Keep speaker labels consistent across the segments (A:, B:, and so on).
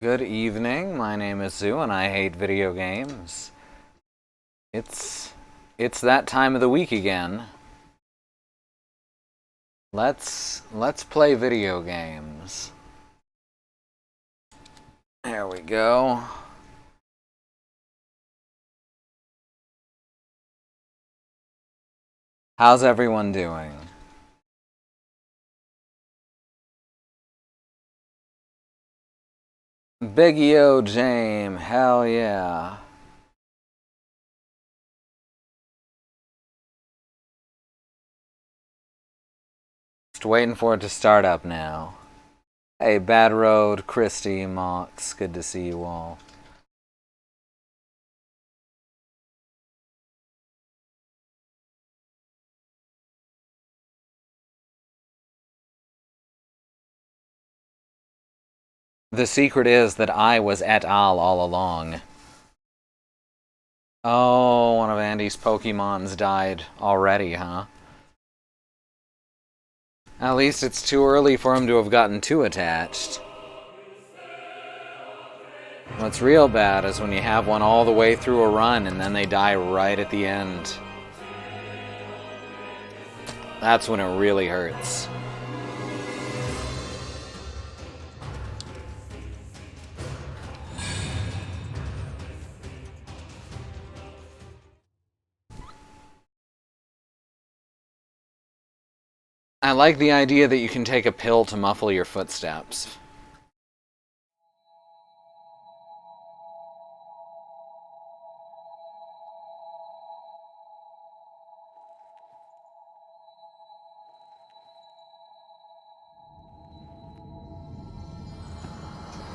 A: Good evening, my name is Zoo and I hate video games. It's that time of the week again. Let's play video games. There we go. How's everyone doing? Biggie O Jame, hell yeah. Just waiting for it to start up now. Hey, Bad Road, Christy, Mox, good to see you all. The secret is that I was et al. All along. Oh, one of Andy's Pokemons died already, huh? At least it's too early for him to have gotten too attached. What's real bad is when you have one all the way through a run and then they die right at the end. That's when it really hurts. I like the idea that you can take a pill to muffle your footsteps.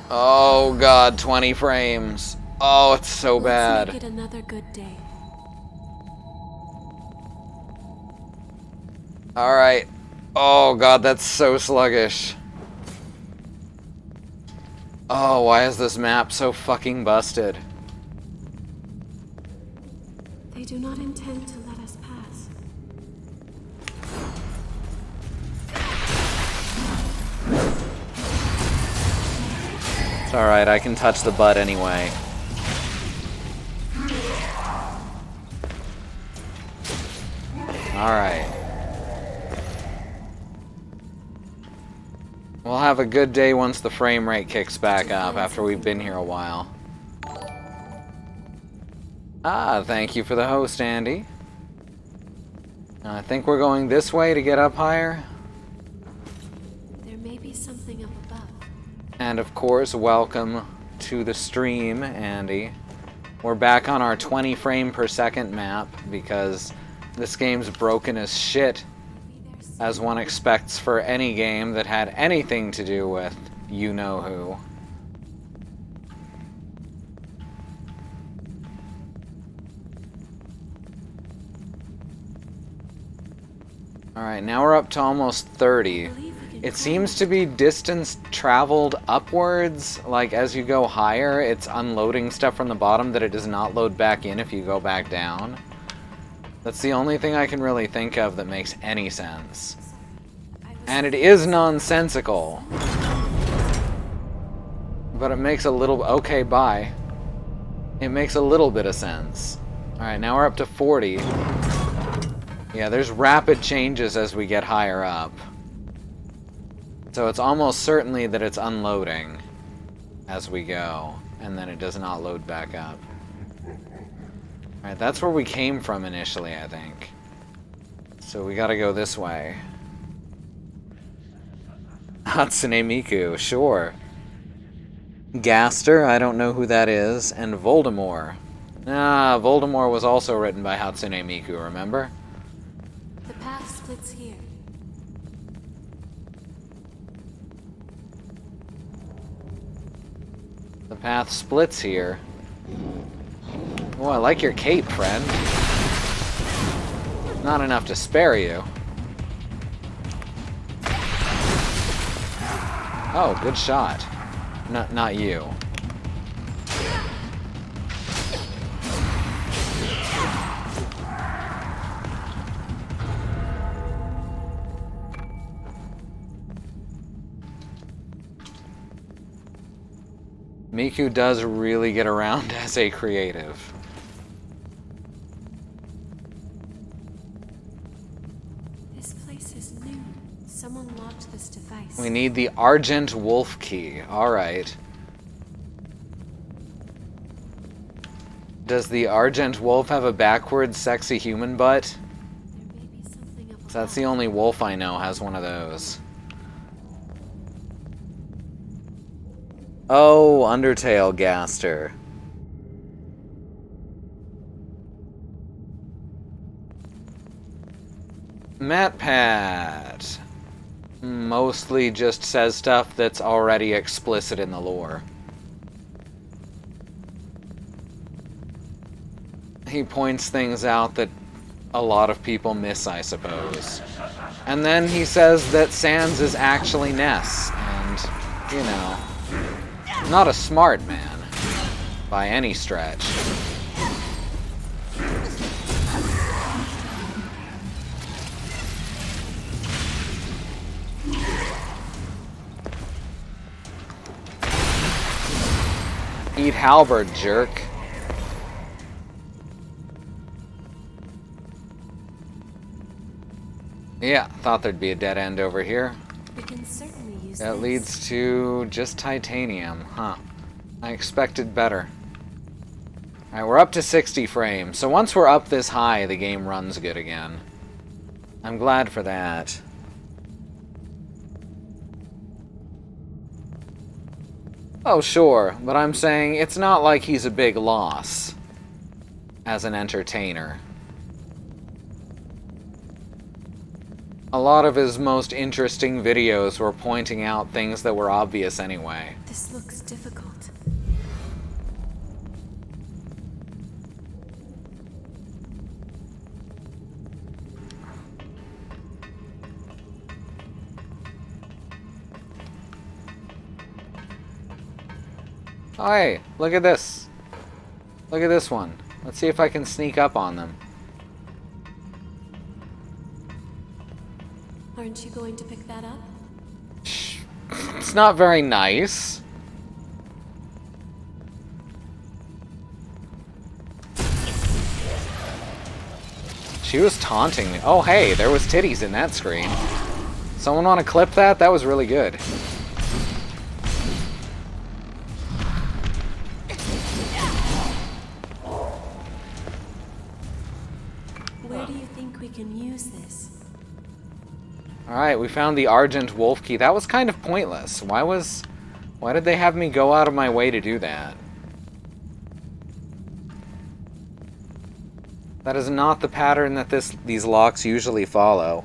A: Oh god, 20 frames. Oh, it's so bad.
B: Let's make it another good day.
A: Alright. Oh god, that's so sluggish. Oh, why is this map so fucking busted?
B: They do not intend to let us pass.
A: It's alright, I can touch the butt anyway. Alright. We'll have a good day once the frame rate kicks back up after we've been here a while. Ah, thank you for the host, Andy. I think we're going this way to get up higher.
B: There may be something up above.
A: And of course, welcome to the stream, Andy. We're back on our 20 frame per second map because this game's broken as shit, as one expects for any game that had anything to do with you-know-who. Alright, now we're up to almost 30. It seems to be distance traveled upwards, like as you go higher, it's unloading stuff from the bottom that it does not load back in if you go back down. That's the only thing I can really think of that makes any sense. And it is nonsensical. But it makes a little... Okay, bye. It makes a little bit of sense. Alright, now we're up to 40. Yeah, there's rapid changes as we get higher up. So it's almost certainly that it's unloading as we go. And then it does not load back up. Alright, that's where we came from initially, I think. So we gotta go this way. Hatsune Miku, sure. Gaster, I don't know who that is, and Voldemort. Ah, Voldemort was also written by Hatsune Miku, remember?
B: The path splits here.
A: The path splits here. Oh, I like your cape, friend. Not enough to spare you. Oh, good shot. Not you. Miku does really get around as a creative.
B: This place is new. Someone locked this device.
A: We need the Argent Wolf Key. Alright. Does the Argent Wolf have a backwards sexy human butt?
B: There may be something up
A: That's
B: above.
A: the only wolf I know has one of those. Oh, Undertale Gaster. MatPat. Mostly just says stuff that's already explicit in the lore. He points things out that a lot of people miss, I suppose. And then he says that Sans is actually Ness, and, you know, not a smart man, by any stretch. Eat halberd, jerk. Yeah, thought there'd be a dead end over here.
B: We can certainly use
A: That
B: this.
A: leads to just titanium, huh? I expected better. Alright, we're up to 60 frames, so once we're up this high, the game runs good again. I'm glad for that. Oh, sure, but I'm saying it's not like he's a big loss as an entertainer. A lot of his most interesting videos were pointing out things that were obvious anyway.
B: This looks difficult.
A: Oh, hey, look at this. Look at this one. Let's see if I can sneak up on them.
B: Aren't you going to pick that up?
A: It's not very nice. She was taunting me. Oh, hey, there was titties in that screen. Someone want to clip that? That was really good.
B: Where do you think we can use this?
A: Alright, we found the Argent Wolf Key. That was kind of pointless. Why did they have me go out of my way to do that? That is not the pattern that these locks usually follow.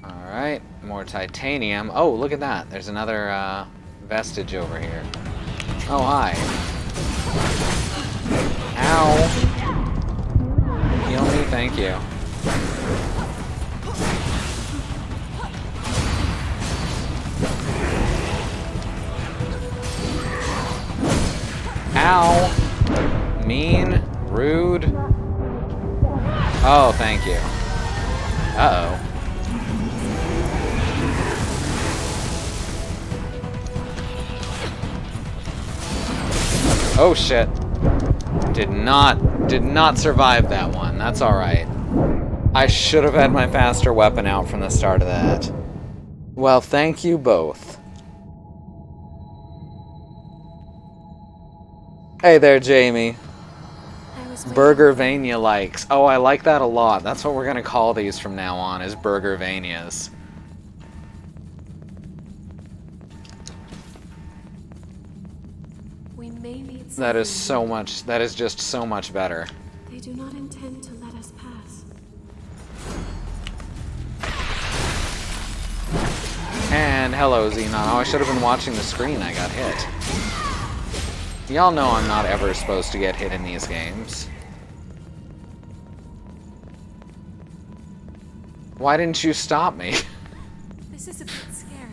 A: Alright, more titanium. Oh, look at that. There's another vestige over here. Oh, hi. Ow. Heal me, thank you. Ow. Mean. Rude. Oh, thank you. Uh-oh. Oh shit. Did not survive that one. That's alright. I should have had my faster weapon out from the start of that. Well, thank you both. Hey there, Jamie.
B: I was waiting.
A: Burgervania likes. Oh, I like that a lot. That's what we're gonna call these from now on, is Burgervanias.
B: We may need
A: That is
B: something.
A: so much, that is just so much better.
B: They do not intend to let us pass.
A: And hello, Xenon. Oh, I should have been watching the screen. I got hit. Y'all know I'm not ever supposed to get hit in these games. Why didn't you stop me?
B: This is a bit scary.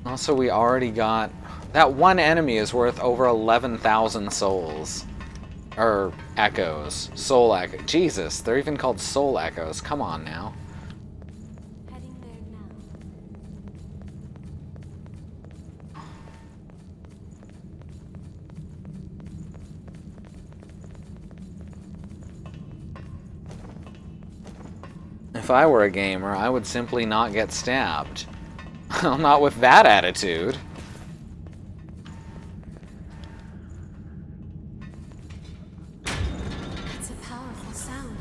A: Also, we already got... That one enemy is worth over 11,000 souls. Or echoes. Soul echo. Jesus, they're even called soul echoes. Come on now.
B: Heading there now.
A: If I were a gamer, I would simply not get stabbed. Well, not with that attitude.
B: It's a powerful sound.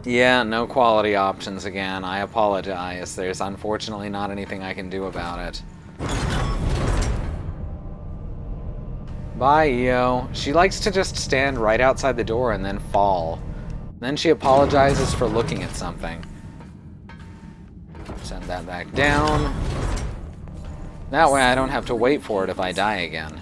A: Yeah, no quality options again. I apologize. There's unfortunately not anything I can do about it. Bye, Io. She likes to just stand right outside the door and then fall. Then she apologizes for looking at something. Send that back down. That way I don't have to wait for it if I die again.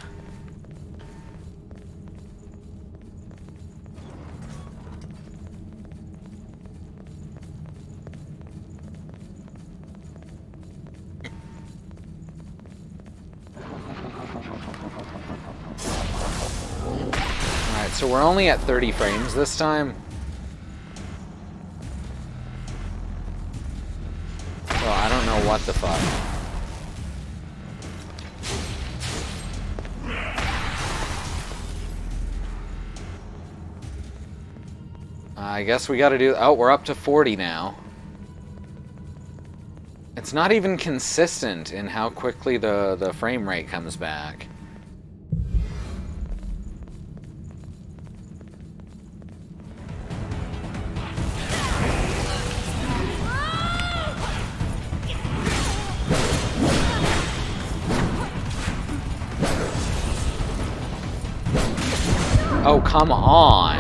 A: Alright, so we're only at 30 frames this time. So I don't know what the fuck. I guess we gotta do... Oh, we're up to 40 now. It's not even consistent in how quickly the frame rate comes back. Oh, come on!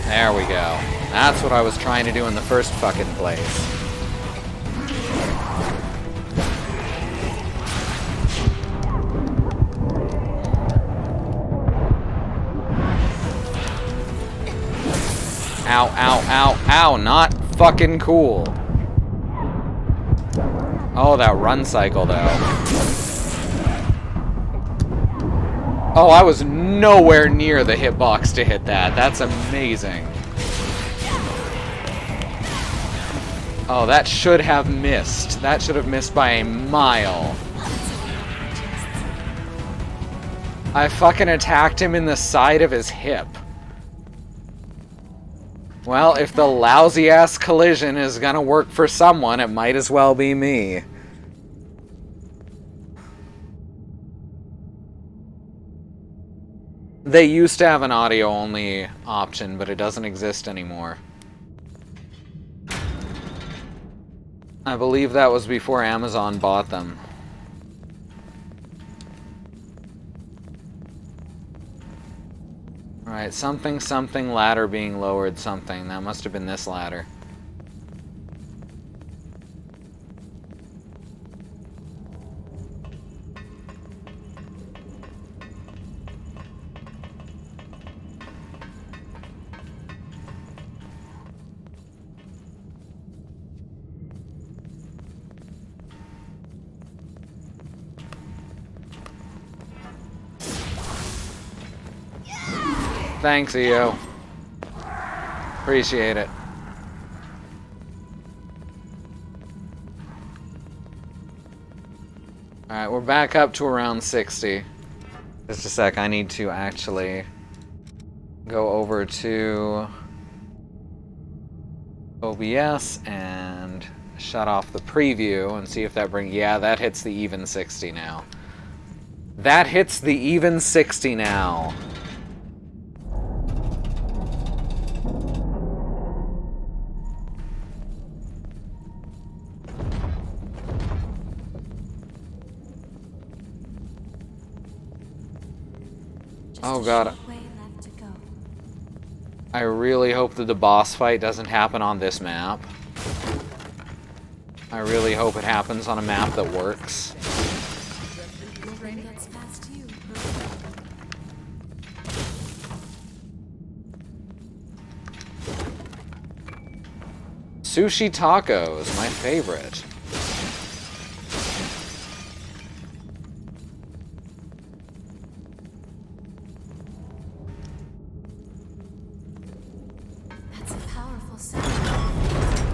A: There we go. That's what I was trying to do in the first fucking place. Ow, ow, ow, ow, not fucking cool. Oh, that run cycle, though. Oh, I was nowhere near the hitbox to hit that. That's amazing. Oh, that should have missed. That should have missed by a mile. I fucking attacked him in the side of his hip. Well, if the lousy-ass collision is gonna work for someone, it might as well be me. They used to have an audio-only option, but it doesn't exist anymore. I believe that was before Amazon bought them. Alright, something, something, ladder being lowered, something. That must have been this ladder. Thanks, EO. Appreciate it. Alright, we're back up to around 60. Just a sec, I need to actually go over to OBS and shut off the preview and see if that brings... Yeah, that hits the even 60 now. That hits the even 60 now. Oh god.
B: Way left to go.
A: I really hope that the boss fight doesn't happen on this map. I really hope it happens on a map that works.
B: Nothing gets past you.
A: Sushi tacos, my favorite.
B: That's a powerful sound.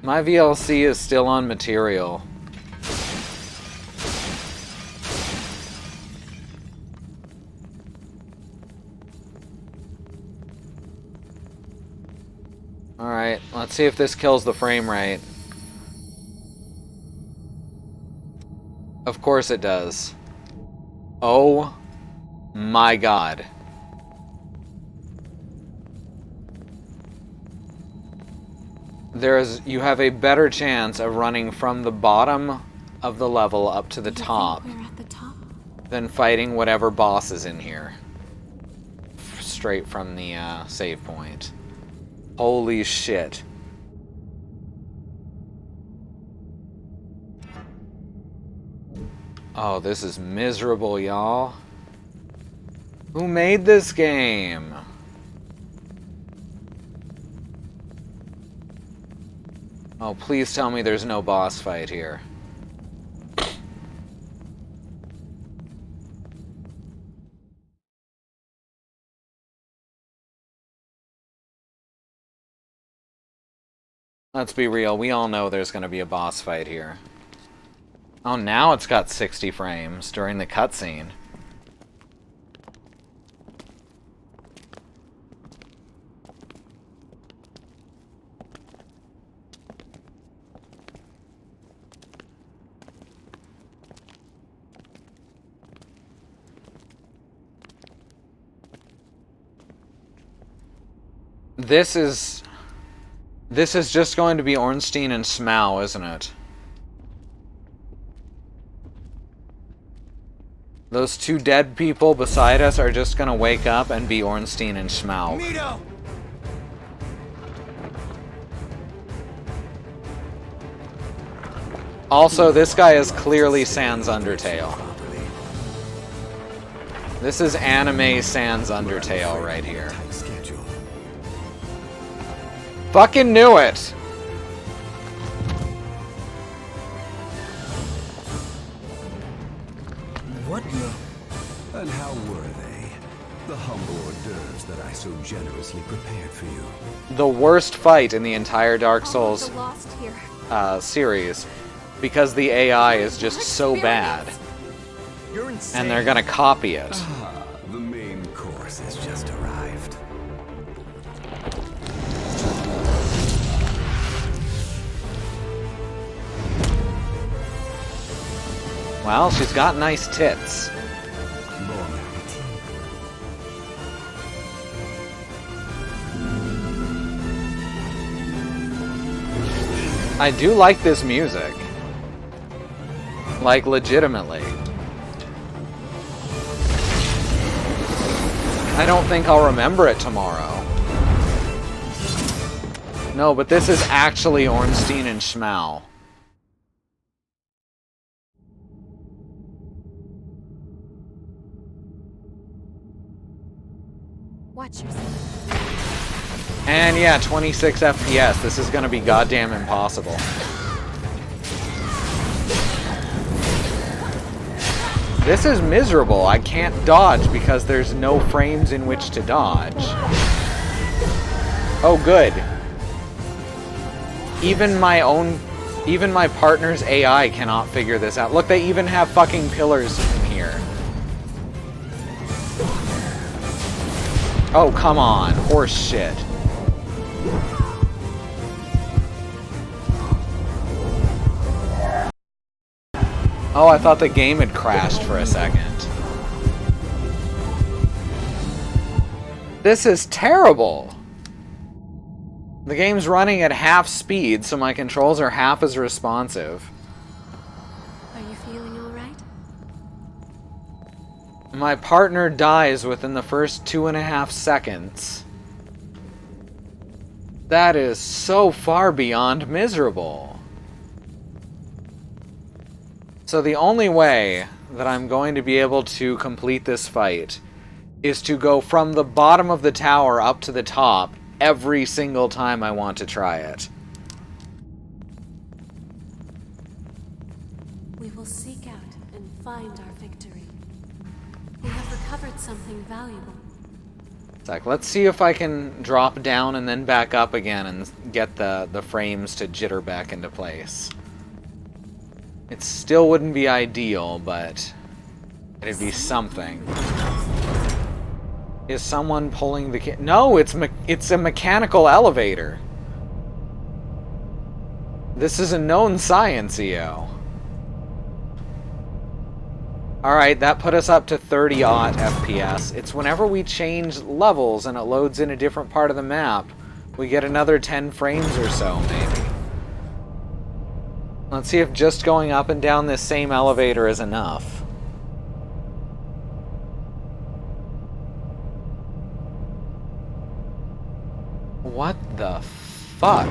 A: My VLC is still on material. Alright, let's see if this kills the frame rate. Of course it does. Oh my god. You have a better chance of running from the bottom of the level up to the top
B: We're at the top.
A: than fighting whatever boss is in here. Straight from the save point. Holy shit. Oh, this is miserable, y'all. Who made this game? Oh, please tell me there's no boss fight here. Let's be real, we all know there's gonna be a boss fight here. Oh, now it's got 60 frames during the cutscene. This is just going to be Ornstein and Smough, isn't it? Those two dead people beside us are just gonna wake up and be Ornstein and Smough.
C: Mito!
A: Also, this guy is clearly Sans Undertale. This is anime Sans Undertale right here. Fucking knew it!
C: What the? And how were they? The humble hors d'oeuvres that I so generously prepared for you.
A: The worst fight in the entire Dark Souls
B: The lost here.
A: series, because the AI is just so bad,
C: You're insane.
A: and they're gonna copy it.
C: Ah, the main course has just arrived.
A: Well, she's got nice tits.
C: Bon appetit.
A: I do like this music. Like, legitimately. I don't think I'll remember it tomorrow. No, but this is actually Ornstein and Smough.
B: Watch yourself.
A: And yeah, 26 FPS. This is gonna be goddamn impossible. This is miserable. I can't dodge because there's no frames in which to dodge. Oh, good. Even my partner's AI cannot figure this out. Look, they even have fucking pillars in here. Oh, come on. Horse shit. Oh, I thought the game had crashed for a second. This is terrible! The game's running at half speed, so my controls are half as responsive.
B: Are you feeling alright?
A: My partner dies within the first 2.5 seconds. That is so far beyond miserable. So the only way that I'm going to be able to complete this fight is to go from the bottom of the tower up to the top every single time I want to try it.
B: We will seek out and find our victory. We have recovered something valuable.
A: It's like, let's see if I can drop down and then back up again and get the frames to jitter back into place. It still wouldn't be ideal, but it'd be something. Is someone pulling the No, it's a mechanical elevator. This is a known science, EO. Alright, that put us up to 30-aught FPS. It's whenever we change levels and it loads in a different part of the map, we get another 10 frames or so, maybe. Let's see if just going up and down this same elevator is enough. What the fuck?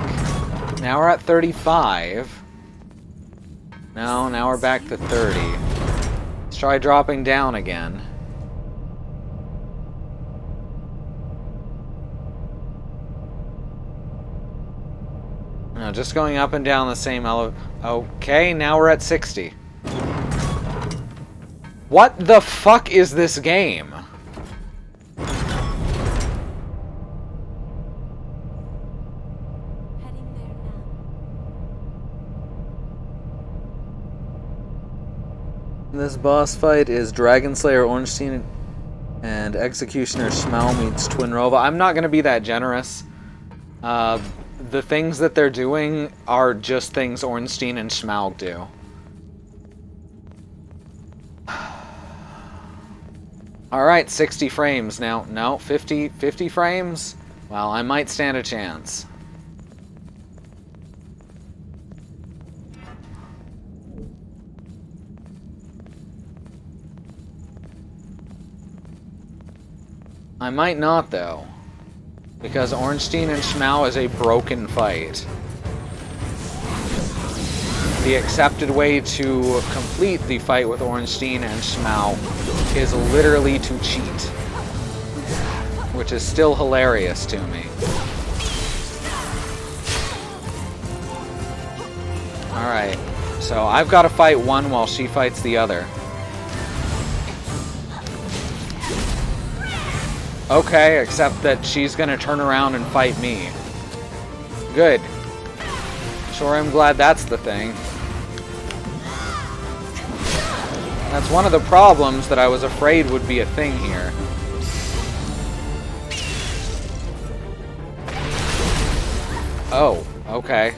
A: Now we're at 35. No, now we're back to 30. Let's try dropping down again. No, just going up and down the same elevator. Okay, now we're at 60. What the fuck is this game?
B: Heading there now.
A: This boss fight is Dragon Slayer Ornstein and Executioner Smough meets Twin Rova. I'm not going to be that generous. The things that they're doing are just things Ornstein and Smough do. Alright, 60 frames now. No, 50 frames? Well, I might stand a chance. I might not, though. Because Ornstein and Smough is a broken fight. The accepted way to complete the fight with Ornstein and Smough is literally to cheat. Which is still hilarious to me. Alright, so I've got to fight one while she fights the other. Okay, except that she's gonna turn around and fight me. Good. Sure, I'm glad that's the thing. That's one of the problems that I was afraid would be a thing here. Oh, okay.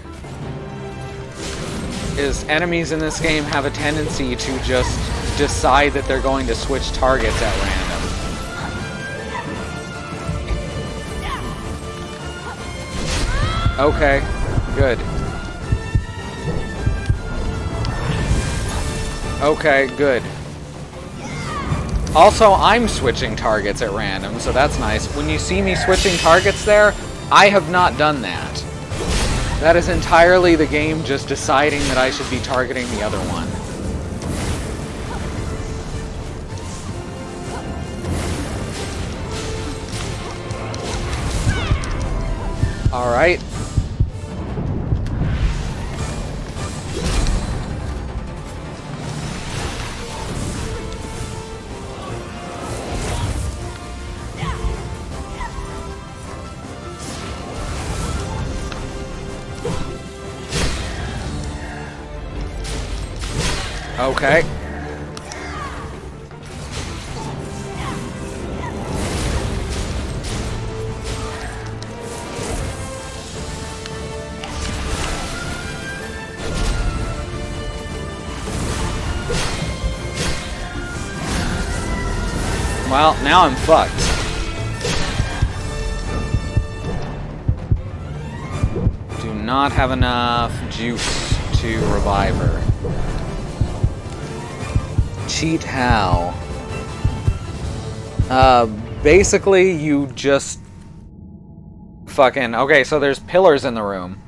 A: Is enemies in this game have a tendency to just decide that they're going to switch targets at random. Okay, good. Okay, good. Also, I'm switching targets at random, so that's nice. When you see me switching targets there, I have not done that. That is entirely the game just deciding that I should be targeting the other one. Alright. Okay. Well, now I'm fucked. not have enough juice to revive her. Cheat how? Basically, you just fucking... Okay, so there's pillars in the room.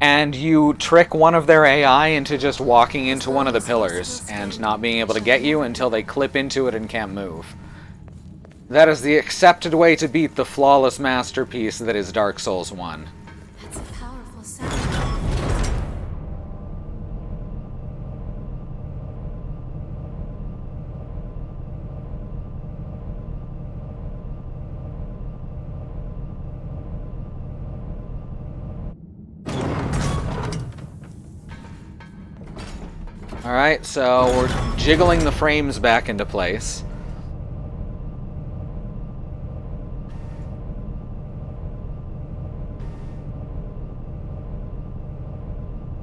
A: And you trick one of their AI into just walking into one of the pillars and not being able to get you until they clip into it and can't move. That is the accepted way to beat the flawless masterpiece that is Dark Souls 1.
B: That's a powerful sound.
A: Alright, so we're jiggling the frames back into place.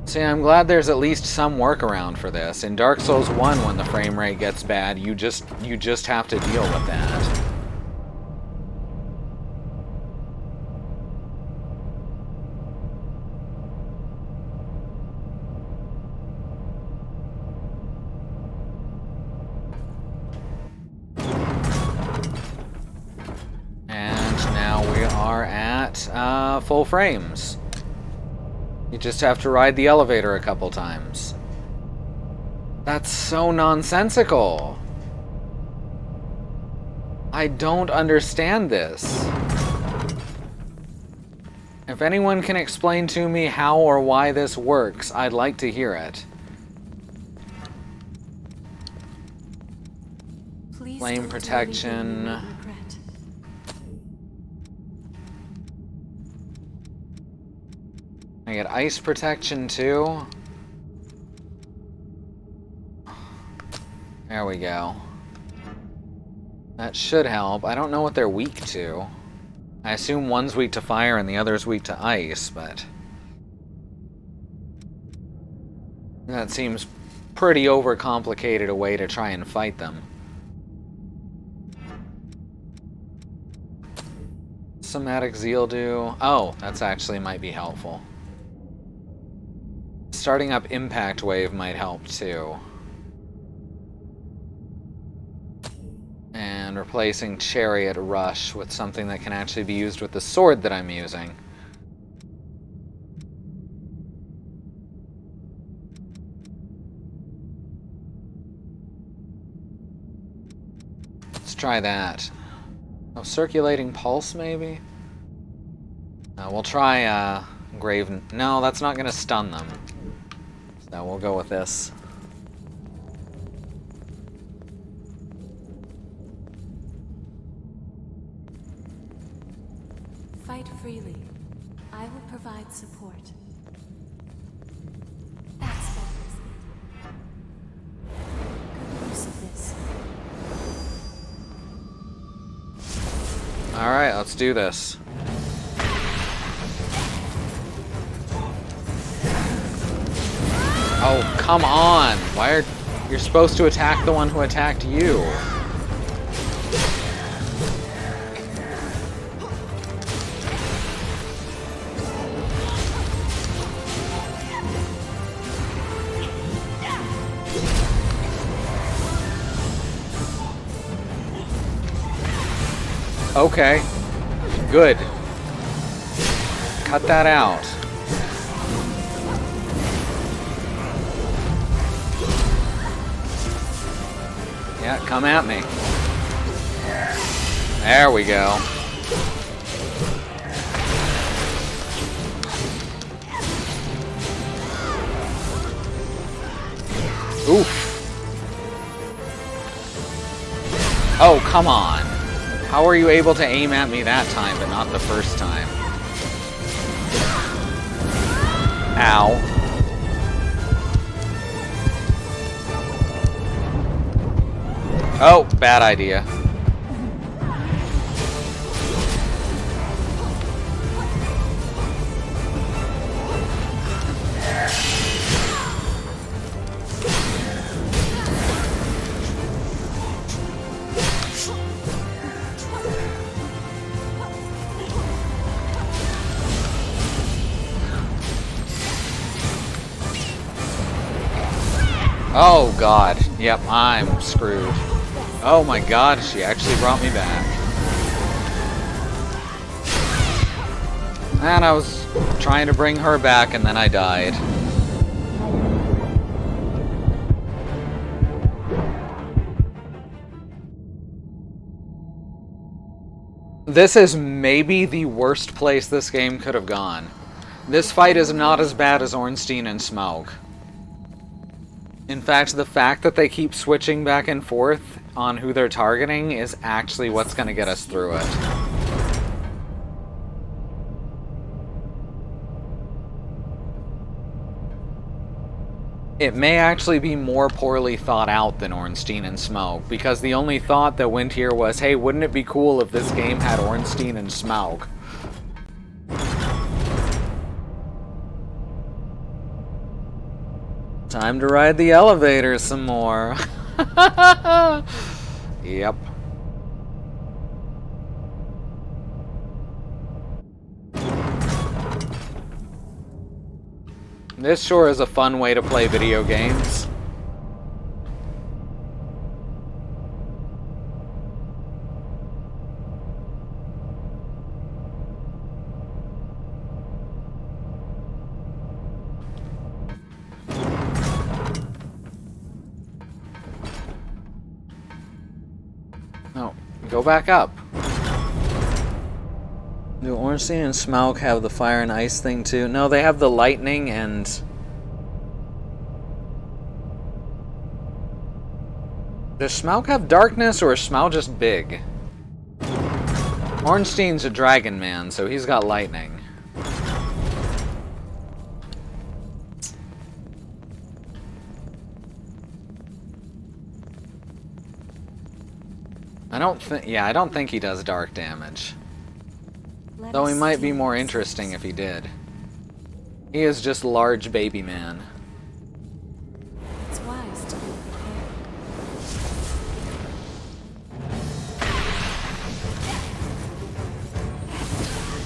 A: See, I'm glad there's at least some workaround for this. In Dark Souls 1, when the frame rate gets bad, you just have to deal with that. And now we are at full frames. You just have to ride the elevator a couple times. That's so nonsensical. I don't understand this. If anyone can explain to me how or why this works, I'd like to hear it.
B: Please
A: Flame
B: don't do
A: protection.
B: anything you won't regret.
A: I get ice protection too. There we go. That should help. I don't know what they're weak to. I assume one's weak to fire and the other's weak to ice, but... that seems pretty overcomplicated a way to try and fight them. Somatic Zeal do... oh, that's actually might be helpful. Starting up Impact Wave might help too. And replacing Chariot Rush with something that can actually be used with the sword that I'm using. Let's try that. Oh, Circulating Pulse maybe? We'll try Graven. No, that's not going to stun them. So we'll go with this.
B: Fight freely. I will provide support. That's what is it. Good use of this.
A: Alright, let's do this. Oh, come on! Why are... you're supposed to attack the one who attacked you. Okay. Good. Cut that out. Yeah, come at me. There we go. Oof. Oh, come on. How are you able to aim at me that time, but not the first time? Ow. Oh, bad idea. Oh god. Yep, I'm screwed. Oh my god, she actually brought me back. And I was trying to bring her back and then I died. This is maybe the worst place this game could have gone. This fight is not as bad as Ornstein and Smough. In fact, the fact that they keep switching back and forth on who they're targeting is actually what's going to get us through it. It may actually be more poorly thought out than Ornstein and Smough, because the only thought that went here was, hey, wouldn't it be cool if this game had Ornstein and Smough? Time to ride the elevator some more. Yep. This sure is a fun way to play video games. No, go back up. Do Ornstein and Smough have the fire and ice thing too? No, they have the lightning and... Does Smough have darkness or is Smough just big? Ornstein's a dragon man, so he's got lightning. I don't think he does dark damage. Though he might be more interesting if he did. He is just large baby man.
B: It's wise to be prepared.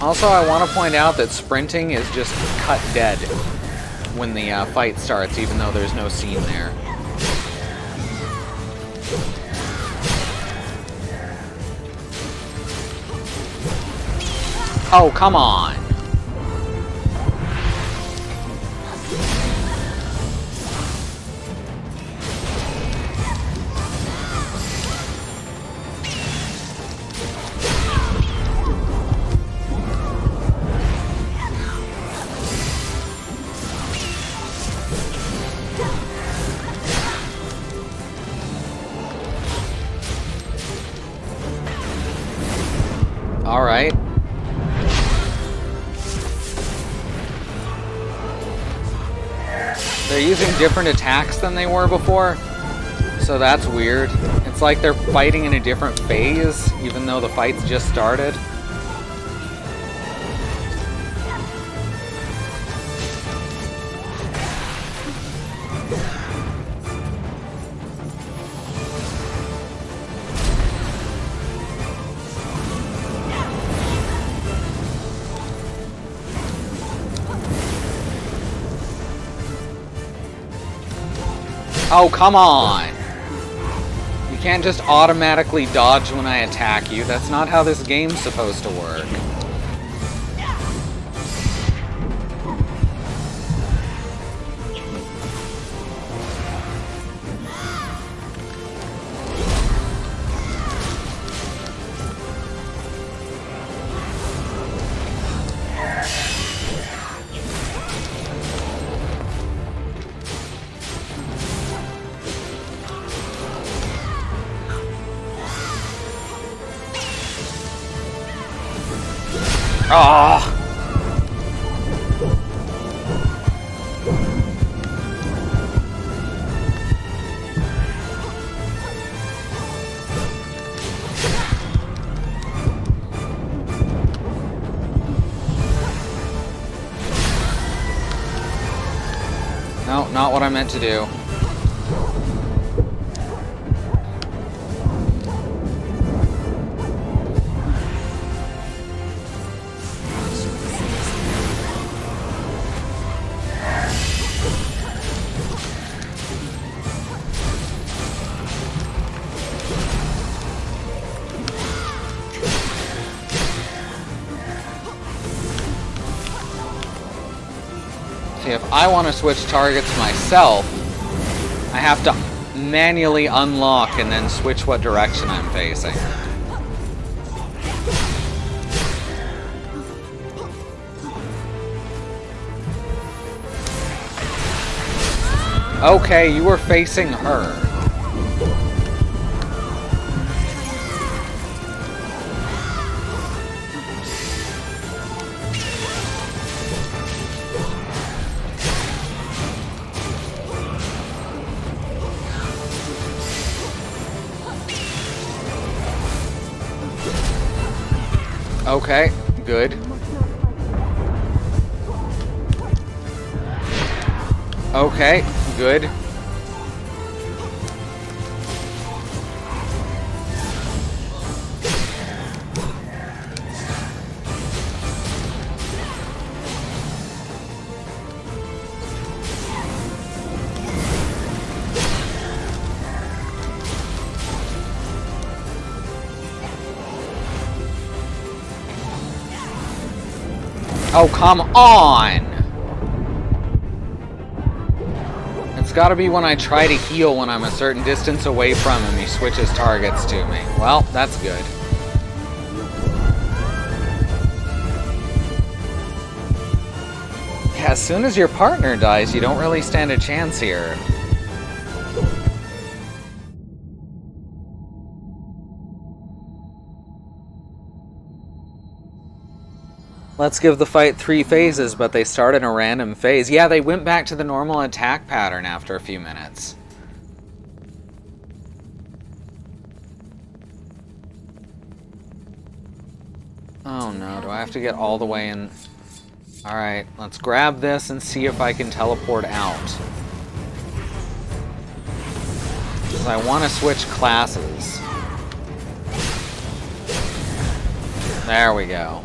A: Also, I want to point out that sprinting is just cut dead when the fight starts, even though there's no scene there. Oh, come on! All right. They're using different attacks than they were before, so that's weird. It's like they're fighting in a different phase, even though the fight's just started. Oh, come on! You can't just automatically dodge when I attack you. That's not how this game's supposed to work. Ah! No, not what I meant to do. if I want to switch targets myself, I have to manually unlock and then switch what direction I'm facing. Okay, you were facing her. Okay, good. Okay, good. Oh, come on! It's gotta be when I try to heal when I'm a certain distance away from him, he switches targets to me. Well, that's good. Yeah, as soon as your partner dies, you don't really stand a chance here. Let's give the fight 3 phases, but they start in a random phase. Yeah, they went back to the normal attack pattern after a few minutes. Oh no, do I have to get all the way in? Alright, let's grab this and see if I can teleport out. Because I want to switch classes. There we go.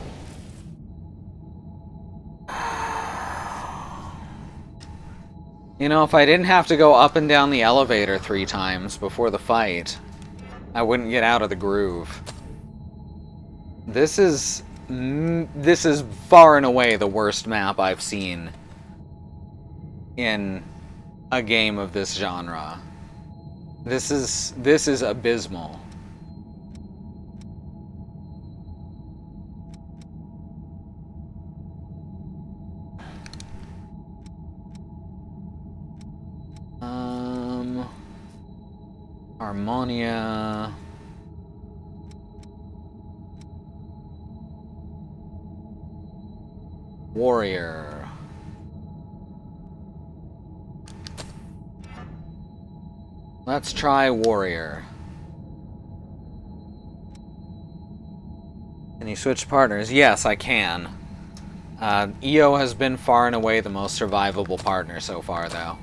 A: You know, if I didn't have to go up and down the elevator 3 times before the fight, I wouldn't get out of the groove. This is far and away the worst map I've seen in a game of this genre. This is abysmal. Harmonia. Warrior. Let's try Warrior. Can you switch partners? Yes, I can. EO has been far and away the most survivable partner so far, though.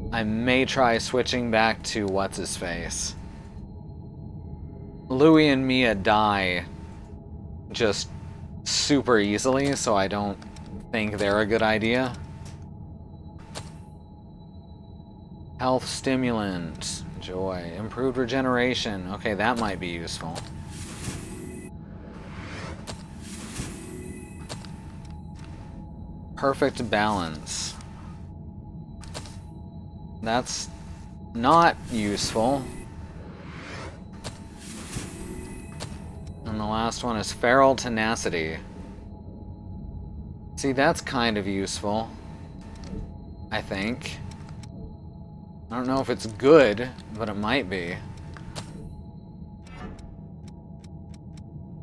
A: I may try switching back to what's-his-face. Louis and Mia die just super easily, so I don't think they're a good idea. Health stimulant. Joy. Improved regeneration. Okay, that might be useful. Perfect balance. That's not useful. And the last one is Feral Tenacity. See, that's kind of useful, I think. I don't know if it's good, but it might be.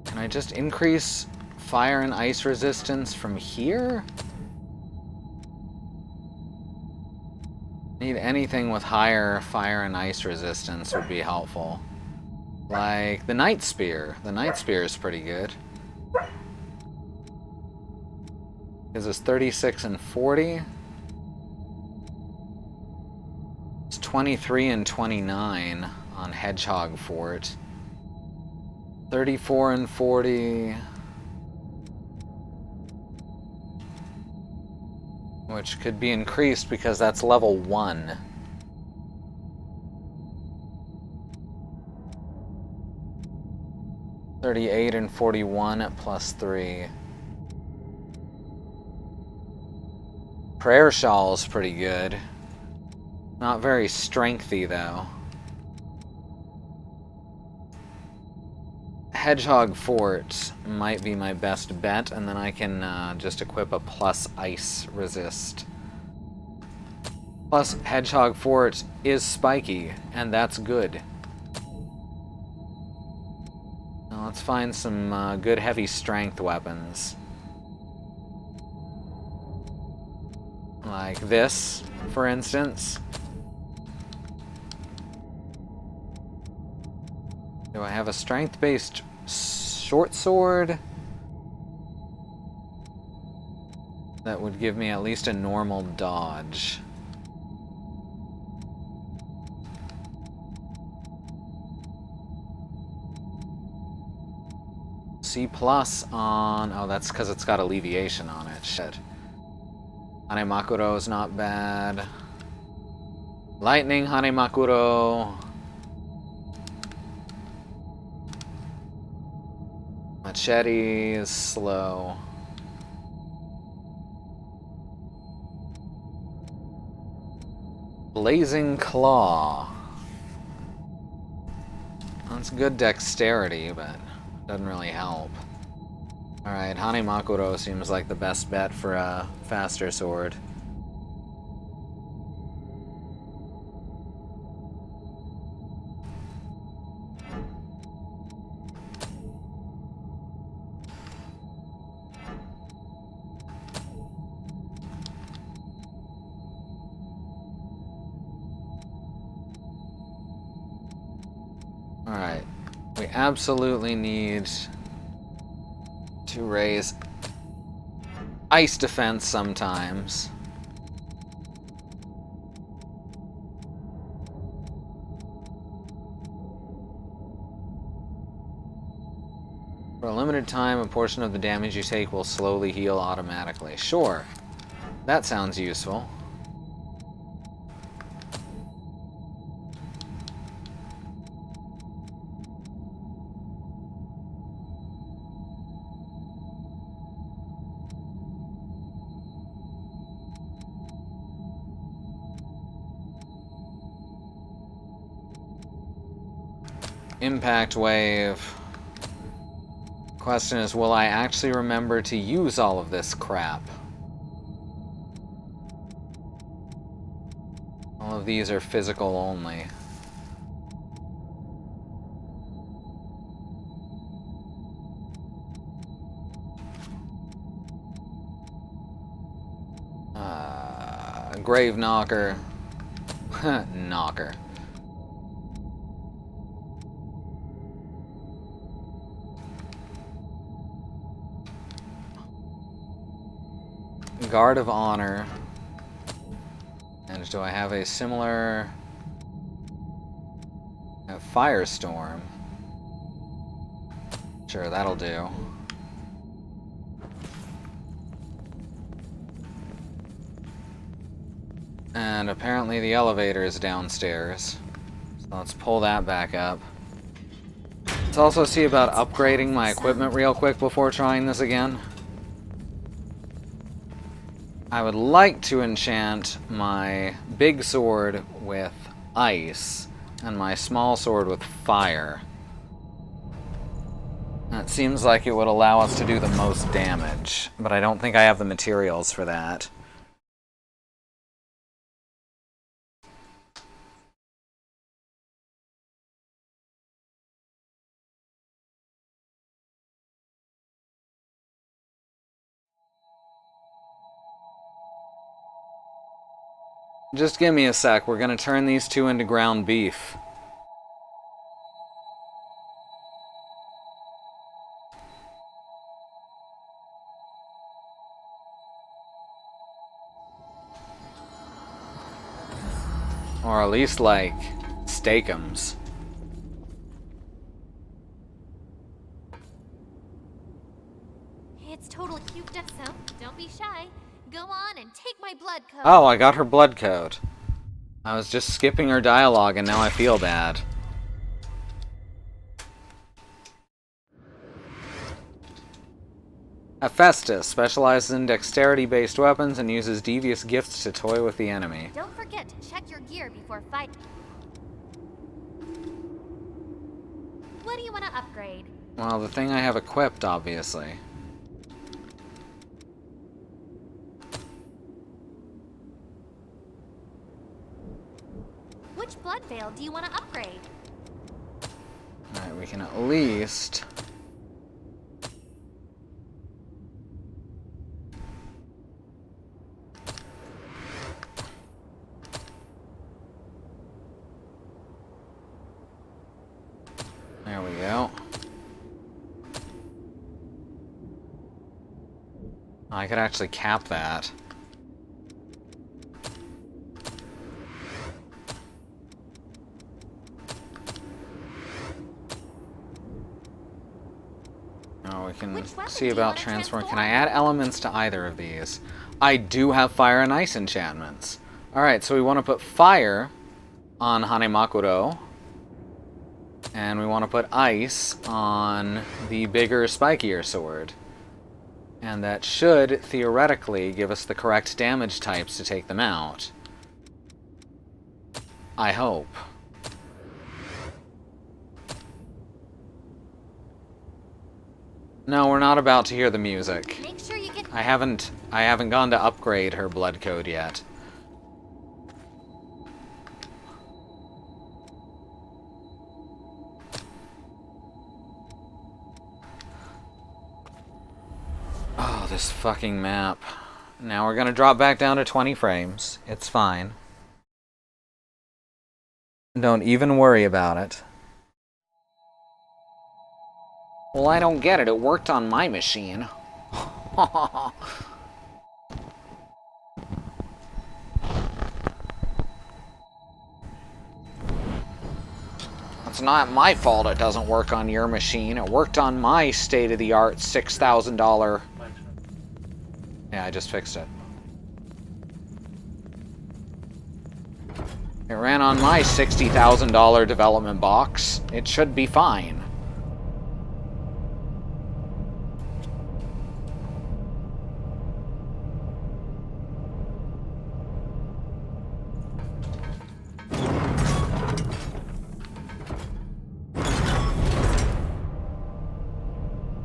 A: Can I just increase fire and ice resistance from here? Need anything with higher fire and ice resistance would be helpful. Like the Night Spear. The Night Spear is pretty good. Is this 36 and 40? It's 23 and 29 on Hedgehog Fort. 34 and 40. Which could be increased because that's level 1. $38 and 41 at +3. Prayer Shawl's pretty good. Not very strengthy, though. Hedgehog Fort might be my best bet, and then I can just equip a plus ice resist. Plus, Hedgehog Fort is spiky, and that's good. Now let's find some good heavy strength weapons. Like this, for instance. Do I have a strength-based short sword? That would give me at least a normal dodge. C plus on... Oh, that's because it's got alleviation on it. Shit. Hanemakuro is not bad. Lightning Hanemakuro. Machete is slow. Blazing Claw. That's good dexterity, but doesn't really help. Alright, Hanemakuro seems like the best bet for a faster sword. Alright, we absolutely need to raise ice defense sometimes. For a limited time, a portion of the damage you take will slowly heal automatically. Sure, that sounds useful. Impact wave. Question is, will I actually remember to use all of this crap? All of these are physical only. Grave Knocker. Knocker. Guard of Honor. And do I have a similar... Firestorm? Sure, that'll do. And apparently the elevator is downstairs. So let's pull that back up. Let's also see about upgrading my equipment real quick before trying this again. I would like to enchant my big sword with ice and my small sword with fire. That seems like it would allow us to do the most damage, but I don't think I have the materials for that. Just give me a sec, we're gonna turn these two into ground beef. Or at least, like, steakums.
D: It's total cute stuff, so don't be shy. Go on and take my blood code.
A: Oh, I got her blood code. I was just skipping her dialogue and now I feel bad. Hephaestus specializes in dexterity-based weapons and uses devious gifts to toy with the enemy.
D: Don't forget to check your gear before fighting. What do you want to upgrade?
A: Well, the thing I have equipped, obviously.
D: Which blood veil do you want to upgrade?
A: Alright, we can at least... There we go. I could actually cap that. Now we can see about transform. Can I add elements to either of these? I do have fire and ice enchantments. Alright, so we want to put fire on Hanemakuro. And we want to put ice on the bigger, spikier sword. And that should, theoretically, give us the correct damage types to take them out. I hope. No, we're not about to hear the music.
D: Make sure you get...
A: I haven't gone to upgrade her blood code yet. Oh, this fucking map. Now we're gonna drop back down to 20 frames. It's fine. Don't even worry about it. Well, I don't get it. It worked on my machine. It's not my fault it doesn't work on your machine. It worked on my state-of-the-art $6,000... Yeah, I just fixed it. It ran on my $60,000 development box. It should be fine.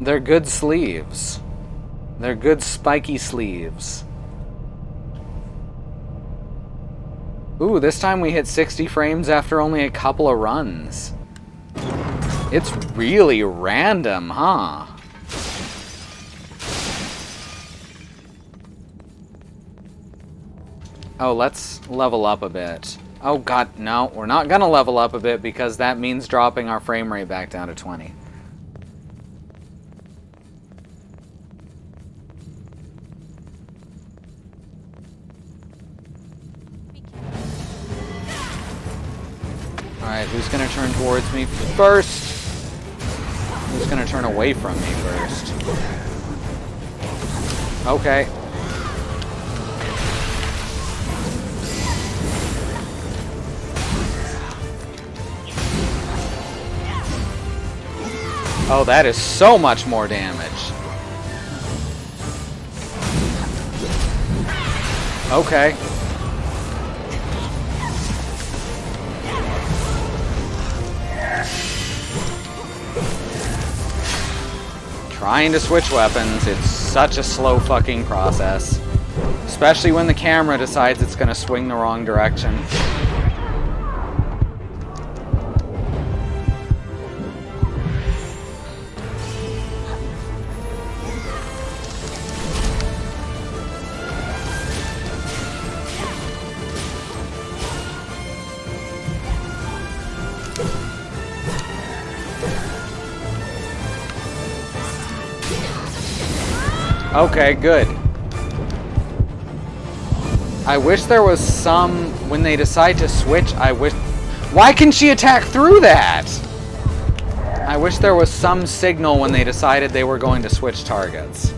A: They're good sleeves. They're good spiky sleeves. Ooh, this time we hit 60 frames after only a couple of runs. It's really random, huh? Oh, let's level up a bit. Oh god, no, we're not gonna level up a bit because that means dropping our frame rate back down to 20. Alright, who's gonna turn towards me first? Who's gonna turn away from me first? Okay. Oh, that is so much more damage. Okay. Trying to switch weapons, it's such a slow fucking process. Especially when the camera decides it's gonna swing the wrong direction. Okay, good. I wish there was some... When they decide to switch, I wish... Why can she attack through that? I wish there was some signal when they decided they were going to switch targets.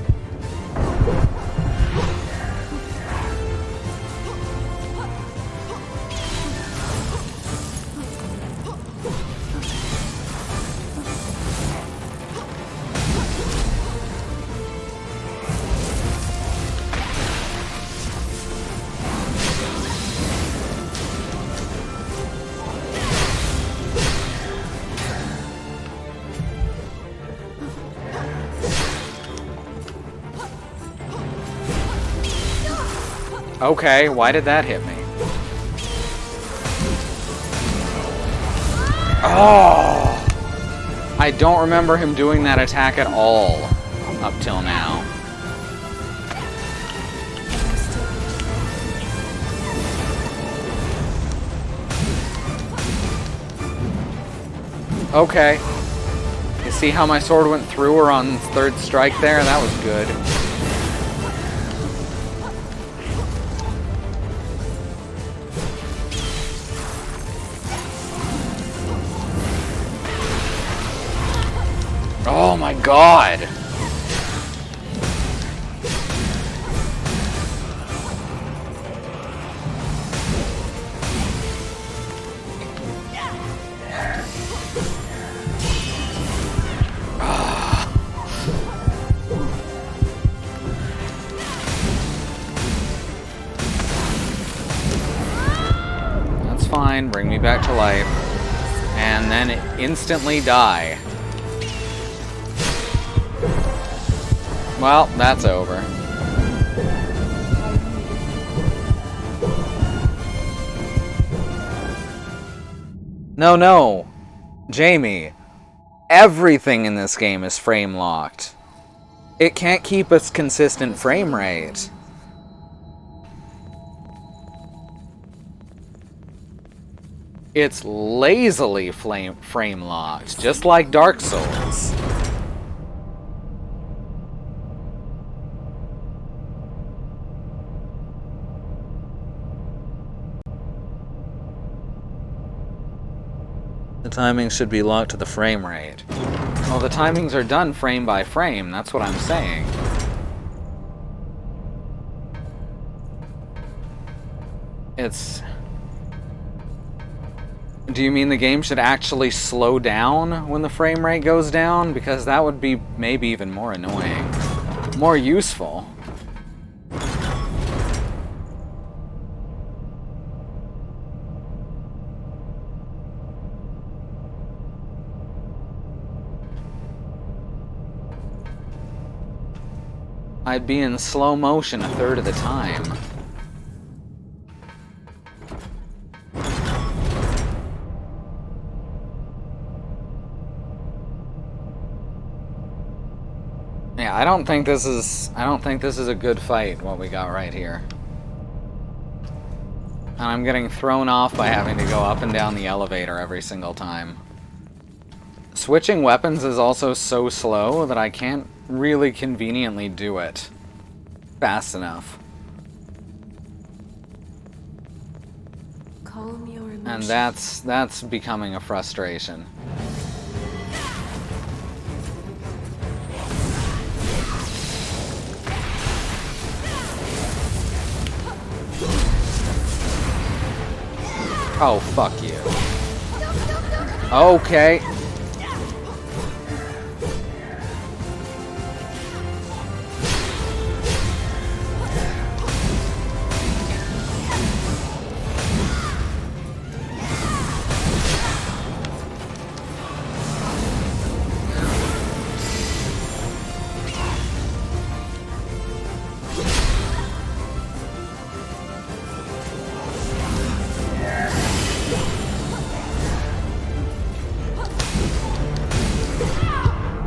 A: Okay, why did that hit me? Oh! I don't remember him doing that attack at all up till now. Okay. You see how my sword went through her on third strike there? That was good. Oh my god! That's fine, bring me back to life. And then instantly die. Well, that's over. No. Jamie. Everything in this game is frame locked. It can't keep a consistent frame rate. It's lazily frame locked, just like Dark Souls. The timings should be locked to the frame rate. Well, the timings are done frame by frame, that's what I'm saying. It's... Do you mean the game should actually slow down when the frame rate goes down? Because that would be maybe even more annoying. More useful. I'd be in slow motion a third of the time. Yeah, I don't think this is a good fight, what we got right here. And I'm getting thrown off by having to go up and down the elevator every single time. Switching weapons is also so slow that I can't really conveniently do it fast enough.
B: Calm your emotions.
A: And that's becoming a frustration. Oh, fuck you. Okay.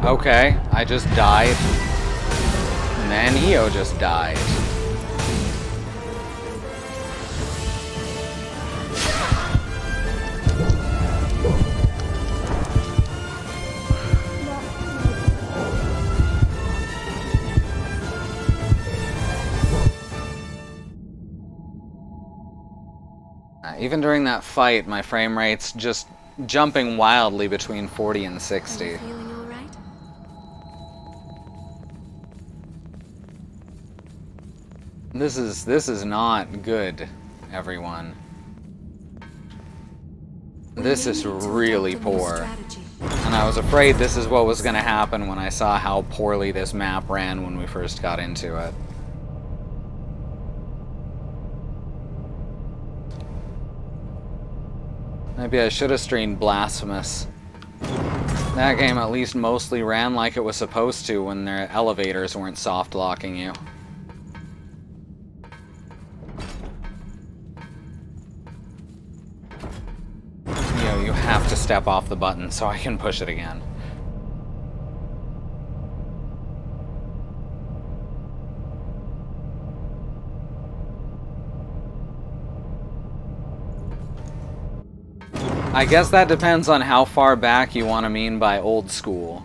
A: Okay, I just died. And then EO just died. Even during that fight, my frame rate's just jumping wildly between 40 and 60.
B: Are you feeling all right?
A: This is not good, everyone. This is really poor. And I was afraid this is what was going to happen when I saw how poorly this map ran when we first got into it. Maybe I should have streamed Blasphemous. That game at least mostly ran like it was supposed to when their elevators weren't soft locking you. you have to step off the button so I can push it again. I guess that depends on how far back you want to mean by old school.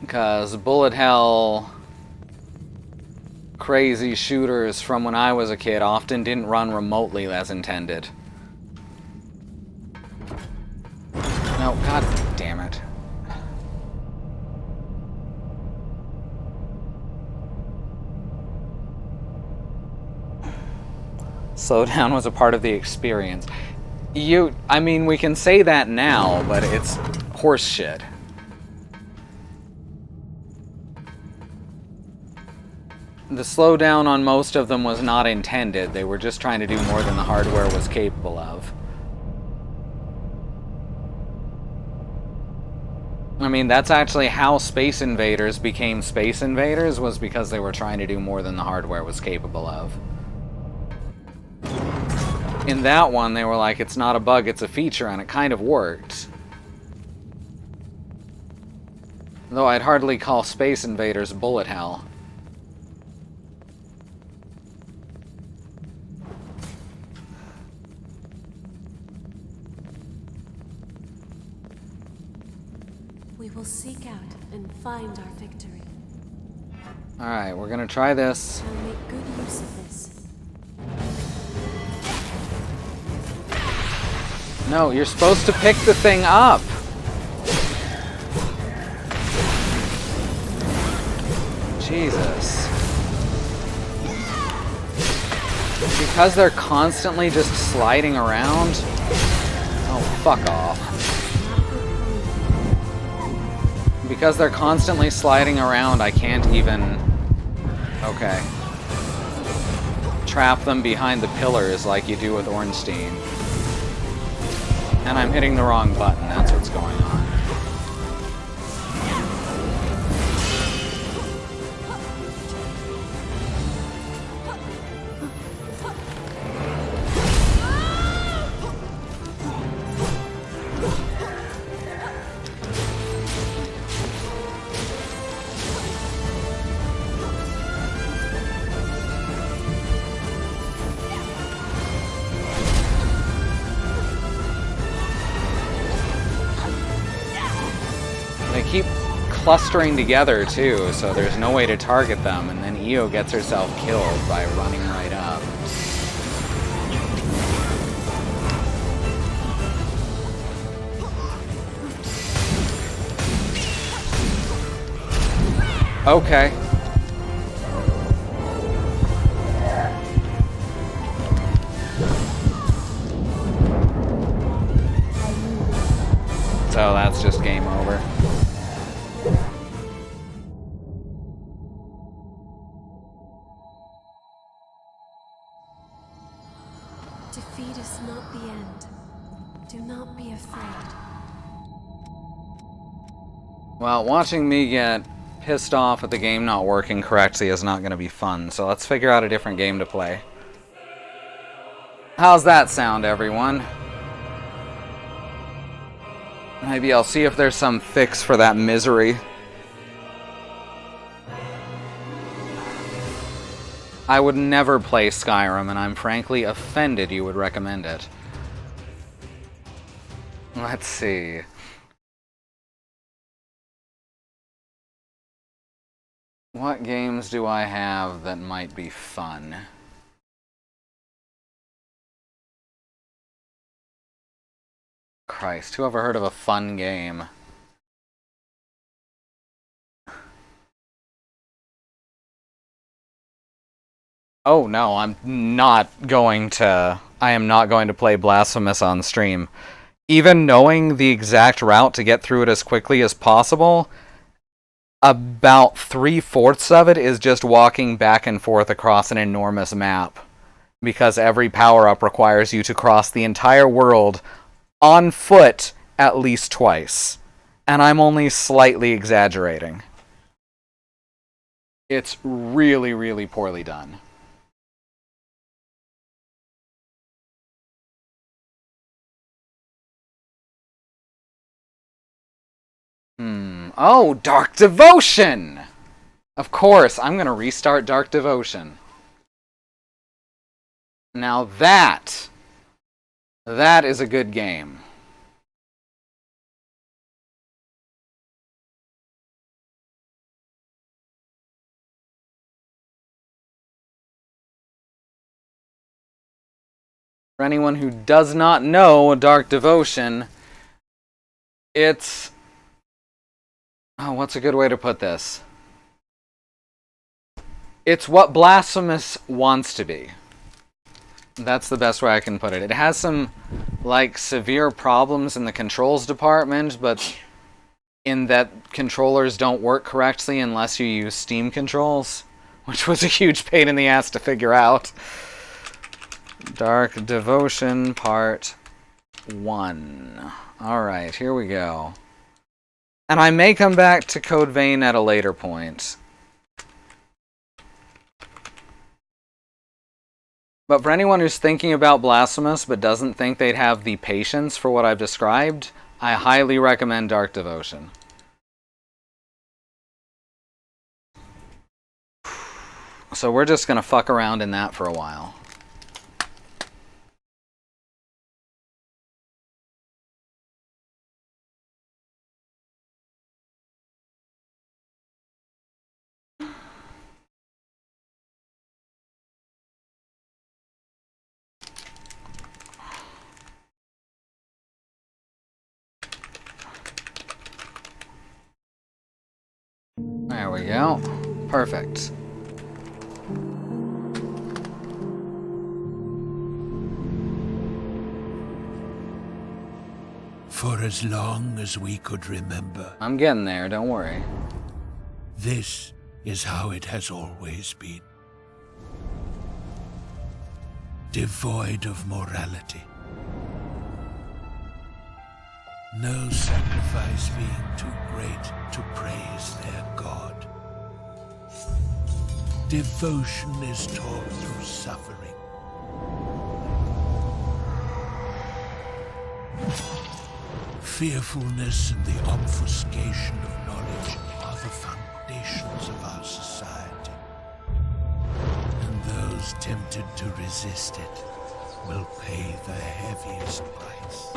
A: Because bullet hell crazy shooters from when I was a kid often didn't run remotely as intended. No, god damn it. Slowdown was a part of the experience. I mean, we can say that now, but it's horse shit. The slowdown on most of them was not intended. They were just trying to do more than the hardware was capable of. I mean, that's actually how Space Invaders became Space Invaders, was because they were trying to do more than the hardware was capable of. In that one, they were like, it's not a bug, it's a feature, and it kind of worked. Though I'd hardly call Space Invaders bullet hell.
B: We will seek out and find our victory.
A: Alright, we're gonna try this.
B: And make good use of this.
A: No, you're supposed to pick the thing up! Jesus. Because they're constantly just sliding around? Oh, fuck off. Because they're constantly sliding around, I can't even... Okay. Trap them behind the pillars like you do with Ornstein. And I'm hitting the wrong button, that's what's going on. Keep clustering together too, so there's no way to target them, and then Io gets herself killed by running right up. Okay. So that's just game over.
B: Defeat is not the end. Do not be afraid.
A: Well, watching me get pissed off at the game not working correctly is not going to be fun, so let's figure out a different game to play. How's that sound, everyone? Maybe I'll see if there's some fix for that misery. I would never play Skyrim, and I'm frankly offended you would recommend it. Let's see. What games do I have that might be fun? Christ, who ever heard of a fun game? Oh no, I am not going to play Blasphemous on stream. Even knowing the exact route to get through it as quickly as possible, about 3/4 of it is just walking back and forth across an enormous map. Because every power-up requires you to cross the entire world on foot at least twice. And I'm only slightly exaggerating. It's really, really poorly done. Oh, Dark Devotion! Of course, I'm gonna restart Dark Devotion. Now that is a good game. For anyone who does not know Dark Devotion, it's... Oh, what's a good way to put this? It's what Blasphemous wants to be. That's the best way I can put it. It has some, like, severe problems in the controls department, but in that controllers don't work correctly unless you use Steam controls, which was a huge pain in the ass to figure out. Dark Devotion Part 1. Alright, here we go. And I may come back to Code Vein at a later point. But for anyone who's thinking about Blasphemous but doesn't think they'd have the patience for what I've described, I highly recommend Dark Devotion. So we're just gonna fuck around in that for a while. There we go. Perfect.
C: For as long as we could remember,
A: I'm getting there, don't worry.
C: this is how it has always been. Devoid of morality. No sacrifice being too great to praise their God. Devotion is taught through suffering. Fearfulness and the obfuscation of knowledge are the foundations of our society. And those tempted to resist it will pay the heaviest price.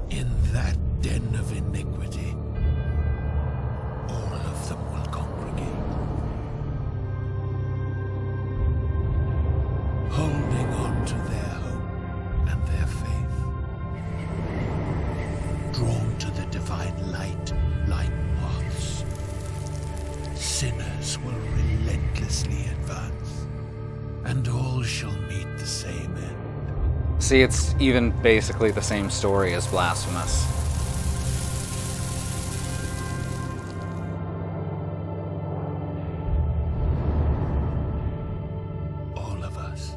C: In that den of iniquity, all of them will congregate. Holding on to their hope and their faith. Drawn to the divine light like moths. Sinners will relentlessly advance, and all shall meet the same end.
A: See, it's even basically the same story as Blasphemous.
C: All of us.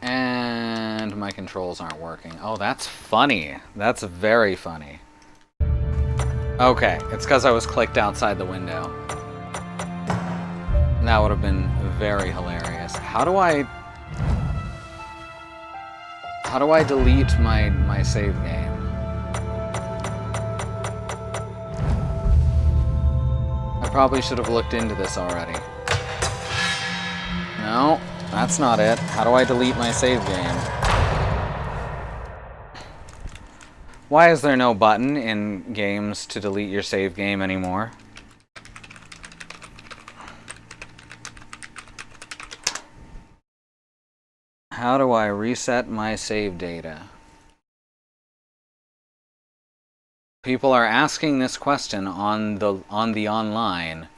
A: And my controls aren't working. Oh, that's funny. That's very funny. Okay, it's because I was clicked outside the window. That would have been very hilarious. How do I delete my save game? I probably should have looked into this already. No, that's not it. How do I delete my save game? Why is there no button in games to delete your save game anymore? How do I reset my save data? People are asking this question on the online.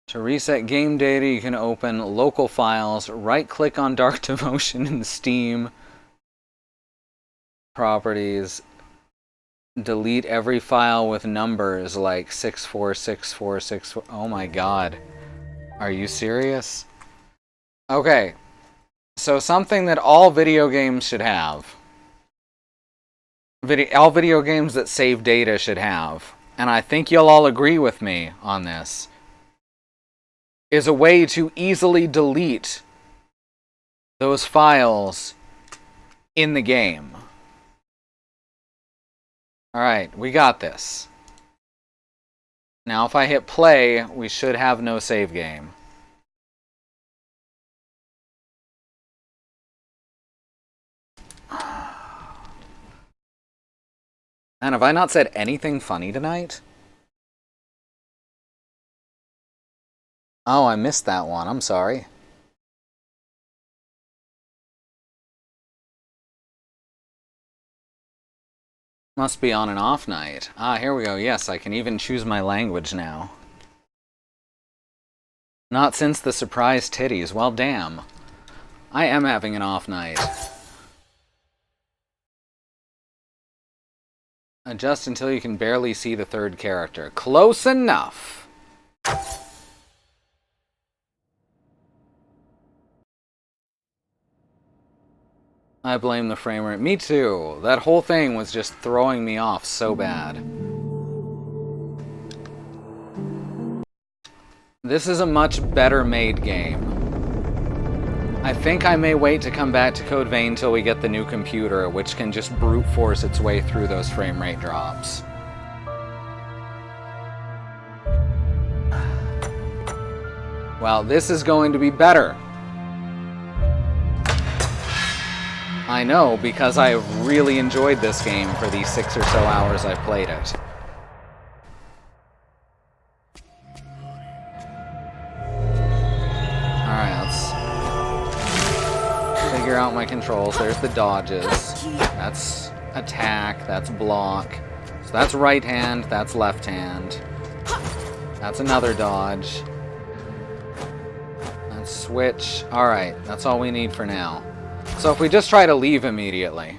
A: To reset game data, you can open local files, right-click on Dark Devotion in Steam, properties, delete every file with numbers like 646464. Oh my god. Are you serious? Okay. So something that all video games should have. All video games that save data should have. And I think you'll all agree with me on this. Is a way to easily delete those files in the game. Alright, we got this. Now if I hit play, we should have no save game. And have I not said anything funny tonight? Oh, I missed that one. I'm sorry. Must be on an off night. Ah, here we go. Yes, I can even choose my language now. Not since the surprise titties. Well, damn. I am having an off night. Adjust until you can barely see the third character. Close enough. I blame the frame rate. Me too. That whole thing was just throwing me off so bad. This is a much better made game. I think I may wait to come back to Code Vein till we get the new computer, which can just brute force its way through those frame rate drops. Well, this is going to be better. I know, because I have really enjoyed this game for the 6 or so hours I've played it. Alright, let's figure out my controls. There's the dodges. That's attack, that's block. So that's right hand, that's left hand. That's another dodge. That's switch. Alright, that's all we need for now. So if we just try to leave immediately.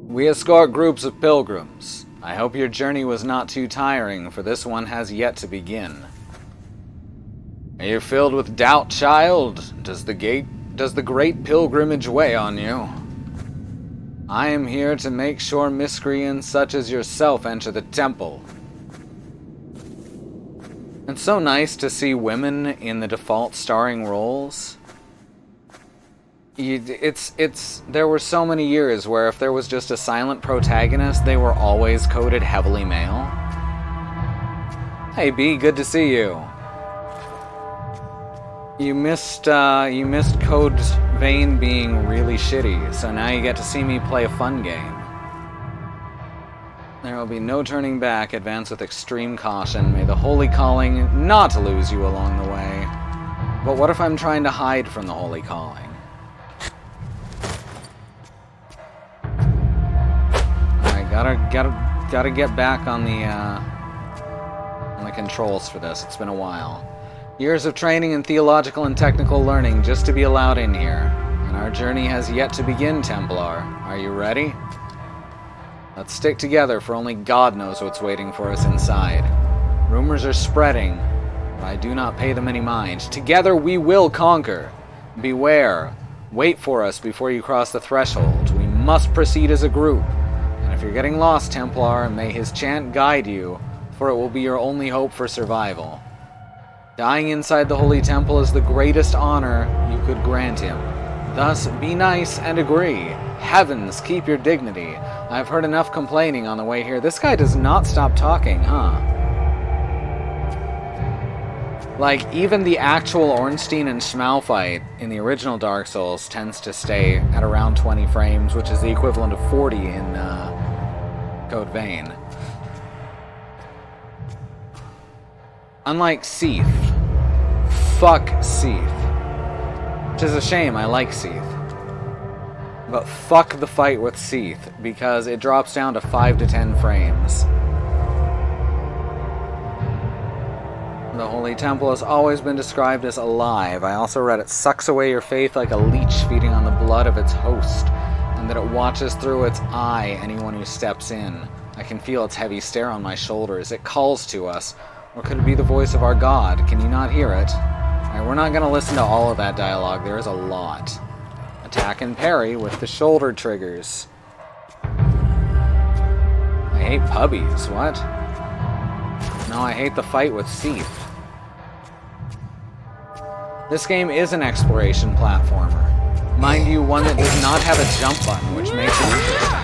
A: We escort groups of pilgrims. I hope your journey was not too tiring, for this one has yet to begin. Are you filled with doubt, child? Does the great pilgrimage weigh on you? I am here to make sure miscreants such as yourself enter the temple. It's so nice to see women in the default starring roles. There were so many years where if there was just a silent protagonist, they were always coded heavily male. Hey B, good to see you. You missed Code Vein being really shitty, so now you get to see me play a fun game. There will be no turning back. Advance with extreme caution. May the holy calling not lose you along the way. But what if I'm trying to hide from the holy calling? Alright, gotta get back on the controls for this. It's been a while. Years of training in theological and technical learning just to be allowed in here. And our journey has yet to begin, Templar. Are you ready? Let's stick together, for only God knows what's waiting for us inside. Rumors are spreading, but I do not pay them any mind. Together we will conquer. Beware. Wait for us before you cross the threshold. We must proceed as a group. And if you're getting lost, Templar, may his chant guide you, for it will be your only hope for survival. Dying inside the Holy Temple is the greatest honor you could grant him. Thus, be nice and agree. Heavens, keep your dignity. I've heard enough complaining on the way here. This guy does not stop talking, huh? Like, even the actual Ornstein and Smough fight in the original Dark Souls tends to stay at around 20 frames, which is the equivalent of 40 in Code Vein. Unlike Seath. Fuck Seath. Which is a shame, I like Seath. But fuck the fight with Seath, because it drops down to 5 to 10 frames. The Holy Temple has always been described as alive. I also read it sucks away your faith like a leech feeding on the blood of its host. And and that it watches through its eye anyone who steps in. I can feel its heavy stare on my shoulders. It calls to us. Or could it be the voice of our god? Can you not hear it? Alright, we're not going to listen to all of that dialogue. There is a lot. Attack and parry with the shoulder triggers. I hate puppies. What? No, I hate the fight with Seath. This game is an exploration platformer. Mind you, one that does not have a jump button, which makes it interesting.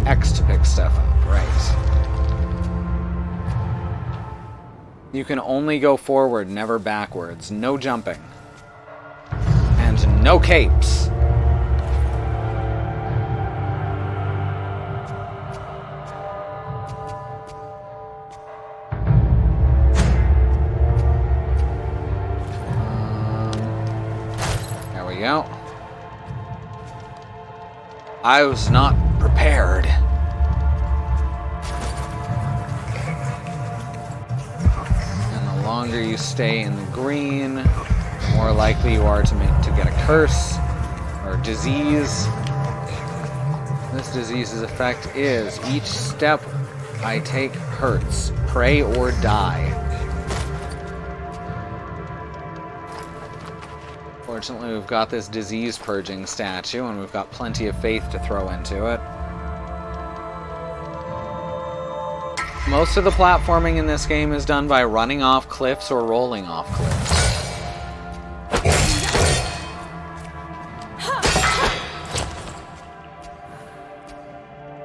A: X to pick stuff up, right. You can only go forward, never backwards. No jumping. And no capes. There we go. I was not prepared. And the longer you stay in the green, the more likely you are to get a curse or disease. This disease's effect is each step I take hurts. Pray or die. Fortunately, we've got this disease purging statue, and we've got plenty of faith to throw into it. Most of the platforming in this game is done by running off cliffs or rolling off cliffs.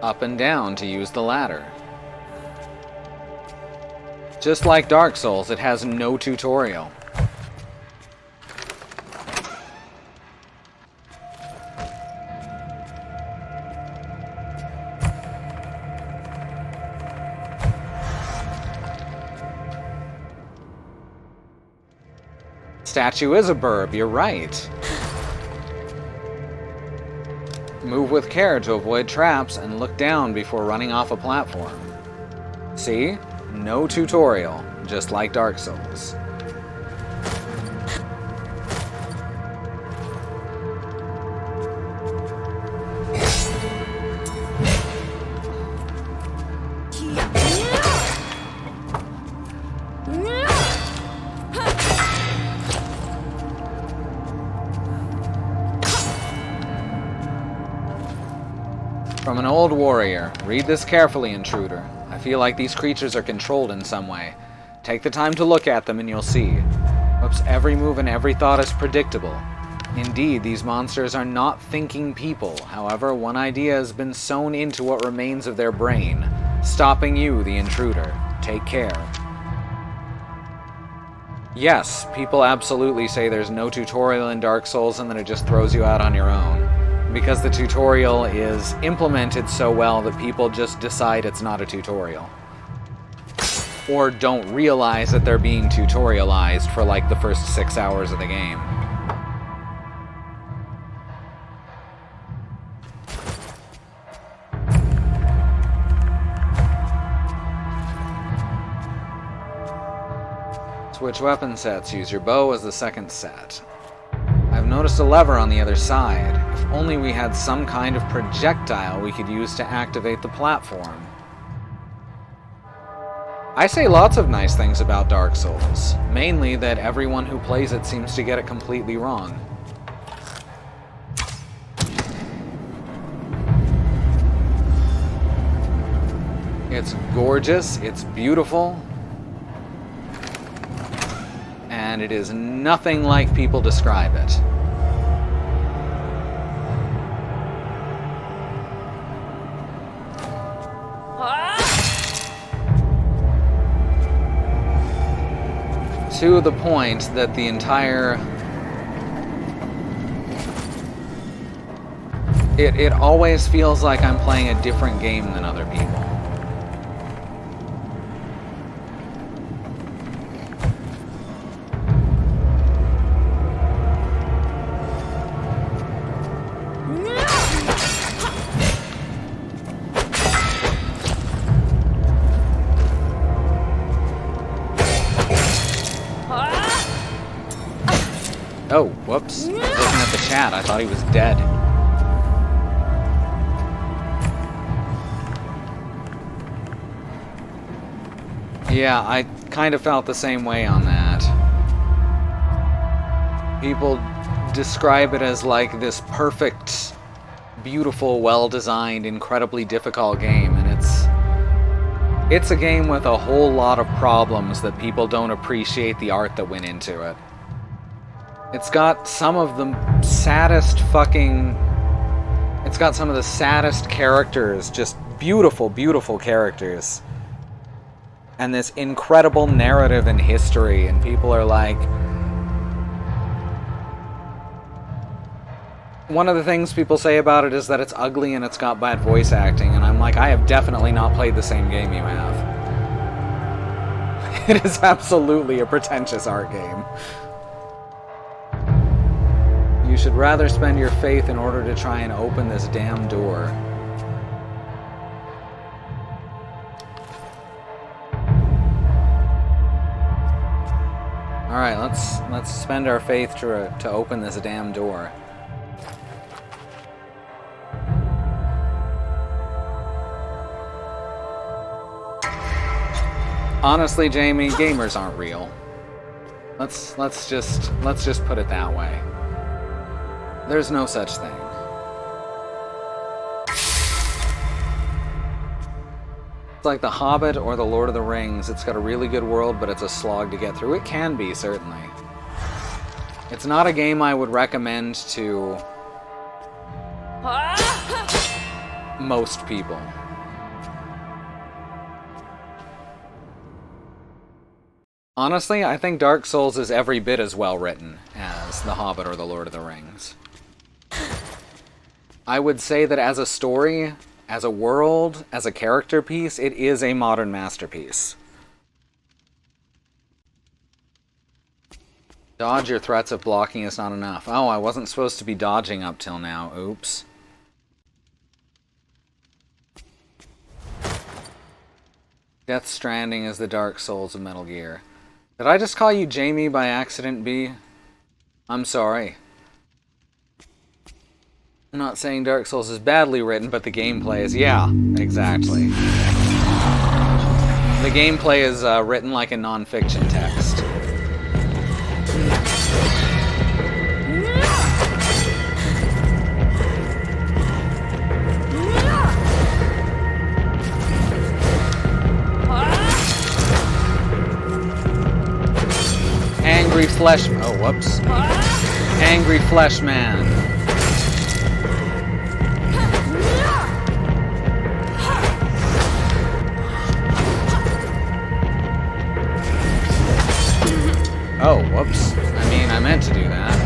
A: Up and down to use the ladder. Just like Dark Souls, it has no tutorial. Statue is a burb, you're right. Move with care to avoid traps and look down before running off a platform. See? No tutorial, just like Dark Souls. From an old warrior. Read this carefully, intruder. I feel like these creatures are controlled in some way. Take the time to look at them and you'll see. Whoops, every move and every thought is predictable. Indeed, these monsters are not thinking people. However, one idea has been sewn into what remains of their brain, stopping you, the intruder. Take care. Yes, people absolutely say there's no tutorial in Dark Souls and that it just throws you out on your own. Because the tutorial is implemented so well that people just decide it's not a tutorial. Or don't realize that they're being tutorialized for like the first 6 hours of the game. Switch weapon sets. Use your bow as the second set. I've noticed a lever on the other side. If only we had some kind of projectile we could use to activate the platform. I say lots of nice things about Dark Souls, mainly that everyone who plays it seems to get it completely wrong. It's gorgeous, it's beautiful, and it is nothing like people describe it. To the point that the entire... It always feels like I'm playing a different game than other people. Oh, whoop. Oops. I was looking at the chat. I thought he was dead. Yeah, I kind of felt the same way on that. People describe it as like this perfect, beautiful, well-designed, incredibly difficult game, and it's a game with a whole lot of problems that people don't appreciate the art that went into it. It's got some of the saddest It's got some of the saddest characters, just beautiful, beautiful characters. And this incredible narrative and history, and people are like... One of the things people say about it is that it's ugly and it's got bad voice acting, and I'm like, I have definitely not played the same game you have. It is absolutely a pretentious art game. You should rather spend your faith in order to try and open this damn door. Alright, let's spend our faith to open this damn door. Honestly, Jamie, gamers aren't real. Let's just put it that way. There's no such thing. It's like The Hobbit or The Lord of the Rings. It's got a really good world, but it's a slog to get through. It can be, certainly. It's not a game I would recommend to most people. Honestly, I think Dark Souls is every bit as well written as The Hobbit or The Lord of the Rings. I would say that as a story, as a world, as a character piece, it is a modern masterpiece. Dodge your threats if blocking is not enough. Oh, I wasn't supposed to be dodging up till now. Oops. Death Stranding is the Dark Souls of Metal Gear. Did I just call you Jamie by accident, B? I'm sorry. I'm not saying Dark Souls is badly written, but the gameplay is... Yeah, exactly. The gameplay is written like a non-fiction text. Angry Flesh... Oh, whoops. Angry Flesh Man. Oh, whoops. I mean, I meant to do that.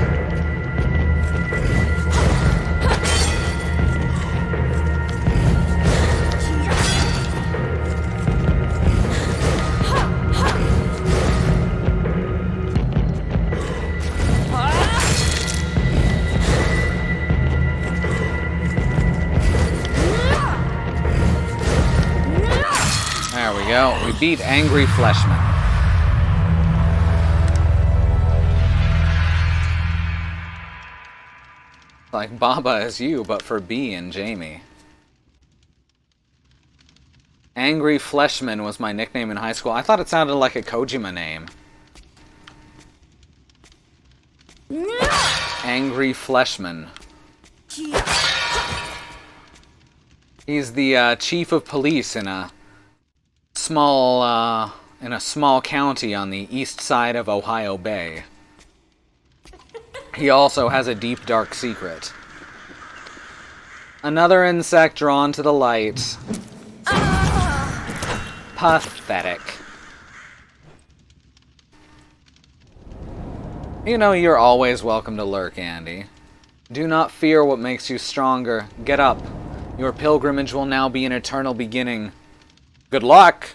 A: There we go. We beat Angry Fleshman. Like Baba is you, but for B and Jamie. Angry Fleshman was my nickname in high school. I thought it sounded like a Kojima name. Angry Fleshman. He's the chief of police in a small county on the east side of Ohio Bay. He also has a deep, dark secret. Another insect drawn to the light. Pathetic. You know you're always welcome to lurk, Andy. Do not fear what makes you stronger. Get up. Your pilgrimage will now be an eternal beginning. Good luck!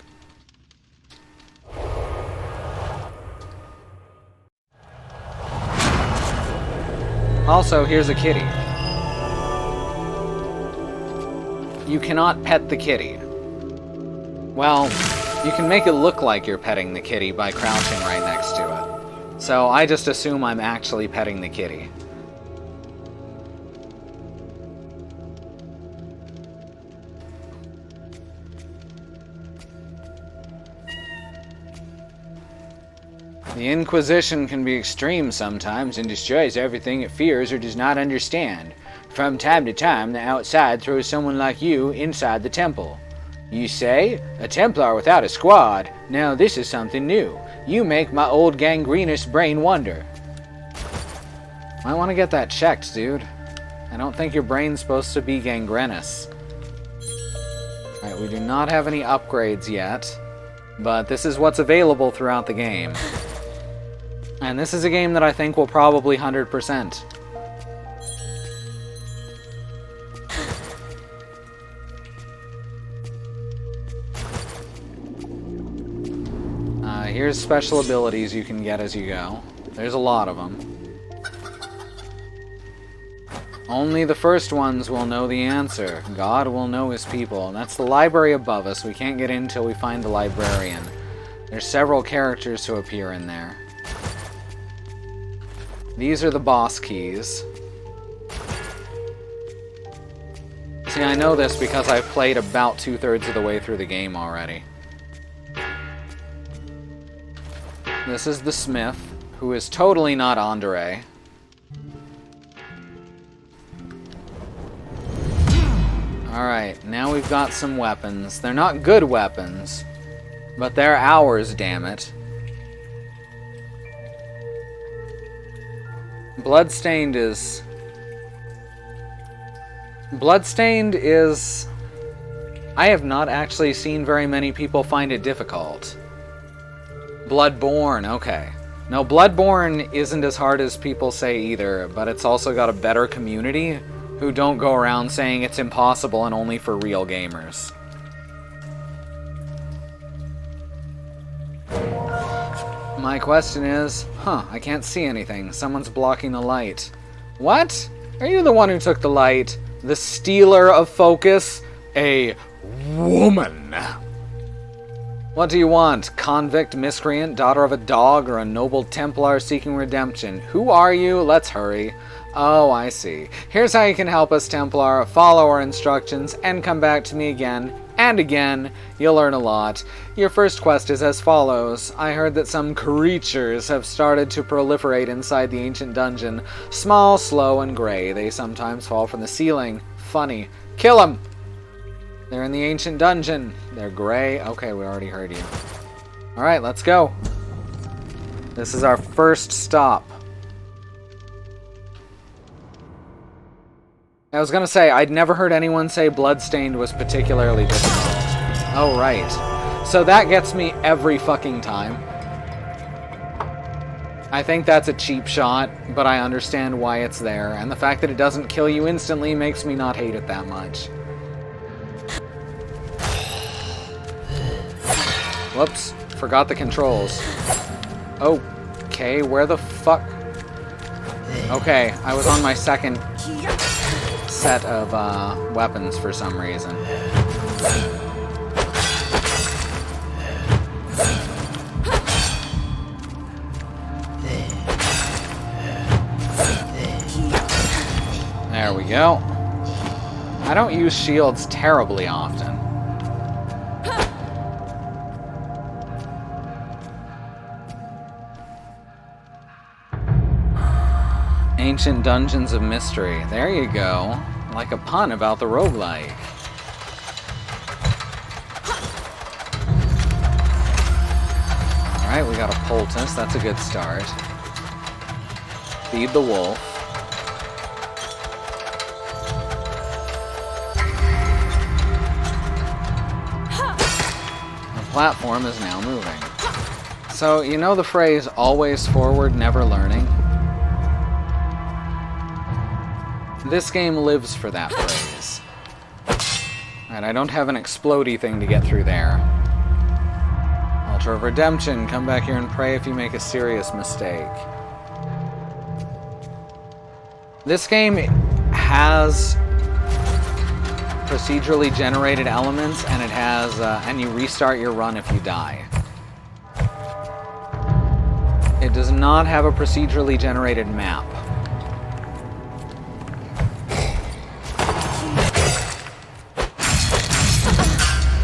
A: Also, here's a kitty. You cannot pet the kitty. Well, you can make it look like you're petting the kitty by crouching right next to it. So I just assume I'm actually petting the kitty. The Inquisition can be extreme sometimes and destroys everything it fears or does not understand. From time to time, the outside throws someone like you inside the temple. You say? A Templar without a squad? Now this is something new. You make my old gangrenous brain wonder. Might want to get that checked, dude. I don't think your brain's supposed to be gangrenous. Alright, we do not have any upgrades yet, but this is what's available throughout the game. And this is a game that I think will probably 100%. Here's special abilities you can get as you go. There's a lot of them. Only the first ones will know the answer. God will know his people. And that's the library above us. We can't get in until we find the librarian. There's several characters who appear in there. These are the boss keys. See, I know this because I've played about 2/3 of the way through the game already. This is the Smith, who is totally not Andre. Alright, now we've got some weapons. They're not good weapons, but they're ours, damn it. Bloodstained is... I have not actually seen very many people find it difficult. Bloodborne, okay. No, Bloodborne isn't as hard as people say either, but it's also got a better community who don't go around saying it's impossible and only for real gamers. My question is, I can't see anything. Someone's blocking the light. What? Are you the one who took the light? The stealer of focus? A woman. What do you want? Convict, miscreant, daughter of a dog, or a noble Templar seeking redemption? Who are you? Let's hurry. Oh, I see. Here's how you can help us, Templar. Follow our instructions and come back to me again and again. You'll learn a lot. Your first quest is as follows. I heard that some creatures have started to proliferate inside the ancient dungeon. Small, slow, and gray. They sometimes fall from the ceiling. Funny. Kill them! They're in the ancient dungeon. They're gray. Okay, we already heard you. Alright, let's go. This is our first stop. I was gonna say, I'd never heard anyone say Bloodstained was particularly difficult. Oh, right. So that gets me every fucking time. I think that's a cheap shot, but I understand why it's there, and the fact that it doesn't kill you instantly makes me not hate it that much. Whoops, forgot the controls. Okay, where the fuck? Okay, I was on my second set of weapons for some reason. There we go. I don't use shields terribly often. Ancient Dungeons of Mystery. There you go. Like a pun about the roguelike. Alright, we got a poultice. That's a good start. Feed the wolf. The platform is now moving. So, you know the phrase, always forward, never learning? This game lives for that phrase. Alright, I don't have an explodey thing to get through there. Altar of Redemption, come back here and pray if you make a serious mistake. This game has procedurally generated elements, and it has, and you restart your run if you die. It does not have a procedurally generated map.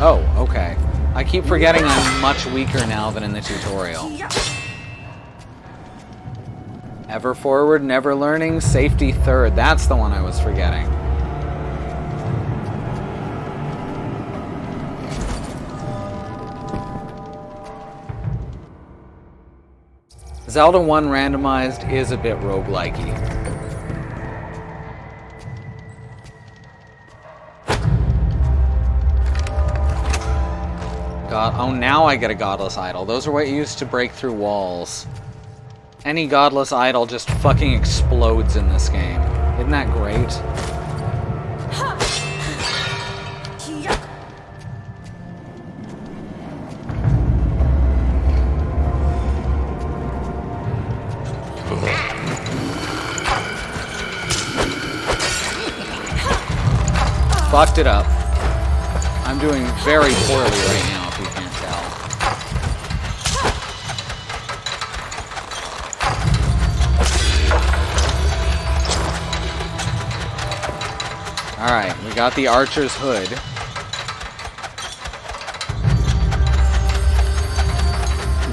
A: Oh, okay. I keep forgetting I'm much weaker now than in the tutorial. Ever forward, never learning, safety third. That's the one I was forgetting. Zelda 1 randomized is a bit roguelikey. God, oh, now I get a godless idol. Those are what you use to break through walls. Any godless idol just fucking explodes in this game. Isn't that great? Fucked it up. I'm doing very poorly right now, if you can't tell. Alright, we got the archer's hood.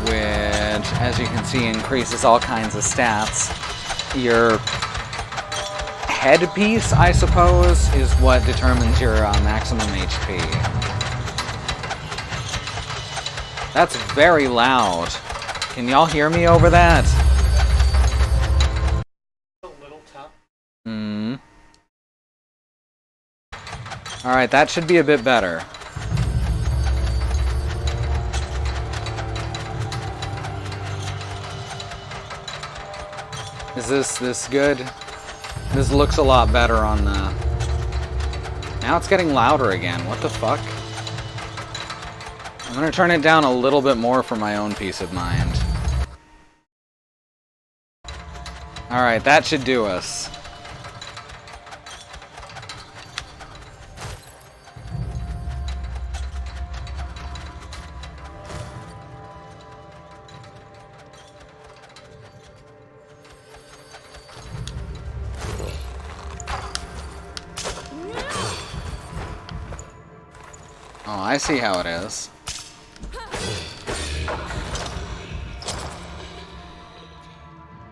A: Which, as you can see, increases all kinds of stats. Your headpiece, I suppose, is what determines your maximum HP. That's very loud. Can y'all hear me over that?
E: A little tough.
A: Alright, that should be a bit better. Is this good? This looks a lot better on the... Now it's getting louder again. What the fuck? I'm gonna turn it down a little bit more for my own peace of mind. Alright, that should do us. Oh, I see how it is.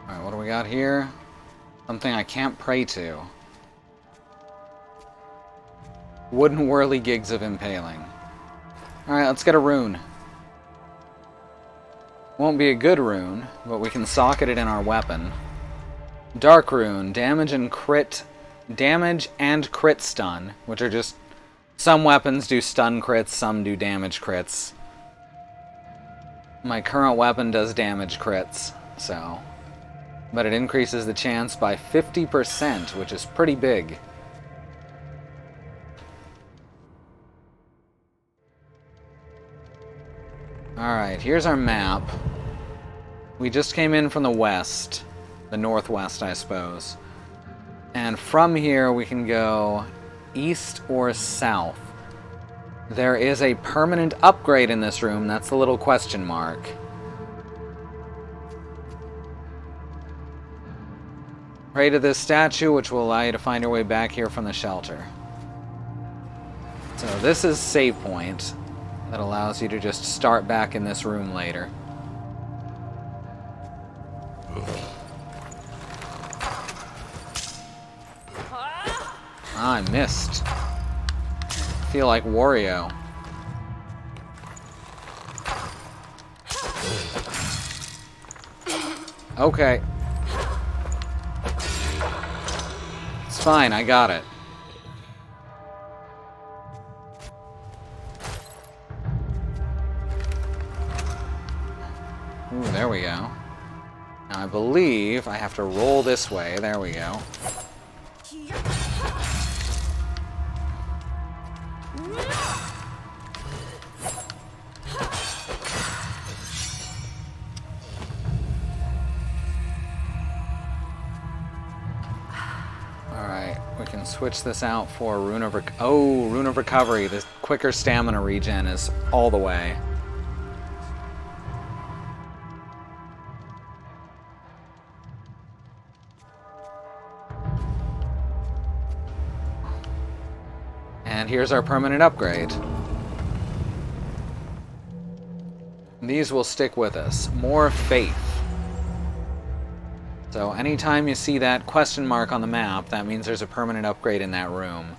A: Alright, what do we got here? Something I can't pray to. Wooden whirligigs of impaling. Alright, let's get a rune. Won't be a good rune, but we can socket it in our weapon. Dark rune, damage and crit stun, which are just... Some weapons do stun crits, some do damage crits. My current weapon does damage crits, so... But it increases the chance by 50%, which is pretty big. Alright, here's our map. We just came in from the west. The northwest, I suppose. And from here we can go east or south. There is a permanent upgrade in this room. That's the little question mark. Pray to this statue, which will allow you to find your way back here from the shelter. So this is save point that allows you to just start back in this room later. Ah, I missed. I feel like Wario. Okay. It's fine, I got it. Ooh, there we go. Now I believe I have to roll this way. There we go. Switch this out for Rune of Rune of Recovery. The quicker stamina regen is all the way. And here's our permanent upgrade. These will stick with us. More faith. So anytime you see that question mark on the map, that means there's a permanent upgrade in that room.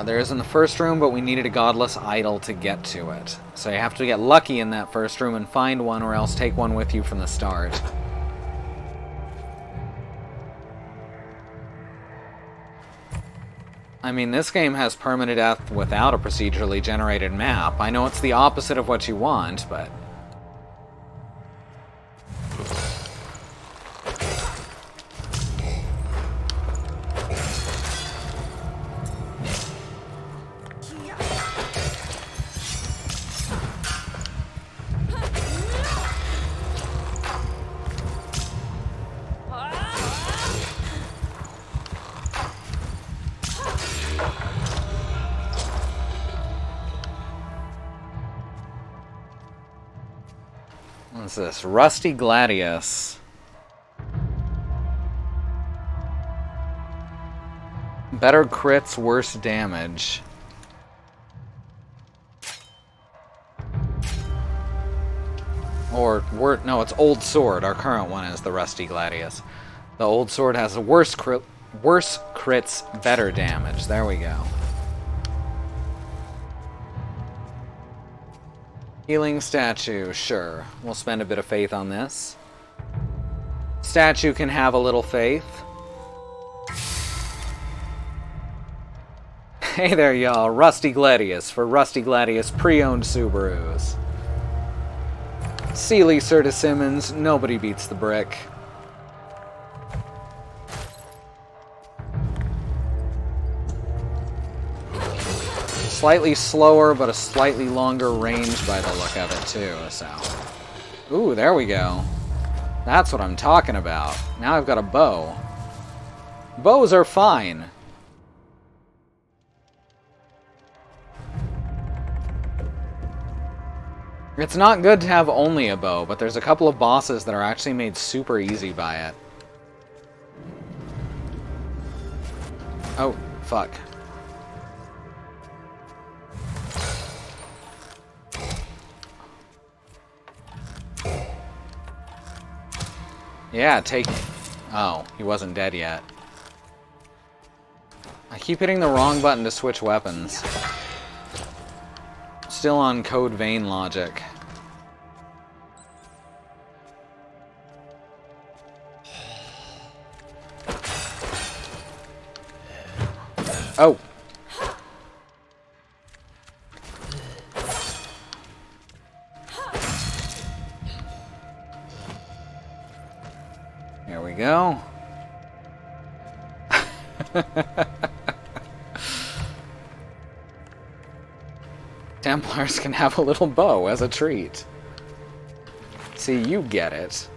A: There is in the first room, but we needed a godless idol to get to it. So you have to get lucky in that first room and find one, or else take one with you from the start. I mean, this game has permanent death without a procedurally generated map. I know it's the opposite of what you want, but... What's this? Rusty Gladius. Better crits, worse damage. Or, no, it's Old Sword. Our current one is the Rusty Gladius. The Old Sword has a worse crits, better damage. There we go. Healing statue, sure. We'll spend a bit of faith on this. Statue can have a little faith. Hey there, y'all. Rusty Gladius for Rusty Gladius pre-owned Subarus. Sealy Serta Simmons, nobody beats the brick. Slightly slower, but a slightly longer range by the look of it, too, so... Ooh, there we go. That's what I'm talking about. Now I've got a bow. Bows are fine. It's not good to have only a bow, but there's a couple of bosses that are actually made super easy by it. Oh, fuck. Yeah, take... Oh, he wasn't dead yet. I keep hitting the wrong button to switch weapons. Still on Code Vein logic. Oh! There we go. Templars can have a little bow as a treat. See, you get it.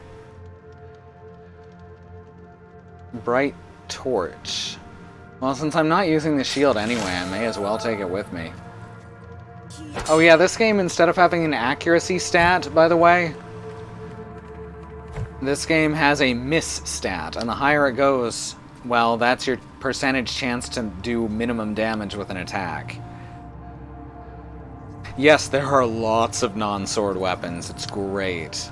A: Bright torch. Well, since I'm not using the shield anyway, I may as well take it with me. Oh yeah, this game, instead of having an accuracy stat, by the way, this game has a miss stat, and the higher it goes, well, that's your percentage chance to do minimum damage with an attack. Yes, there are lots of non-sword weapons. It's great.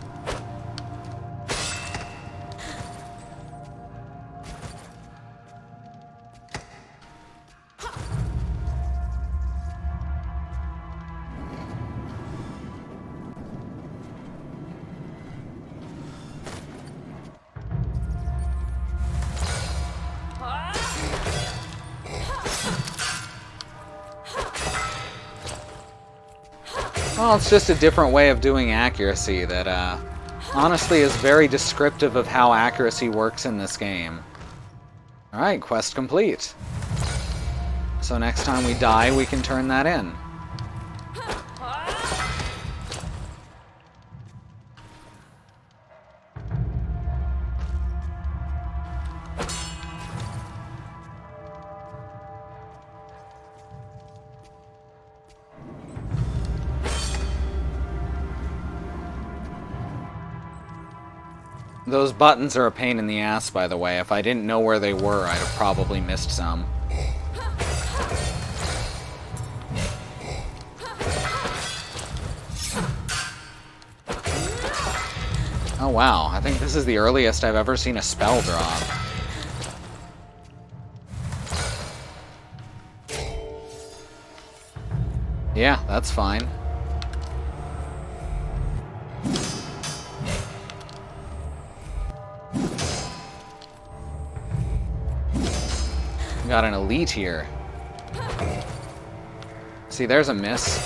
A: Well, it's just a different way of doing accuracy that, honestly is very descriptive of how accuracy works in this game. Alright, quest complete. So next time we die, we can turn that in. Those buttons are a pain in the ass, by the way. If I didn't know where they were, I'd have probably missed some. Oh wow, I think this is the earliest I've ever seen a spell drop. Yeah, that's fine. Got an elite here. See, there's a miss.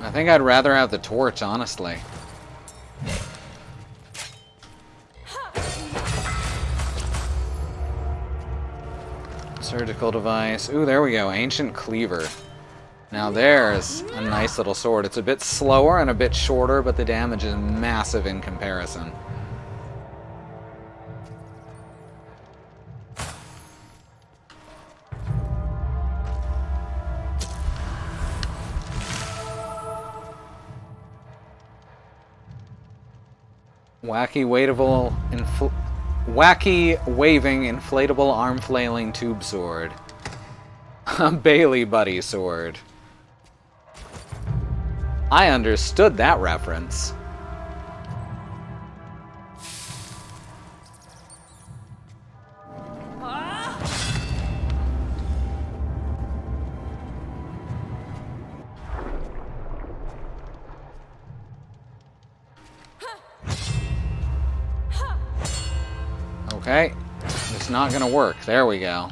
A: I think I'd rather have the torch, honestly. Surgical device. Ooh, there we go. Ancient cleaver. Now there's a nice little sword. It's a bit slower and a bit shorter, but the damage is massive in comparison. Wacky waving inflatable arm flailing tube sword. A Bailey buddy sword. I understood that reference. Okay, it's not gonna work. There we go.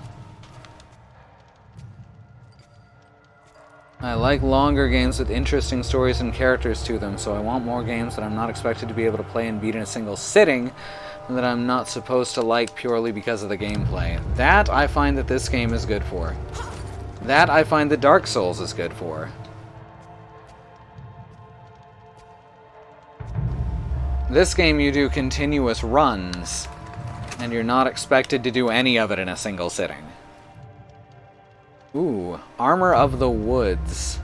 A: I like longer games with interesting stories and characters to them, so I want more games that I'm not expected to be able to play and beat in a single sitting, and that I'm not supposed to like purely because of the gameplay. That I find that this game is good for. That I find that Dark Souls is good for. This game you do continuous runs, and you're not expected to do any of it in a single sitting. Ooh, Armor of the Woods.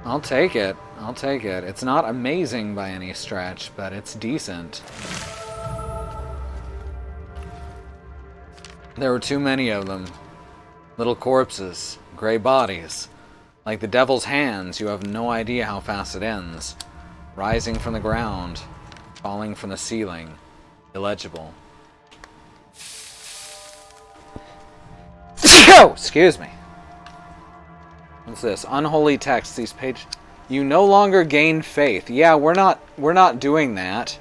A: I'll take it. I'll take it. It's not amazing by any stretch, but it's decent. There were too many of them. Little corpses, gray bodies. Like the devil's hands, you have no idea how fast it ends. Rising from the ground, falling from the ceiling. Illegible. Oh, excuse me. What's this? Unholy text. These pages. You no longer gain faith. Yeah, we're not doing that.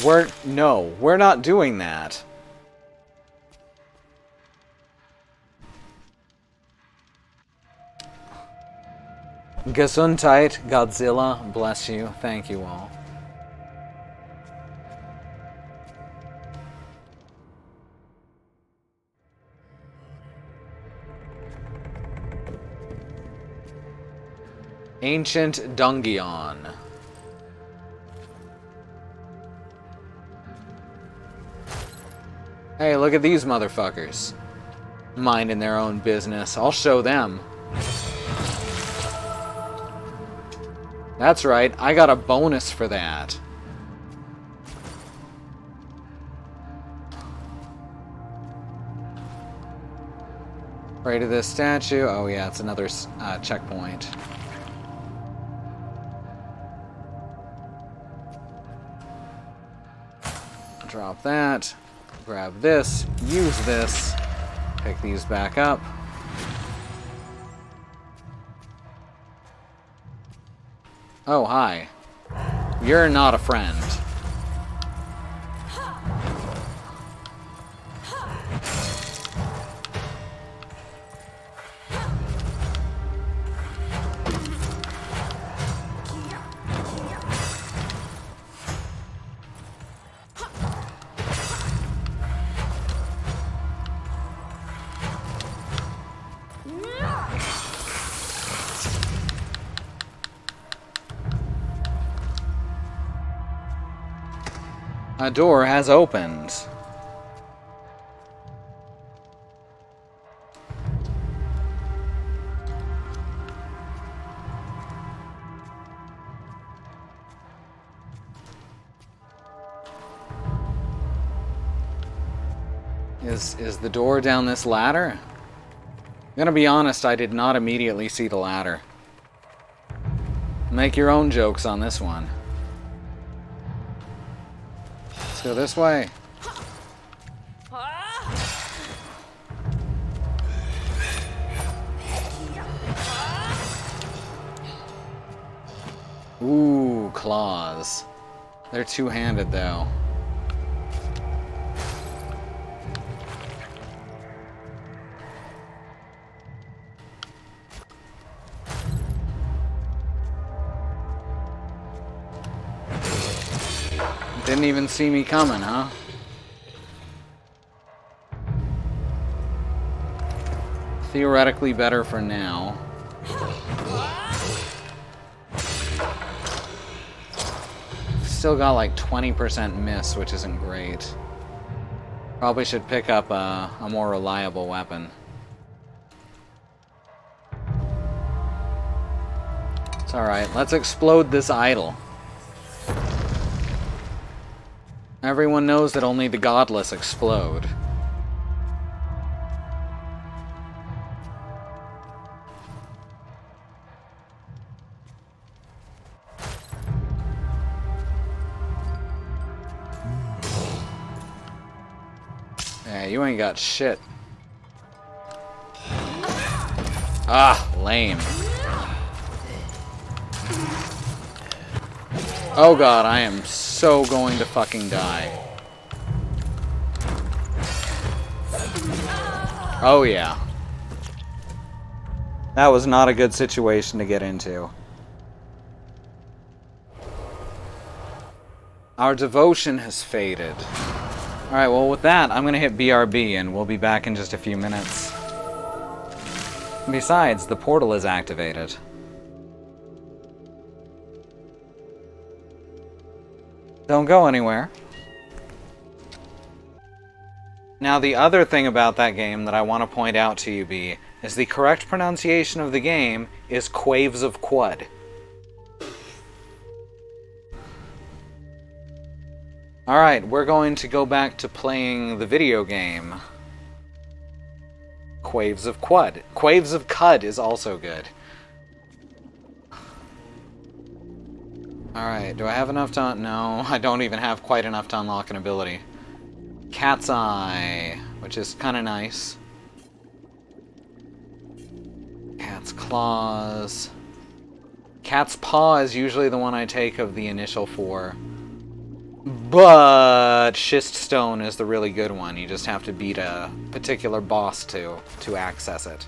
A: We're not doing that. Gesundheit, Godzilla, bless you. Thank you all. Ancient Dungeon. Hey, look at these motherfuckers. Minding their own business. I'll show them. That's right, I got a bonus for that. Right to this statue. Oh yeah, it's another checkpoint. Drop that. Grab this. Use this. Pick these back up. Oh, hi. You're not a friend. A door has opened. Is the door down this ladder? I'm gonna be honest, I did not immediately see the ladder. Make your own jokes on this one. Let's go this way. Ooh, claws. They're two-handed, though. Didn't even see me coming, huh? Theoretically better for now. Still got like 20% miss, which isn't great. Probably should pick up a more reliable weapon. It's alright, let's explode this idol. Everyone knows that only the godless explode. Yeah, you ain't got shit. Ah, lame. Oh god, I am so going to fucking die. Oh yeah. That was not a good situation to get into. Our devotion has faded. Alright, well with that, I'm gonna hit BRB and we'll be back in just a few minutes. Besides, the portal is activated. Don't go anywhere. Now, the other thing about that game that I want to point out to you, B, is the correct pronunciation of the game is Quaves of Quud. Alright, we're going to go back to playing the video game. Quaves of Quud. Quaves of Cud is also good. Alright, do I have enough to... No, I don't even have quite enough to unlock an ability. Cat's Eye, which is kind of nice. Cat's Claws. Cat's Paw is usually the one I take of the initial 4. But Schist Stone is the really good one. You just have to beat a particular boss to access it.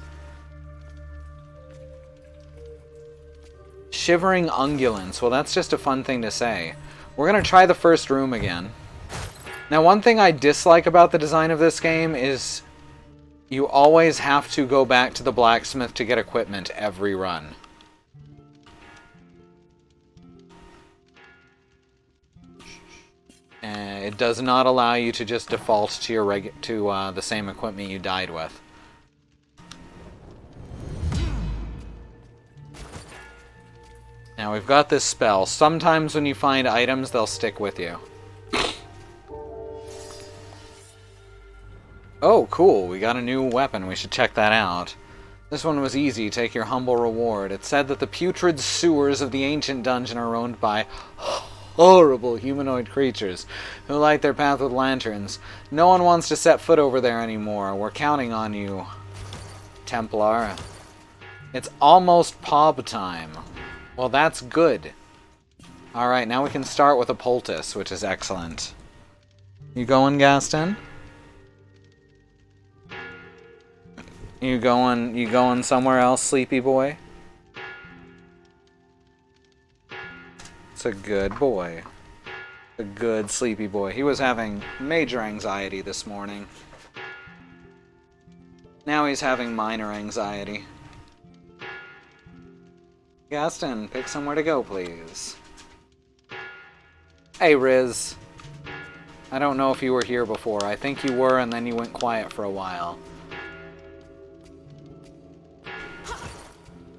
A: Shivering Ungulants. Well, that's just a fun thing to say. We're going to try the first room again. Now, one thing I dislike about the design of this game is you always have to go back to the blacksmith to get equipment every run. It does not allow you to just default to your the same equipment you died with. Now we've got this spell. Sometimes when you find items, they'll stick with you. Oh, cool. We got a new weapon. We should check that out. This one was easy. Take your humble reward. It said that the putrid sewers of the ancient dungeon are owned by horrible humanoid creatures who light their path with lanterns. No one wants to set foot over there anymore. We're counting on you, Templar. It's almost pub time. Well, that's good. Alright, now we can start with a poultice, which is excellent. You going, Gaston? You going somewhere else, sleepy boy? It's a good boy. A good sleepy boy. He was having major anxiety this morning. Now he's having minor anxiety. Gaston, pick somewhere to go, please. Hey, Riz. I don't know if you were here before. I think you were, and then you went quiet for a while.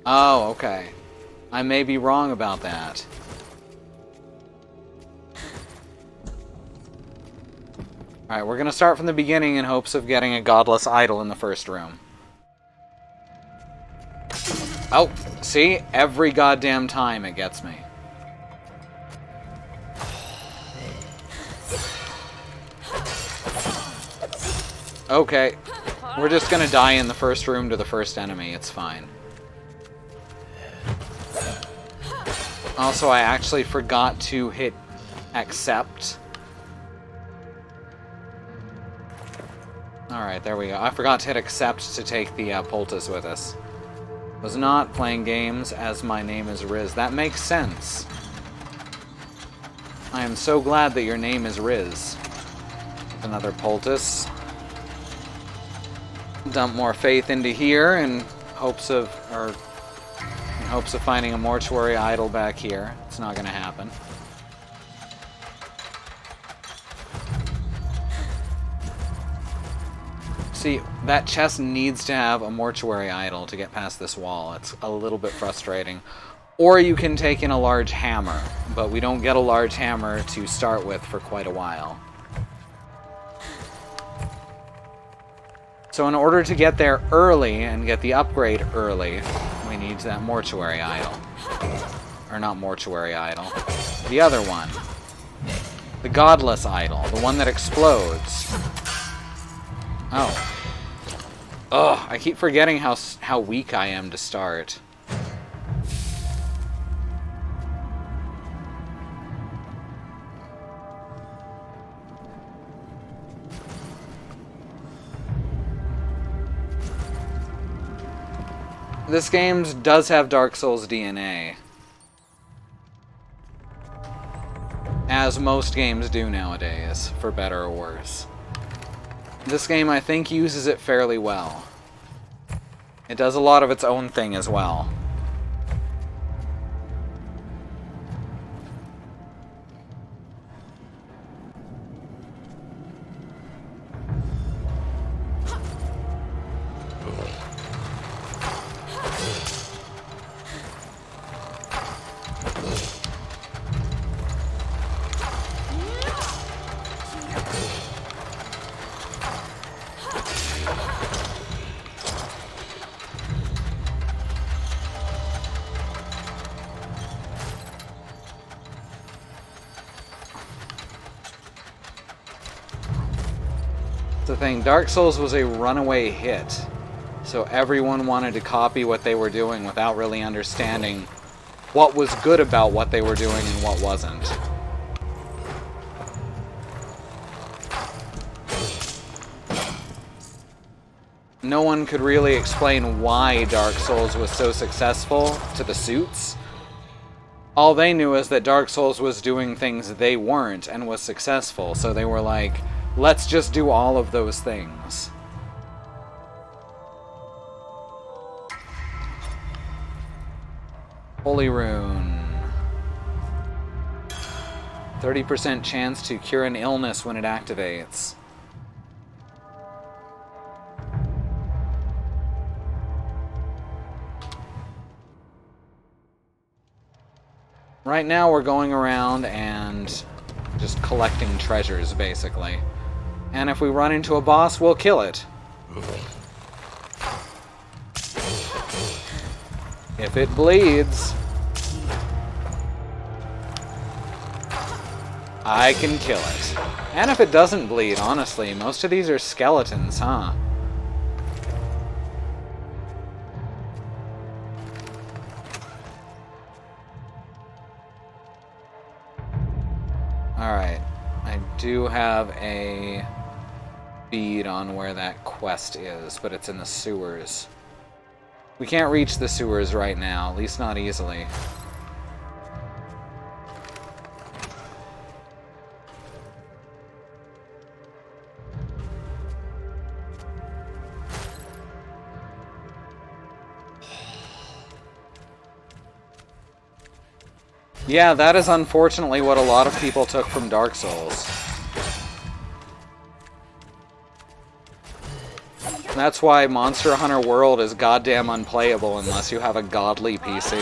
A: Oh, okay. I may be wrong about that. Alright, we're gonna start from the beginning in hopes of getting a godless idol in the first room. Oh, see? Every goddamn time it gets me. Okay. We're just gonna die in the first room to the first enemy. It's fine. Also, I actually forgot to hit accept. Alright, there we go. I forgot to hit accept to take the poultice with us. Was not playing games as my name is Riz. That makes sense. I am so glad that your name is Riz. Another poultice. Dump more faith into here in hopes of finding a mortuary idol back here. It's not gonna happen. See, that chest needs to have a mortuary idol to get past this wall. It's a little bit frustrating. Or you can take in a large hammer, but we don't get a large hammer to start with for quite a while. So in order to get there early and get the upgrade early, we need that mortuary idol. Or not mortuary idol. The other one. The godless idol. The one that explodes. Oh. Ugh, I keep forgetting how weak I am to start. This game does have Dark Souls DNA. As most games do nowadays, for better or worse. This game, I think, uses it fairly well. It does a lot of its own thing as well. The thing, Dark Souls was a runaway hit, so everyone wanted to copy what they were doing without really understanding what was good about what they were doing and what wasn't. No one could really explain why Dark Souls was so successful to the suits. All they knew is that Dark Souls was doing things they weren't and was successful, so they were like, let's just do all of those things. Holy Rune. 30% chance to cure an illness when it activates. Right now we're going around and just collecting treasures, basically. And if we run into a boss, we'll kill it. If it bleeds, I can kill it. And if it doesn't bleed, honestly, most of these are skeletons, huh? Alright. I do have a bead on where that quest is, but it's in the sewers. We can't reach the sewers right now, at least not easily. Yeah, that is unfortunately what a lot of people took from Dark Souls. That's why Monster Hunter World is goddamn unplayable unless you have a godly PC.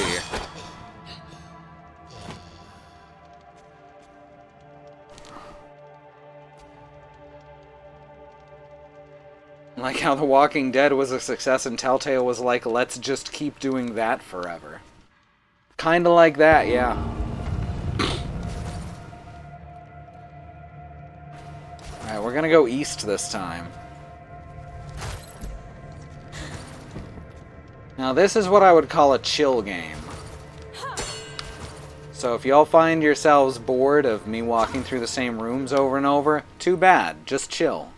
A: how The Walking Dead was a success and Telltale was like, let's just keep doing that forever. Kinda like that, yeah. Alright, we're gonna go east this time. Now this is what I would call a chill game. So if y'all find yourselves bored of me walking through the same rooms over and over, too bad, just chill.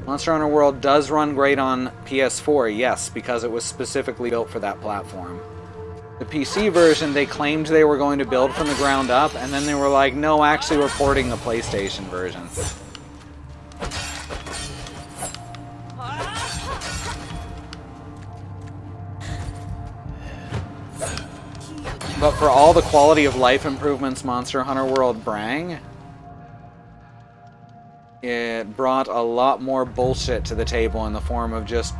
A: Monster Hunter World does run great on PS4, yes, because it was specifically built for that platform. The PC version, they claimed they were going to build from the ground up, and then they were like, no, actually we're porting the PlayStation version. But for all the quality of life improvements Monster Hunter World brang, it brought a lot more bullshit to the table in the form of just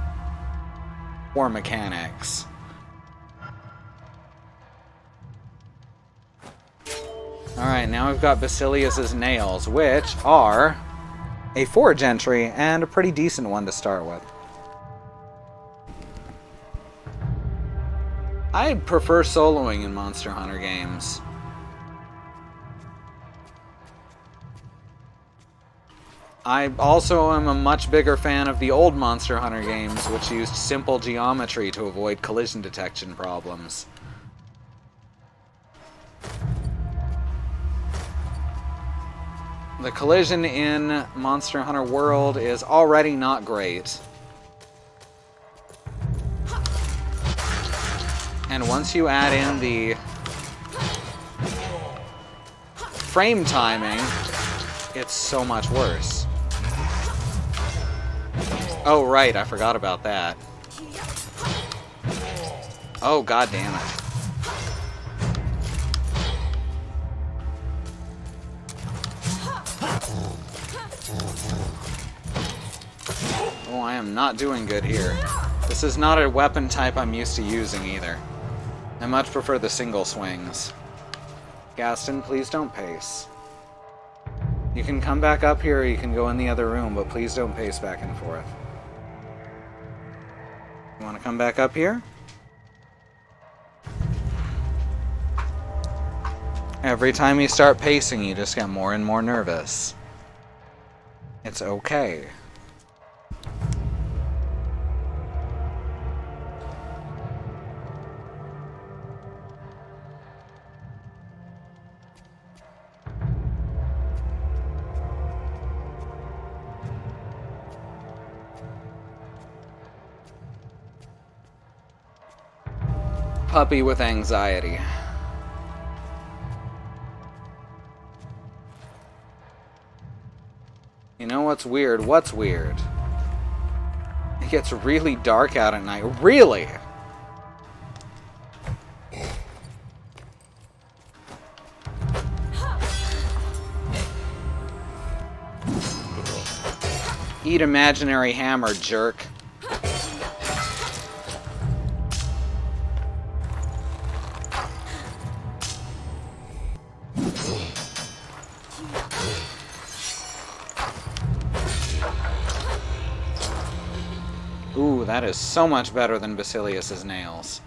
A: poor mechanics. Alright, now we've got Basilius's nails, which are a forge entry and a pretty decent one to start with. I prefer soloing in Monster Hunter games. I also am a much bigger fan of the old Monster Hunter games, which used simple geometry to avoid collision detection problems. The collision in Monster Hunter World is already not great. And once you add in the frame timing, it's so much worse. Oh, right, I forgot about that. Oh, god damn it. Oh, I am not doing good here. This is not a weapon type I'm used to using either. I much prefer the single swings. Gaston, please don't pace. You can come back up here or you can go in the other room, but please don't pace back and forth. You want to come back up here? Every time you start pacing, you just get more and more nervous. It's okay. Puppy with anxiety. You know what's weird? What's weird? It gets really dark out at night. Really? Eat imaginary hammer, jerk. Ooh, that is so much better than Basilius's nails.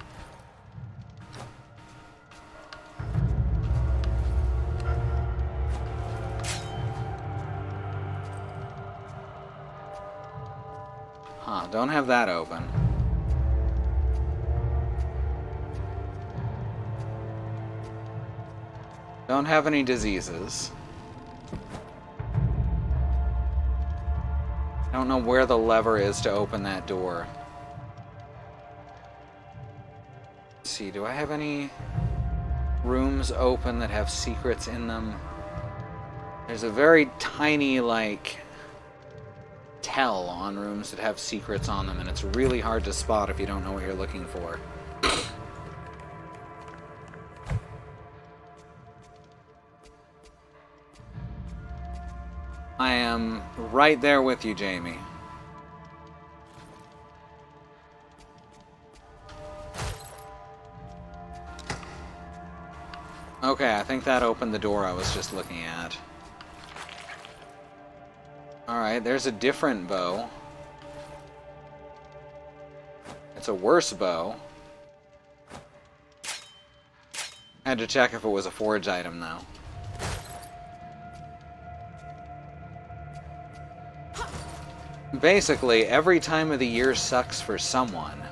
A: Huh, don't have that open. Don't have any diseases. I don't know where the lever is to open that door. Let's see, do I have any rooms open that have secrets in them? There's a very tiny, like, tell on rooms that have secrets on them, and it's really hard to spot if you don't know what you're looking for. I am right there with you, Jamie. Okay, I think that opened the door I was just looking at. Alright. Alright, there's a different bow. It's a worse bow. Had to check if it was a forge item, though. Basically, every time of the year sucks for someone.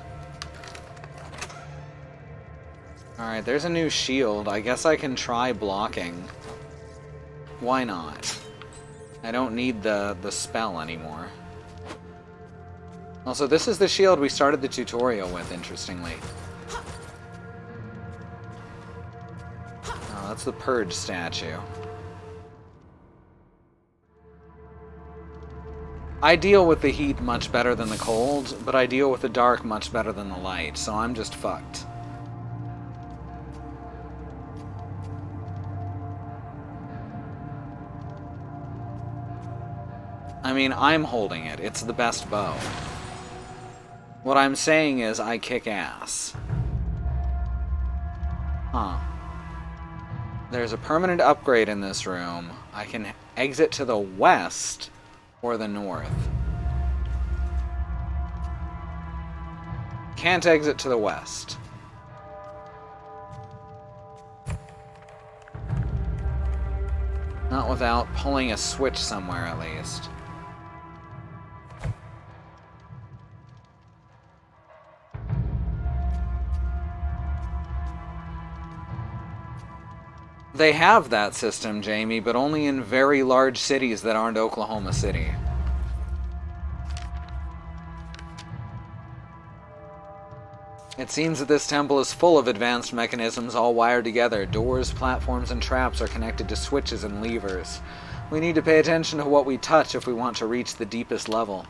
A: Alright, there's a new shield. I guess I can try blocking. Why not? I don't need the spell anymore. Also, this is the shield we started the tutorial with, interestingly. Oh, that's the Purge statue. I deal with the heat much better than the cold, but I deal with the dark much better than the light, so I'm just fucked. I mean, I'm holding it. It's the best bow. What I'm saying is I kick ass. Huh. There's a permanent upgrade in this room. I can exit to the west or the north. Can't exit to the west. Not without pulling a switch somewhere, at least. They have that system, Jamie, but only in very large cities that aren't Oklahoma City. It seems that this temple is full of advanced mechanisms all wired together. Doors, platforms, and traps are connected to switches and levers. We need to pay attention to what we touch if we want to reach the deepest level.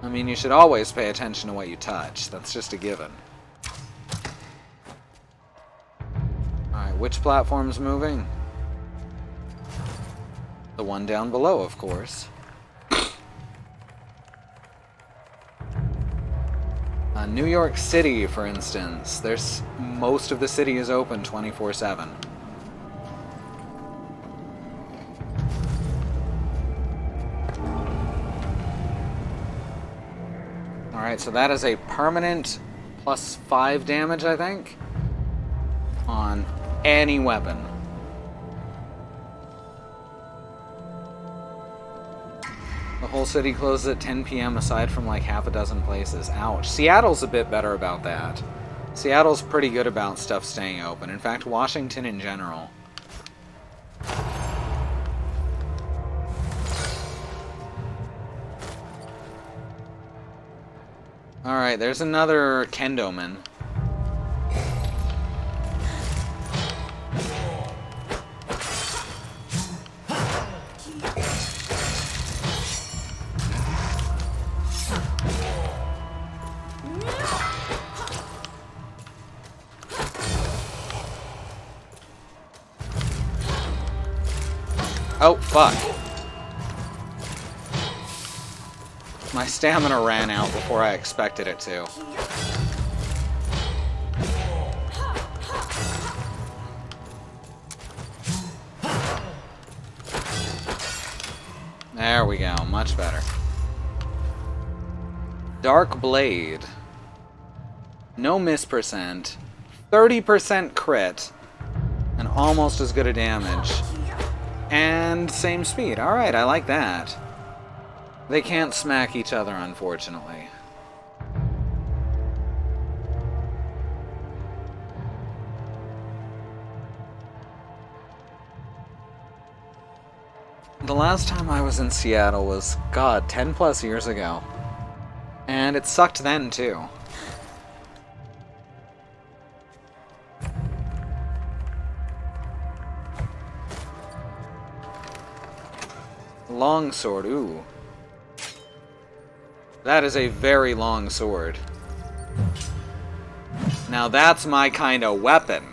A: I mean, you should always pay attention to what you touch. That's just a given. Alright, which platform's moving? The one down below, of course. New York City, for instance. Most of the city is open 24/7. Alright, so that is a permanent +5 damage, I think, on any weapon. The whole city closes at 10 p.m. aside from like half a dozen places. Ouch. Seattle's a bit better about that. Seattle's pretty good about stuff staying open. In fact, Washington in general. Alright, there's another Kendoman. Oh, fuck. My stamina ran out before I expected it to. There we go, much better. Dark Blade. No miss percent. 30% crit. And almost as good a damage. And same speed. Alright, I like that. They can't smack each other, unfortunately. The last time I was in Seattle was, God, 10 plus years ago. And it sucked then, too. Longsword, ooh. That is a very long sword. Now that's my kind of weapon.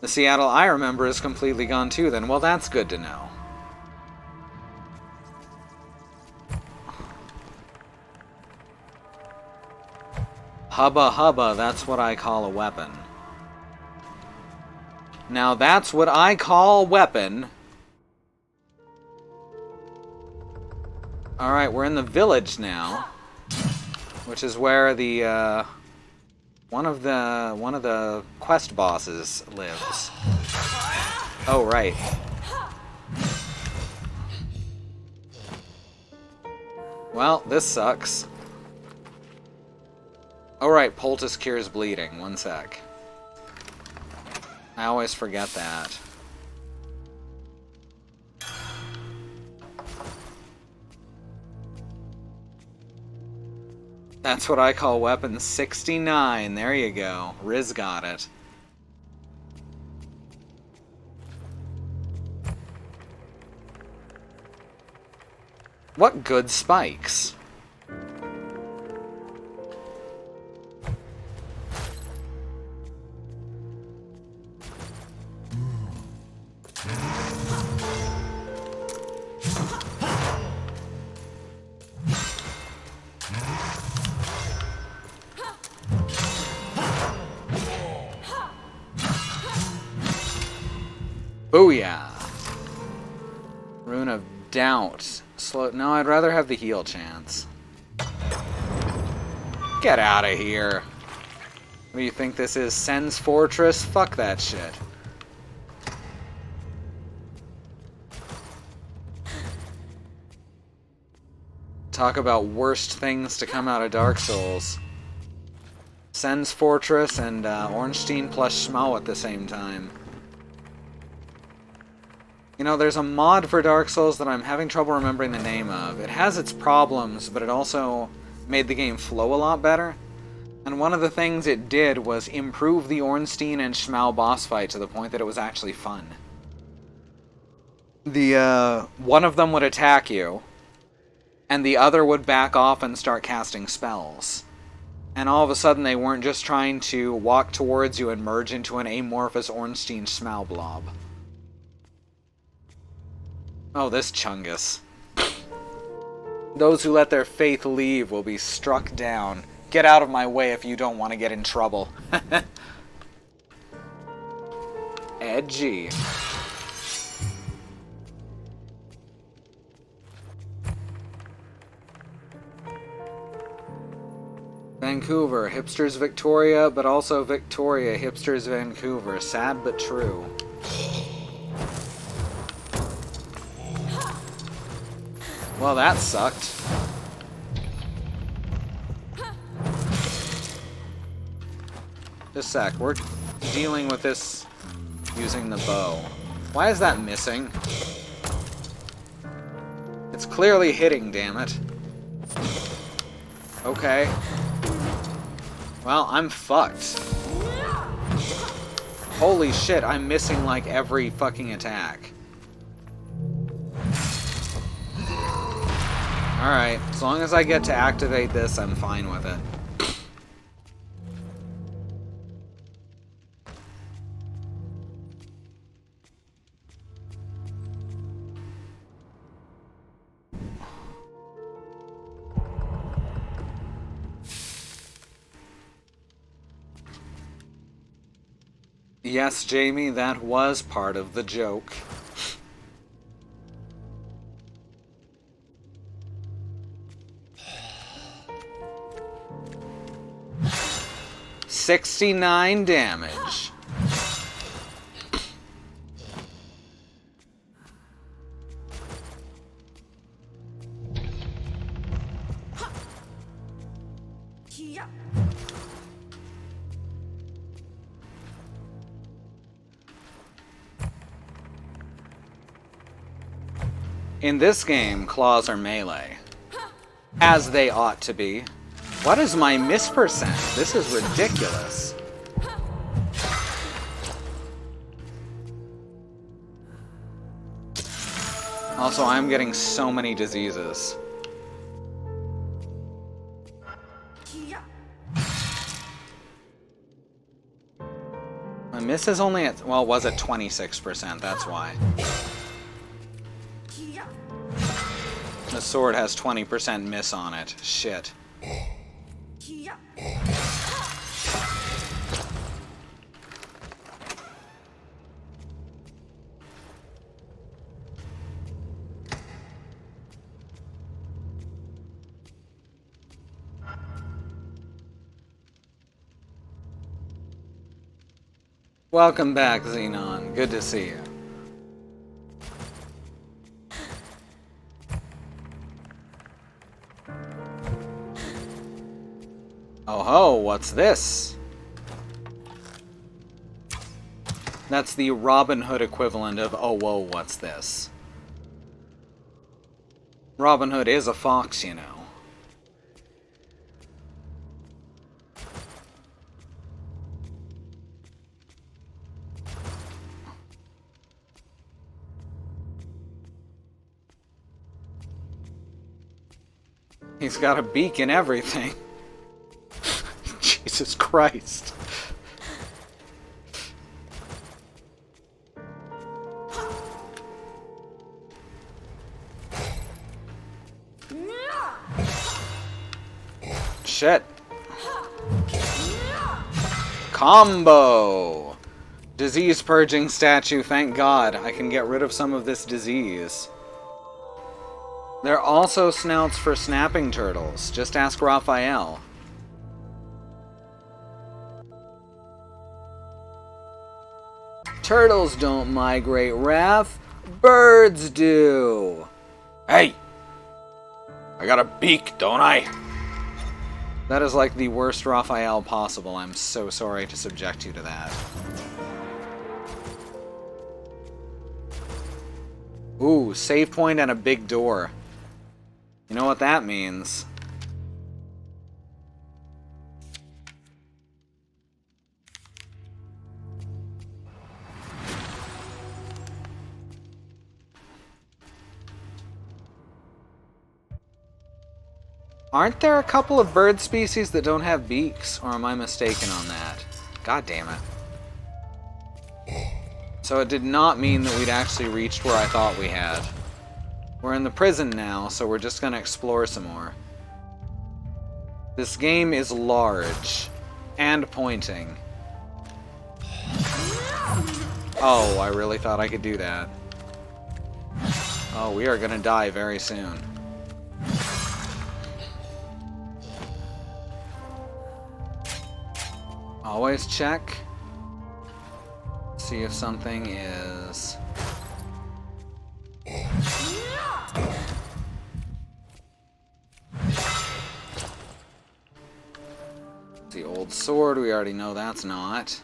A: The Seattle I remember is completely gone too then. Well, that's good to know. Hubba hubba, that's what I call a weapon. Now that's what I call weapon. Alright, we're in the village now. Which is where the, one of the quest bosses lives. Oh, right. Well, this sucks. Alright, poultice cures bleeding. One sec. I always forget that. That's what I call weapon 69. There you go. Riz got it. What good spikes. Booyah! Rune of Doubt. Slow. No, I'd rather have the heal chance. Get out of here. What do you think this is? Sen's Fortress? Fuck that shit. Talk about worst things to come out of Dark Souls. Sen's Fortress and Ornstein and Smough at the same time. You know, there's a mod for Dark Souls that I'm having trouble remembering the name of. It has its problems, but it also made the game flow a lot better. And one of the things it did was improve the Ornstein and Smough boss fight to the point that it was actually fun. One of them would attack you, and the other would back off and start casting spells. And all of a sudden they weren't just trying to walk towards you and merge into an amorphous Ornstein Smough blob. Oh, this Chungus. Those who let their faith leave will be struck down. Get out of my way if you don't want to get in trouble. Edgy. Vancouver, hipsters Victoria, but also Victoria, hipsters Vancouver. Sad but true. Well, that sucked. Just a sec, we're dealing with this using the bow. Why is that missing? It's clearly hitting, damn it. Okay. Well, I'm fucked. Holy shit, I'm missing like every fucking attack. Alright, as long as I get to activate this, I'm fine with it. Yes, Jamie, that was part of the joke. $69 damage. In this game, claws are melee. As they ought to be. What is my miss percent? This is ridiculous. Also, I'm getting so many diseases. My miss is only at, well, it was at 26%, that's why. The sword has 20% miss on it. Shit. Welcome back, Xenon. Good to see you. Oh ho, what's this? That's the Robin Hood equivalent of, oh whoa, what's this? Robin Hood is a fox, you know. He's got a beak and everything. Jesus Christ. Shit. Combo! Disease purging statue, thank God. I can get rid of some of this disease. There are also snouts for snapping turtles. Just ask Raphael. Turtles don't migrate, Raph. Birds do. Hey! I got a beak, don't I? That is like the worst Raphael possible. I'm so sorry to subject you to that. Ooh, save point and a big door. You know what that means? Aren't there a couple of bird species that don't have beaks? Or am I mistaken on that? God damn it. So it did not mean that we'd actually reached where I thought we had. We're in the prison now, so we're just gonna explore some more. This game is large. And pointing. Oh, I really thought I could do that. Oh, we are gonna die very soon. Always check. See if something is... The old sword, we already know that's not.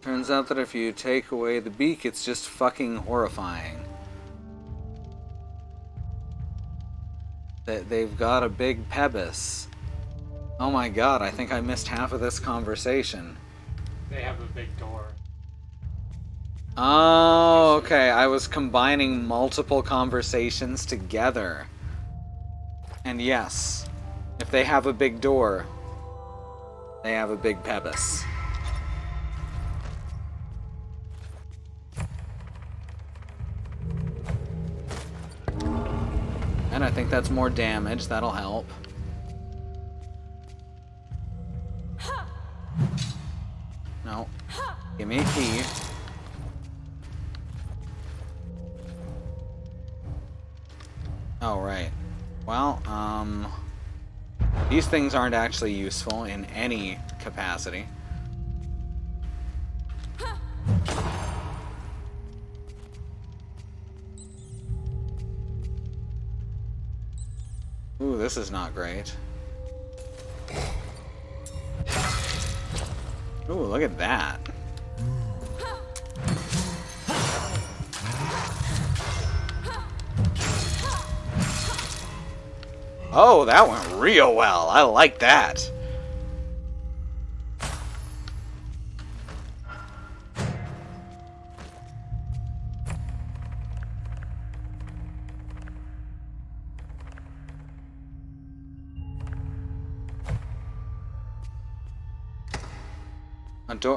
A: Turns out that if you take away the beak, it's just fucking horrifying. They've got a big pebis. Oh my god, I think I missed half of this conversation.
E: They have a big door.
A: Oh, okay. I was combining multiple conversations together. And yes, if they have a big door, they have a big pebis. And I think that's more damage. That'll help. No. Give me a key. Oh, right. Well, these things aren't actually useful in any capacity. Ooh, this is not great. Ooh, look at that. Oh, that went real well. I like that.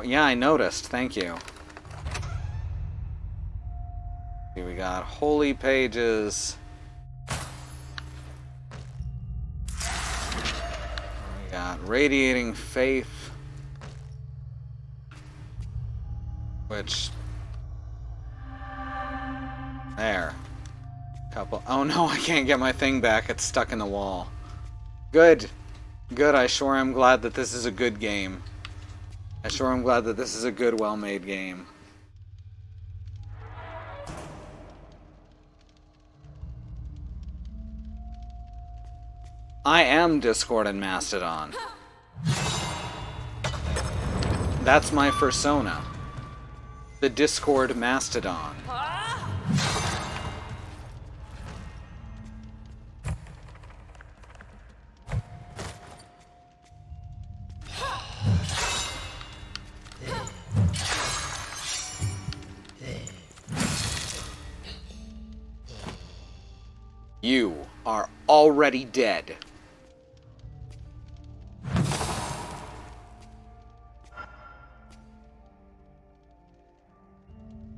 A: Yeah, I noticed. Thank you. Here we got holy pages. We got got Radiating Faith, which... There. Couple... Oh no, I can't get my thing back. It's stuck in the wall. Good. Good, I sure am glad that this is a good game. I sure am glad that this is a good, well-made game. I am Discord and Mastodon. That's my persona. The Discord Mastodon. You are already dead.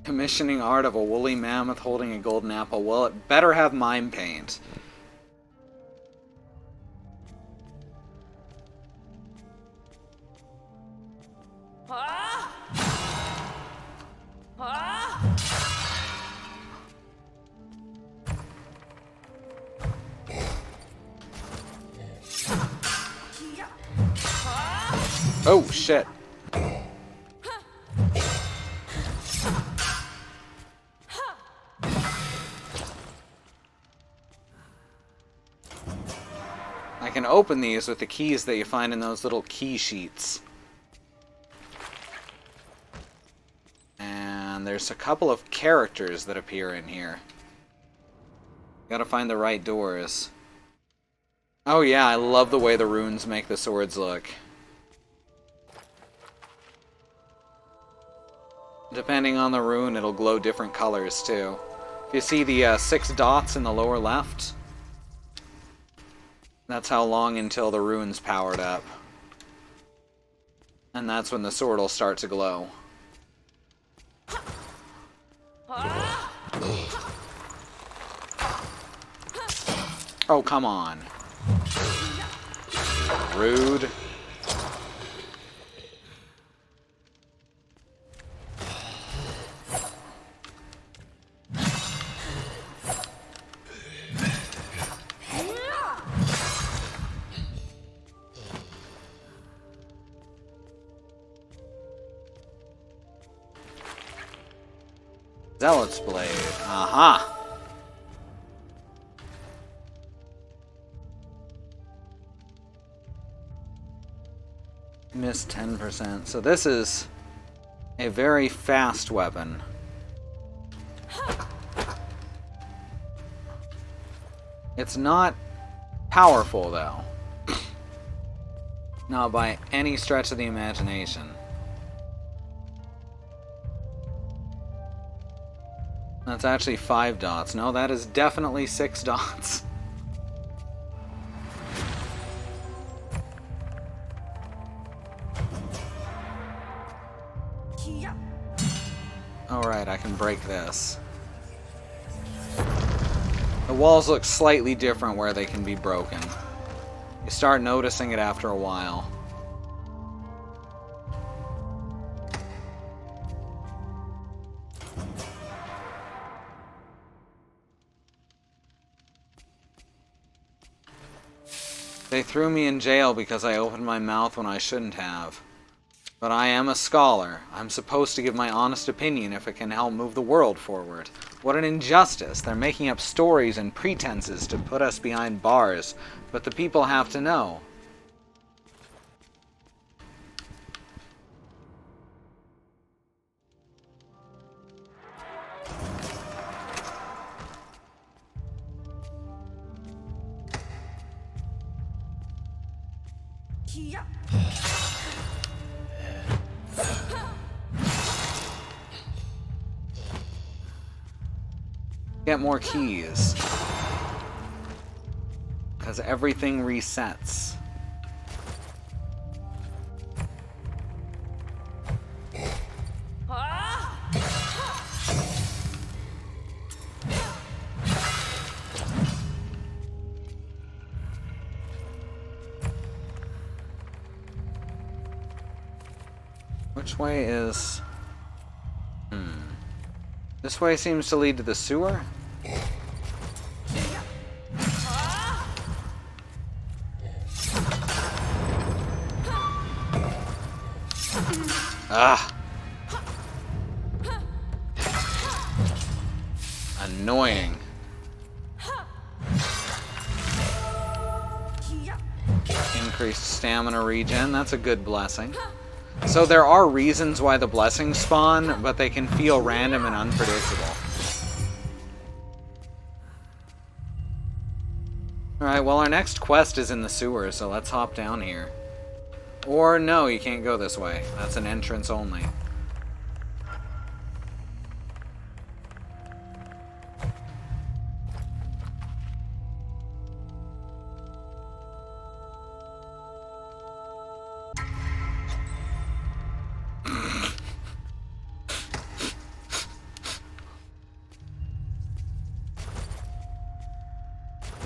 A: Commissioning art of a woolly mammoth holding a golden apple. Well, it better have mime paint. Oh, shit. I can open these with the keys that you find in those little key sheets. And there's a couple of characters that appear in here. Gotta find the right doors. Oh yeah, I love the way the runes make the swords look. Depending on the rune, it'll glow different colors too. If you see the 6 dots in the lower left, that's how long until the rune's powered up. And that's when the sword will start to glow. Oh, come on. Rude. Zealot's Blade. Aha! Missed 10%. So this is a very fast weapon. It's not powerful, though. Not by any stretch of the imagination. That's actually 5 dots. No, that is definitely 6 dots. Alright, I can break this. The walls look slightly different where they can be broken. You start noticing it after a while. They threw me in jail because I opened my mouth when I shouldn't have. But I am a scholar. I'm supposed to give my honest opinion if it can help move the world forward. What an injustice. They're making up stories and pretenses to put us behind bars, but the people have to know. Get more keys. Because everything resets. Which way is... This way seems to lead to the sewer? Ah! Annoying. Increased stamina regen, that's a good blessing. So there are reasons why the blessings spawn, but they can feel random and unpredictable. Alright, well our next quest is in the sewer, so let's hop down here. Or no, you can't go this way. That's an entrance only.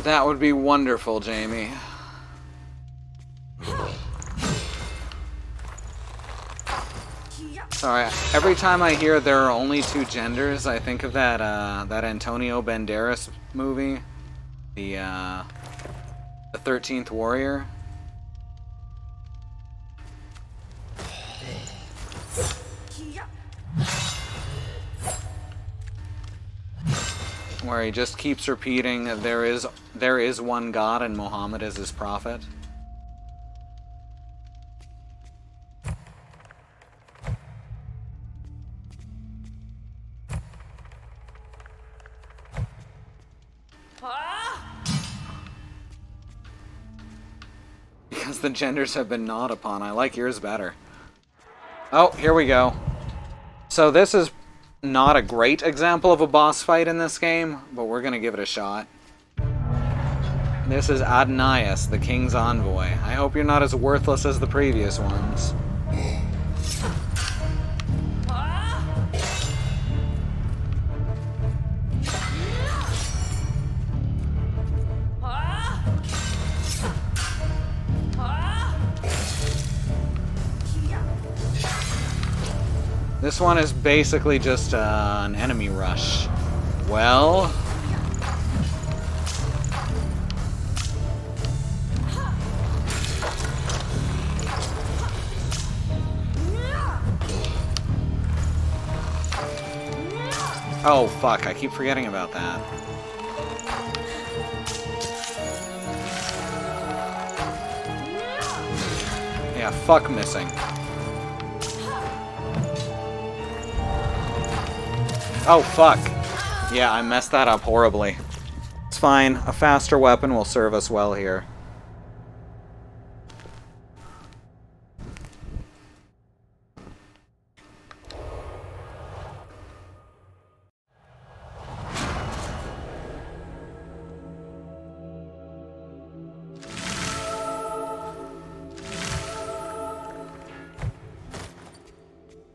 A: That would be wonderful, Jamie. Sorry, every time I hear there are only two genders, I think of that that Antonio Banderas movie, the 13th Warrior. Where he just keeps repeating that there is one God and Muhammad is his prophet. Because the genders have been gnawed upon. I like yours better. Oh, here we go. So this is not a great example of a boss fight in this game, but we're gonna give it a shot. This is Adonias, the king's envoy. I hope you're not as worthless as the previous ones. This one is basically just an enemy rush. Well... Oh, fuck, I keep forgetting about that. Yeah, fuck missing. Oh, fuck. Yeah, I messed that up horribly. It's fine. A faster weapon will serve us well here.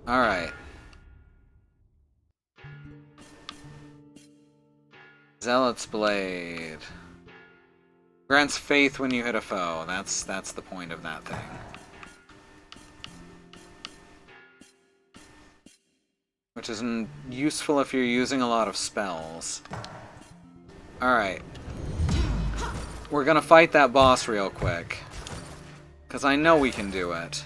A: Alright. Zealot's Blade. Grants faith when you hit a foe. That's the point of that thing. Which is useful if you're using a lot of spells. Alright. We're gonna fight that boss real quick. Because I know we can do it.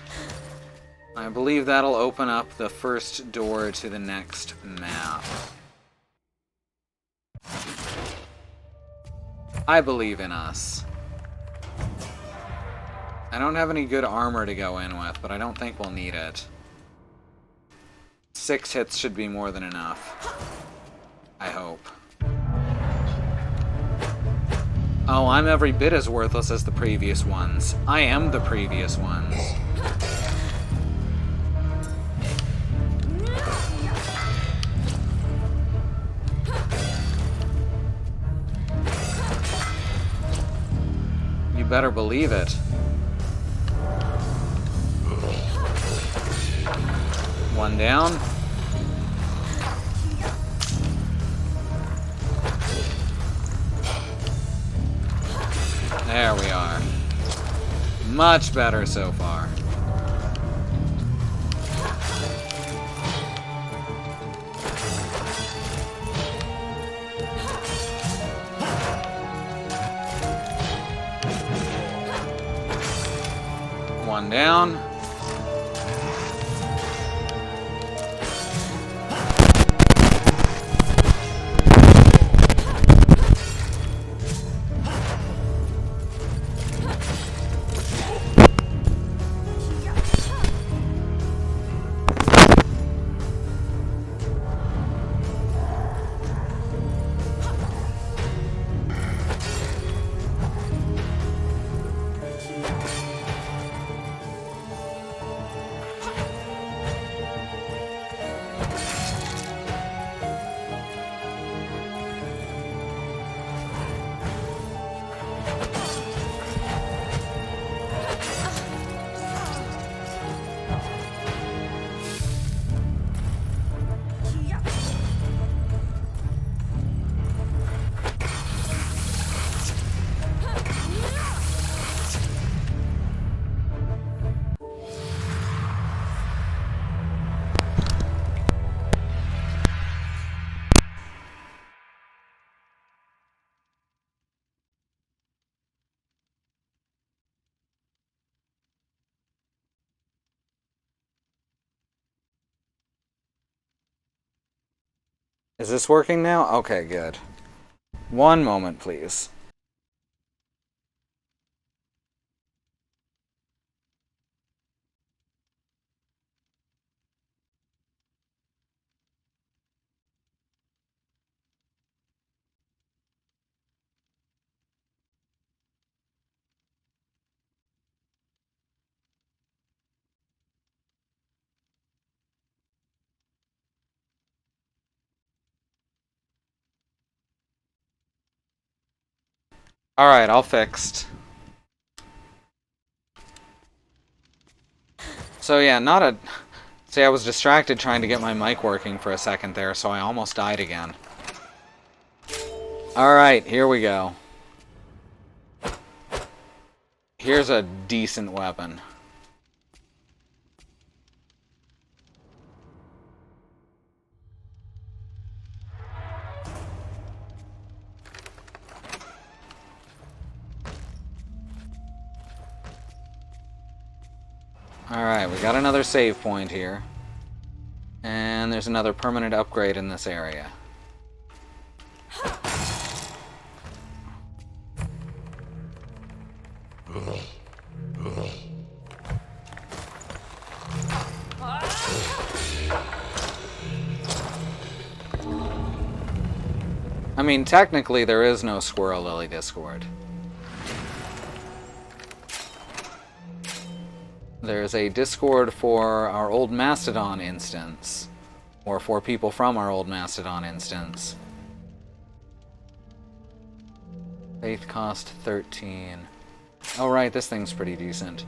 A: I believe that'll open up the first door to the next map. I believe in us. I don't have any good armor to go in with, but I don't think we'll need it. 6 hits should be more than enough. I hope. Oh, I'm every bit as worthless as the previous ones. I am the previous ones. You better believe it. One down. There we are. Much better so far. One down. Is this working now? Okay, good. One moment, please. Alright, all fixed. So yeah, not a... See, I was distracted trying to get my mic working for a second there, so I almost died again. Alright, here we go. Here's a decent weapon. Alright, we got another save point here. And there's another permanent upgrade in this area. I mean, technically there is no Squirrel Lily Discord. There's a Discord for our old Mastodon instance. Or for people from our old Mastodon instance. Faith cost 13. Oh right, this thing's pretty decent.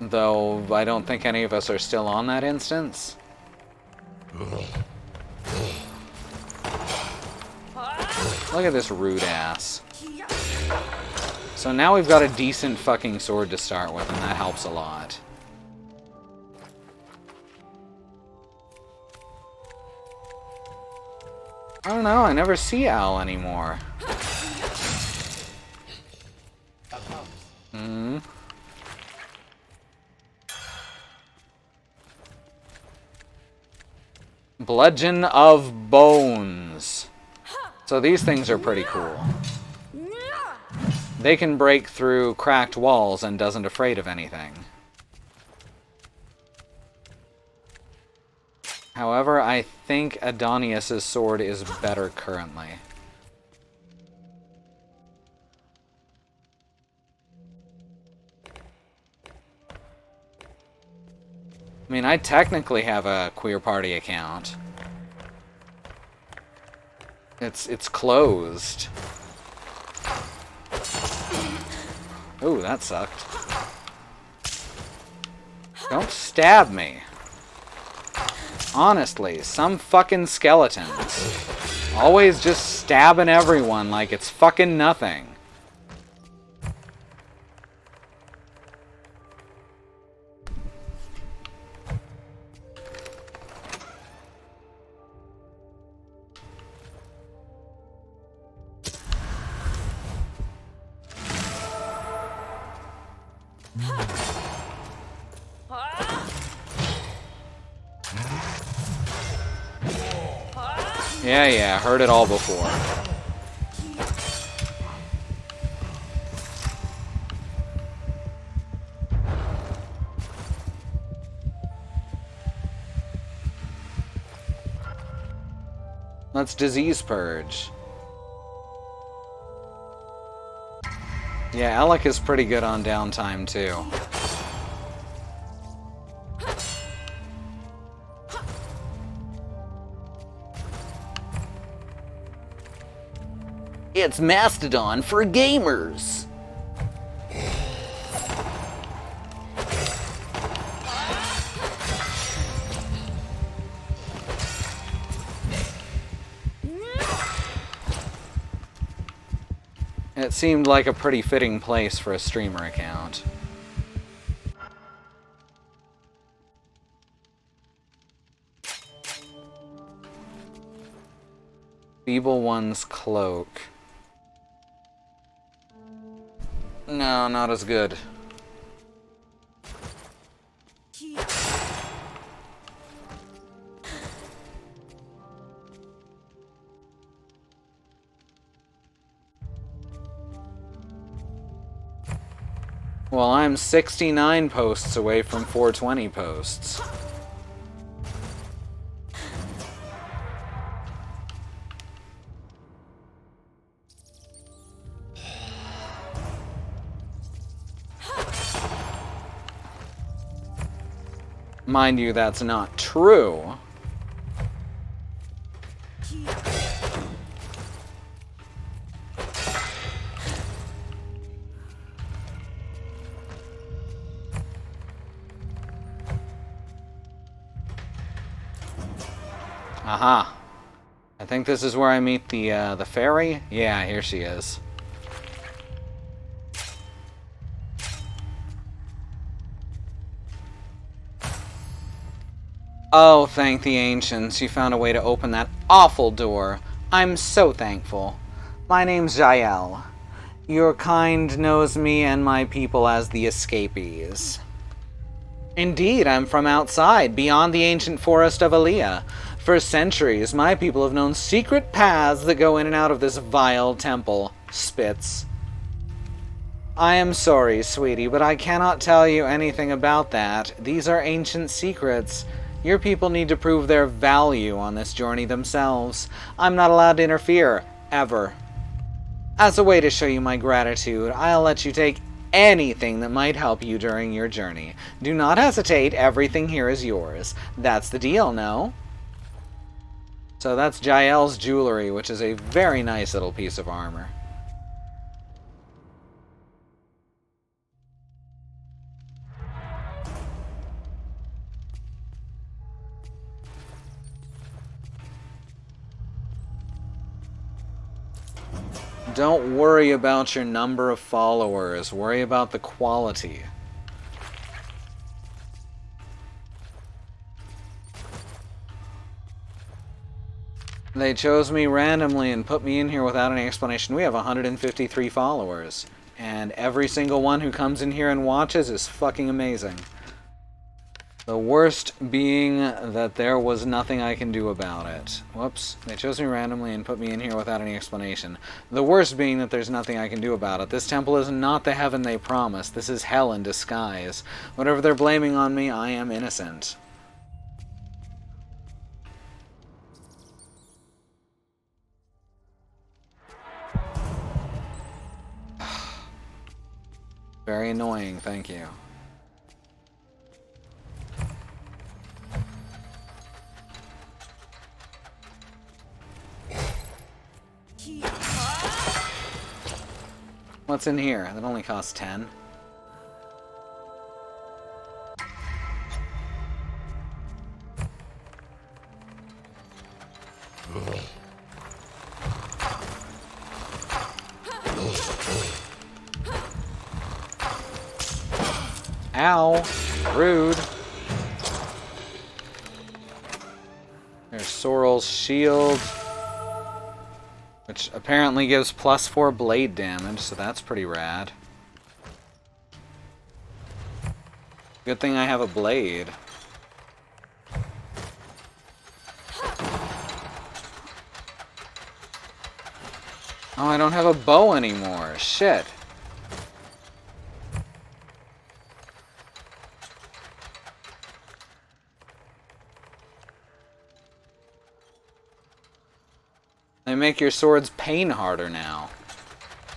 A: Though, I don't think any of us are still on that instance. Look at this rude ass. So now we've got a decent fucking sword to start with, and that helps a lot. I don't know, I never see Al anymore. Hmm. Bludgeon of Bones. So these things are pretty cool. They can break through cracked walls and doesn't afraid of anything. However, I think Adonius' sword is better currently. I mean, I technically have a Queer Party account. It's closed. Ooh, that sucked. Don't stab me. Honestly, some fucking skeletons. Always just stabbing everyone like it's fucking nothing. Yeah, heard it all before. Let's disease purge. Yeah, Alec is pretty good on downtime, too. It's Mastodon for gamers! It seemed like a pretty fitting place for a streamer account. Feeble One's Cloak. No, not as good. Well, I'm 69 posts away from 420 posts. Mind you, that's not true. Aha. I think this is where I meet the fairy? Yeah, here she is. Oh, thank the ancients. You found a way to open that awful door. I'm so thankful. My name's Jael. Your kind knows me and my people as the escapees. Indeed, I'm from outside, beyond the ancient forest of Aaliyah. For centuries, my people have known secret paths that go in and out of this vile temple. Spits. I am sorry, sweetie, but I cannot tell you anything about that. These are ancient secrets. Your people need to prove their value on this journey themselves. I'm not allowed to interfere, ever. As a way to show you my gratitude, I'll let you take anything that might help you during your journey. Do not hesitate, everything here is yours. That's the deal, no? So that's Jael's jewelry, which is a very nice little piece of armor. Don't worry about your number of followers. Worry about the quality. They chose me randomly and put me in here without any explanation. We have 153 followers. And every single one who comes in here and watches is fucking amazing. The worst being that there was nothing I can do about it. Whoops. They chose me randomly and put me in here without any explanation. The worst being that there's nothing I can do about it. This temple is not the heaven they promised. This is hell in disguise. Whatever they're blaming on me, I am innocent. Very annoying, thank you. What's in here? That only costs 10. Ow! Rude. There's Sorrel's shield, which apparently gives +4 blade damage, so that's pretty rad. Good thing I have a blade. Oh, I don't have a bow anymore. Shit. They make your swords pain harder now.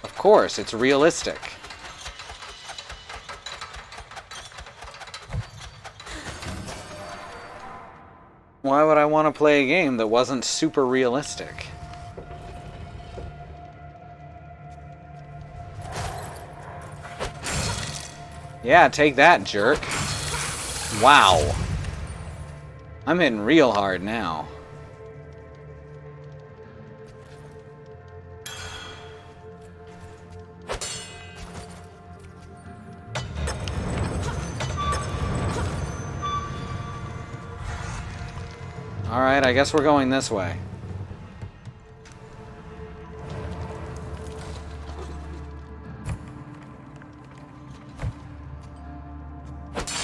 A: Of course, it's realistic. Why would I want to play a game that wasn't super realistic? Yeah, take that, jerk. Wow. I'm hitting real hard now. Alright, I guess we're going this way.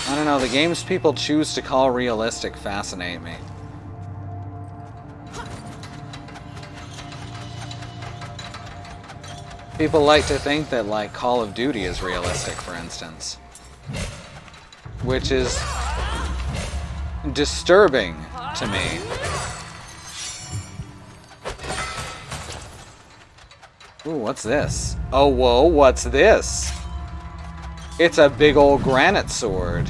A: I don't know, the games people choose to call realistic fascinate me. People like to think that, like, Call of Duty is realistic, for instance. Which is disturbing to me. Ooh, what's this? Oh, whoa, what's this? It's a big old granite sword.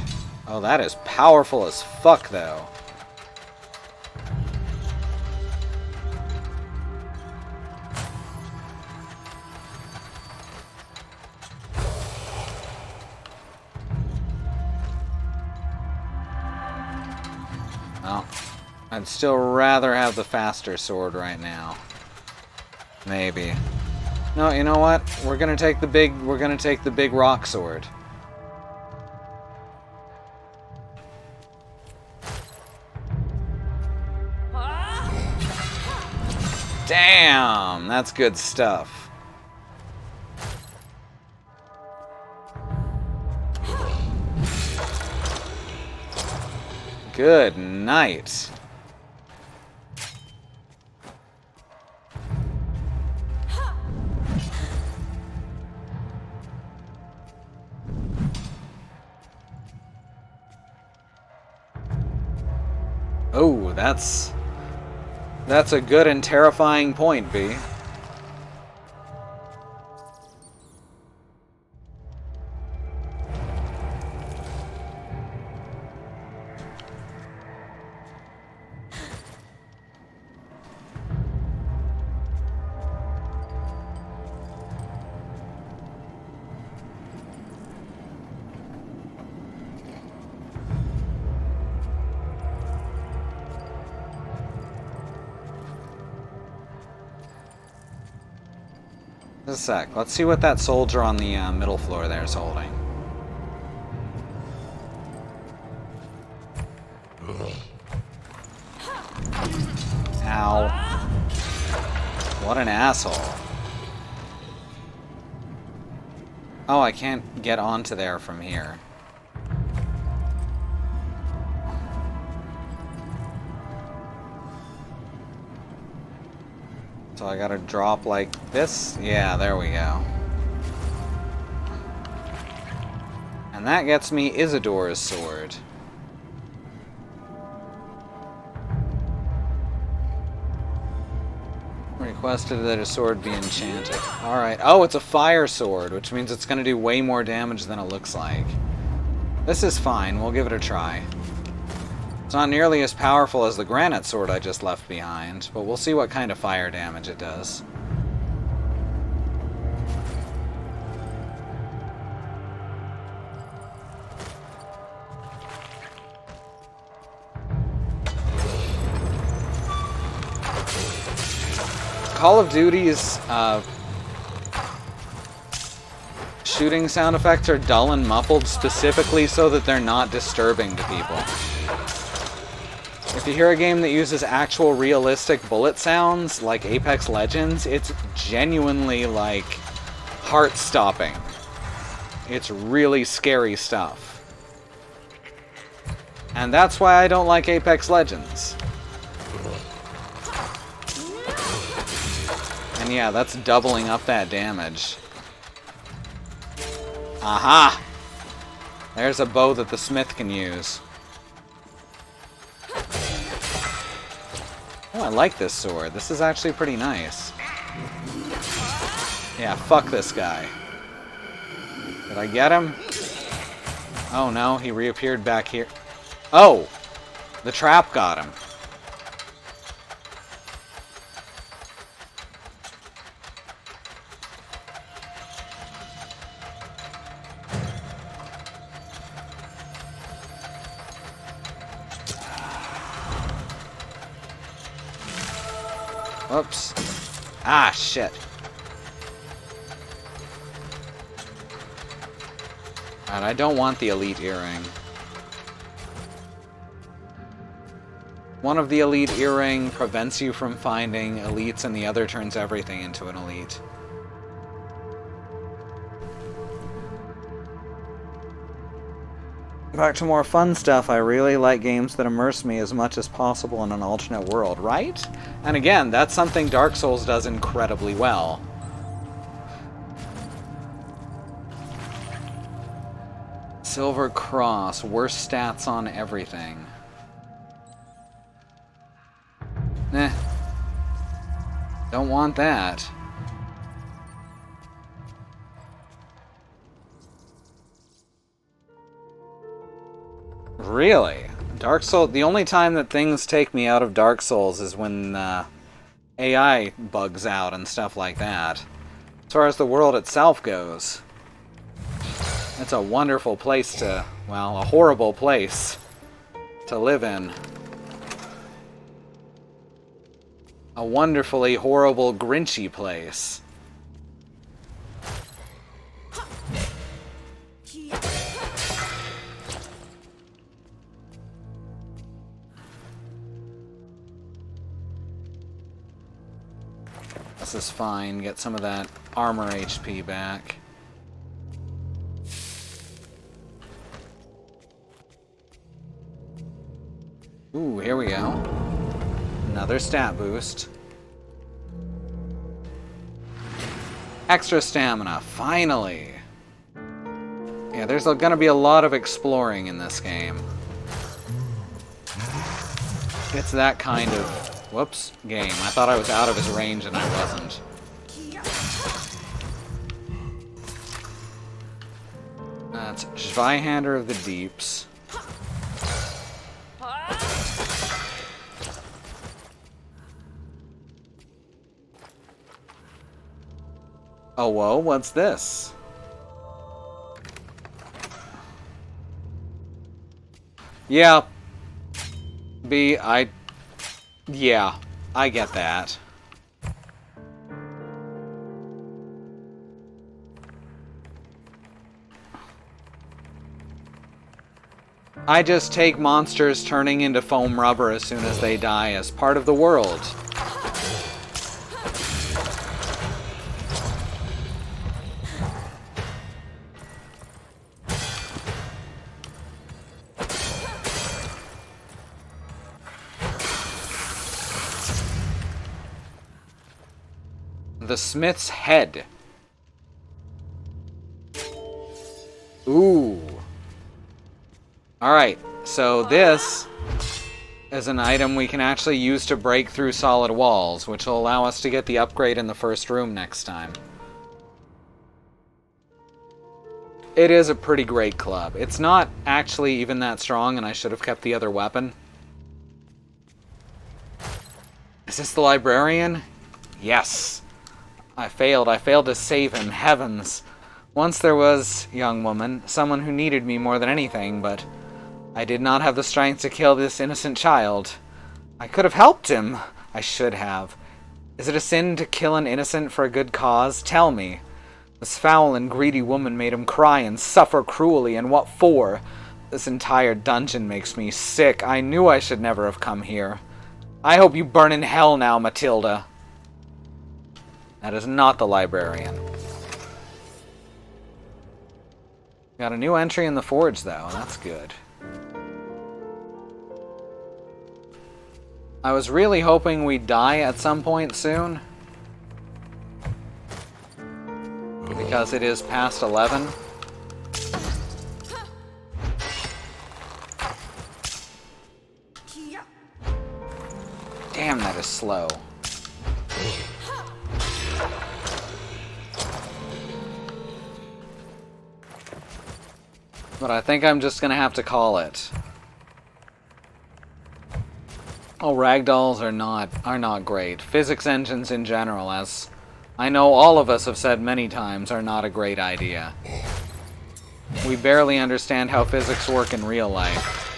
A: Oh, that is powerful as fuck, though. Well, I'd still rather have the faster sword right now. Maybe. No, you know what? We're gonna take the big rock sword. Damn, that's good stuff. Good night. Oh, that's a good and terrifying point, B. Just a sec. Let's see what that soldier on the middle floor there is holding. Ow. What an asshole. Oh, I can't get onto there from here. So I gotta drop like this? Yeah, there we go. And that gets me Isidore's sword. Requested that a sword be enchanted. Alright. Oh, it's a fire sword, which means it's gonna do way more damage than it looks like. This is fine. We'll give it a try. It's not nearly as powerful as the granite sword I just left behind, but we'll see what kind of fire damage it does. Call of Duty's shooting sound effects are dull and muffled specifically so that they're not disturbing to people. If you hear a game that uses actual realistic bullet sounds, like Apex Legends, it's genuinely, like, heart-stopping. It's really scary stuff. And that's why I don't like Apex Legends. And And yeah, that's doubling up that damage. Aha! There's a bow that the smith can use. Oh, I like this sword. This is actually pretty nice. Yeah, fuck this guy. Did I get him? Oh no, he reappeared back here. Oh! The trap got him. Whoops. Ah, shit. And I don't want the elite earring. One of the elite earring prevents you from finding elites, and the other turns everything into an elite. Back to more fun stuff. I really like games that immerse me as much as possible in an alternate world, right? And again, that's something Dark Souls does incredibly well. Silver Cross, worst stats on everything. Eh. Don't want that. Really? Dark Souls, the only time that things take me out of Dark Souls is when AI bugs out and stuff like that. As far as the world itself goes, it's a wonderful place to, well, a horrible place to live in. A wonderfully horrible, grinchy place. This is fine. Get some of that armor HP back. Ooh, here we go. Another stat boost. Extra stamina, finally! Yeah, there's gonna be a lot of exploring in this game. It's that kind of, whoops, game. I thought I was out of his range and I wasn't. That's Zweihander of the Deeps. Oh, whoa, what's this? Yeah. Yeah, I get that. I just take monsters turning into foam rubber as soon as they die as part of the world. The Smith's Head. Ooh. Alright, so this is an item we can actually use to break through solid walls, which will allow us to get the upgrade in the first room next time. It is a pretty great club. It's not actually even that strong, and I should have kept the other weapon. Is this the librarian? Yes. I failed to save him, heavens. Once there was, young woman, someone who needed me more than anything, but I did not have the strength to kill this innocent child. I could have helped him. I should have. Is it a sin to kill an innocent for a good cause? Tell me. This foul and greedy woman made him cry and suffer cruelly, and what for? This entire dungeon makes me sick. I knew I should never have come here. I hope you burn in hell now, Matilda. That is not the librarian. Got a new entry in the forge, though. That's good. I was really hoping we'd die at some point soon. because it is past 11. Damn, that is slow. But I think I'm just gonna have to call it. Oh, ragdolls are not great. Physics engines in general, as I know all of us have said many times, are not a great idea. We barely understand how physics work in real life.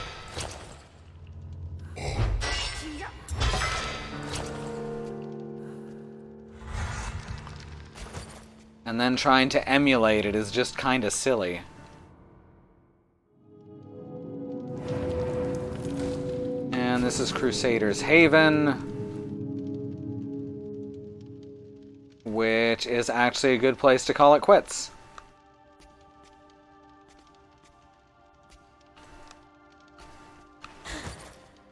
A: And then trying to emulate it is just kinda silly. And this is Crusader's Haven, which is actually a good place to call it quits.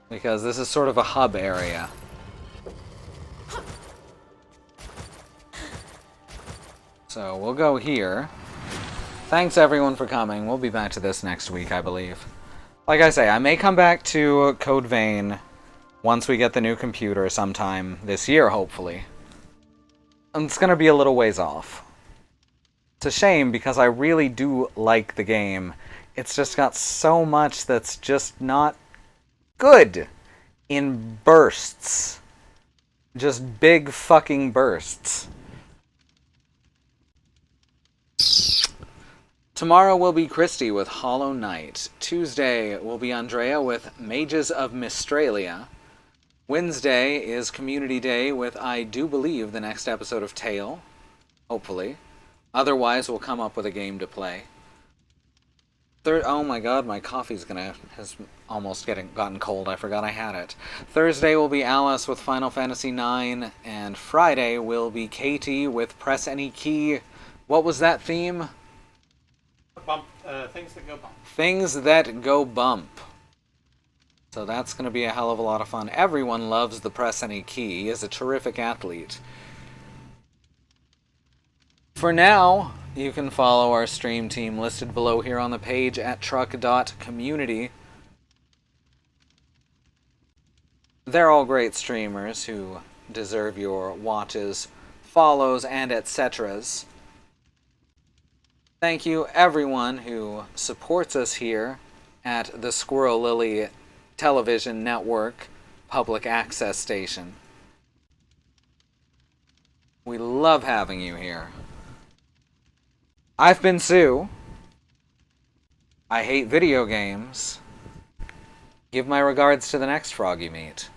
A: Because this is sort of a hub area. So we'll go here. Thanks everyone for coming. We'll be back to this next week, I believe. Like I say, I may come back to Code Vein once we get the new computer sometime this year, hopefully. And it's going to be a little ways off. It's a shame because I really do like the game. It's just got so much that's just not good in bursts. Just big fucking bursts. Tomorrow will be Christy with Hollow Knight. Tuesday will be Andrea with Mages of Mistralia. Wednesday is Community Day with, I do believe, the next episode of Tale. Hopefully. Otherwise, we'll come up with a game to play. Oh my god, my coffee's has almost gotten cold. I forgot I had it. Thursday will be Alice with Final Fantasy IX. And Friday will be Katie with Press Any Key. What was that theme?
E: Things that go bump.
A: Things that go bump. So that's going to be a hell of a lot of fun. Everyone loves the Press Any Key. He is a terrific athlete. For now, you can follow our stream team listed below here on the page at truck.community. They're all great streamers who deserve your watches, follows, and etceteras. Thank you, everyone who supports us here at the Squirrel Lily Television Network public access station. We love having you here. I've been Sue. I hate video games. Give my regards to the next frog you meet.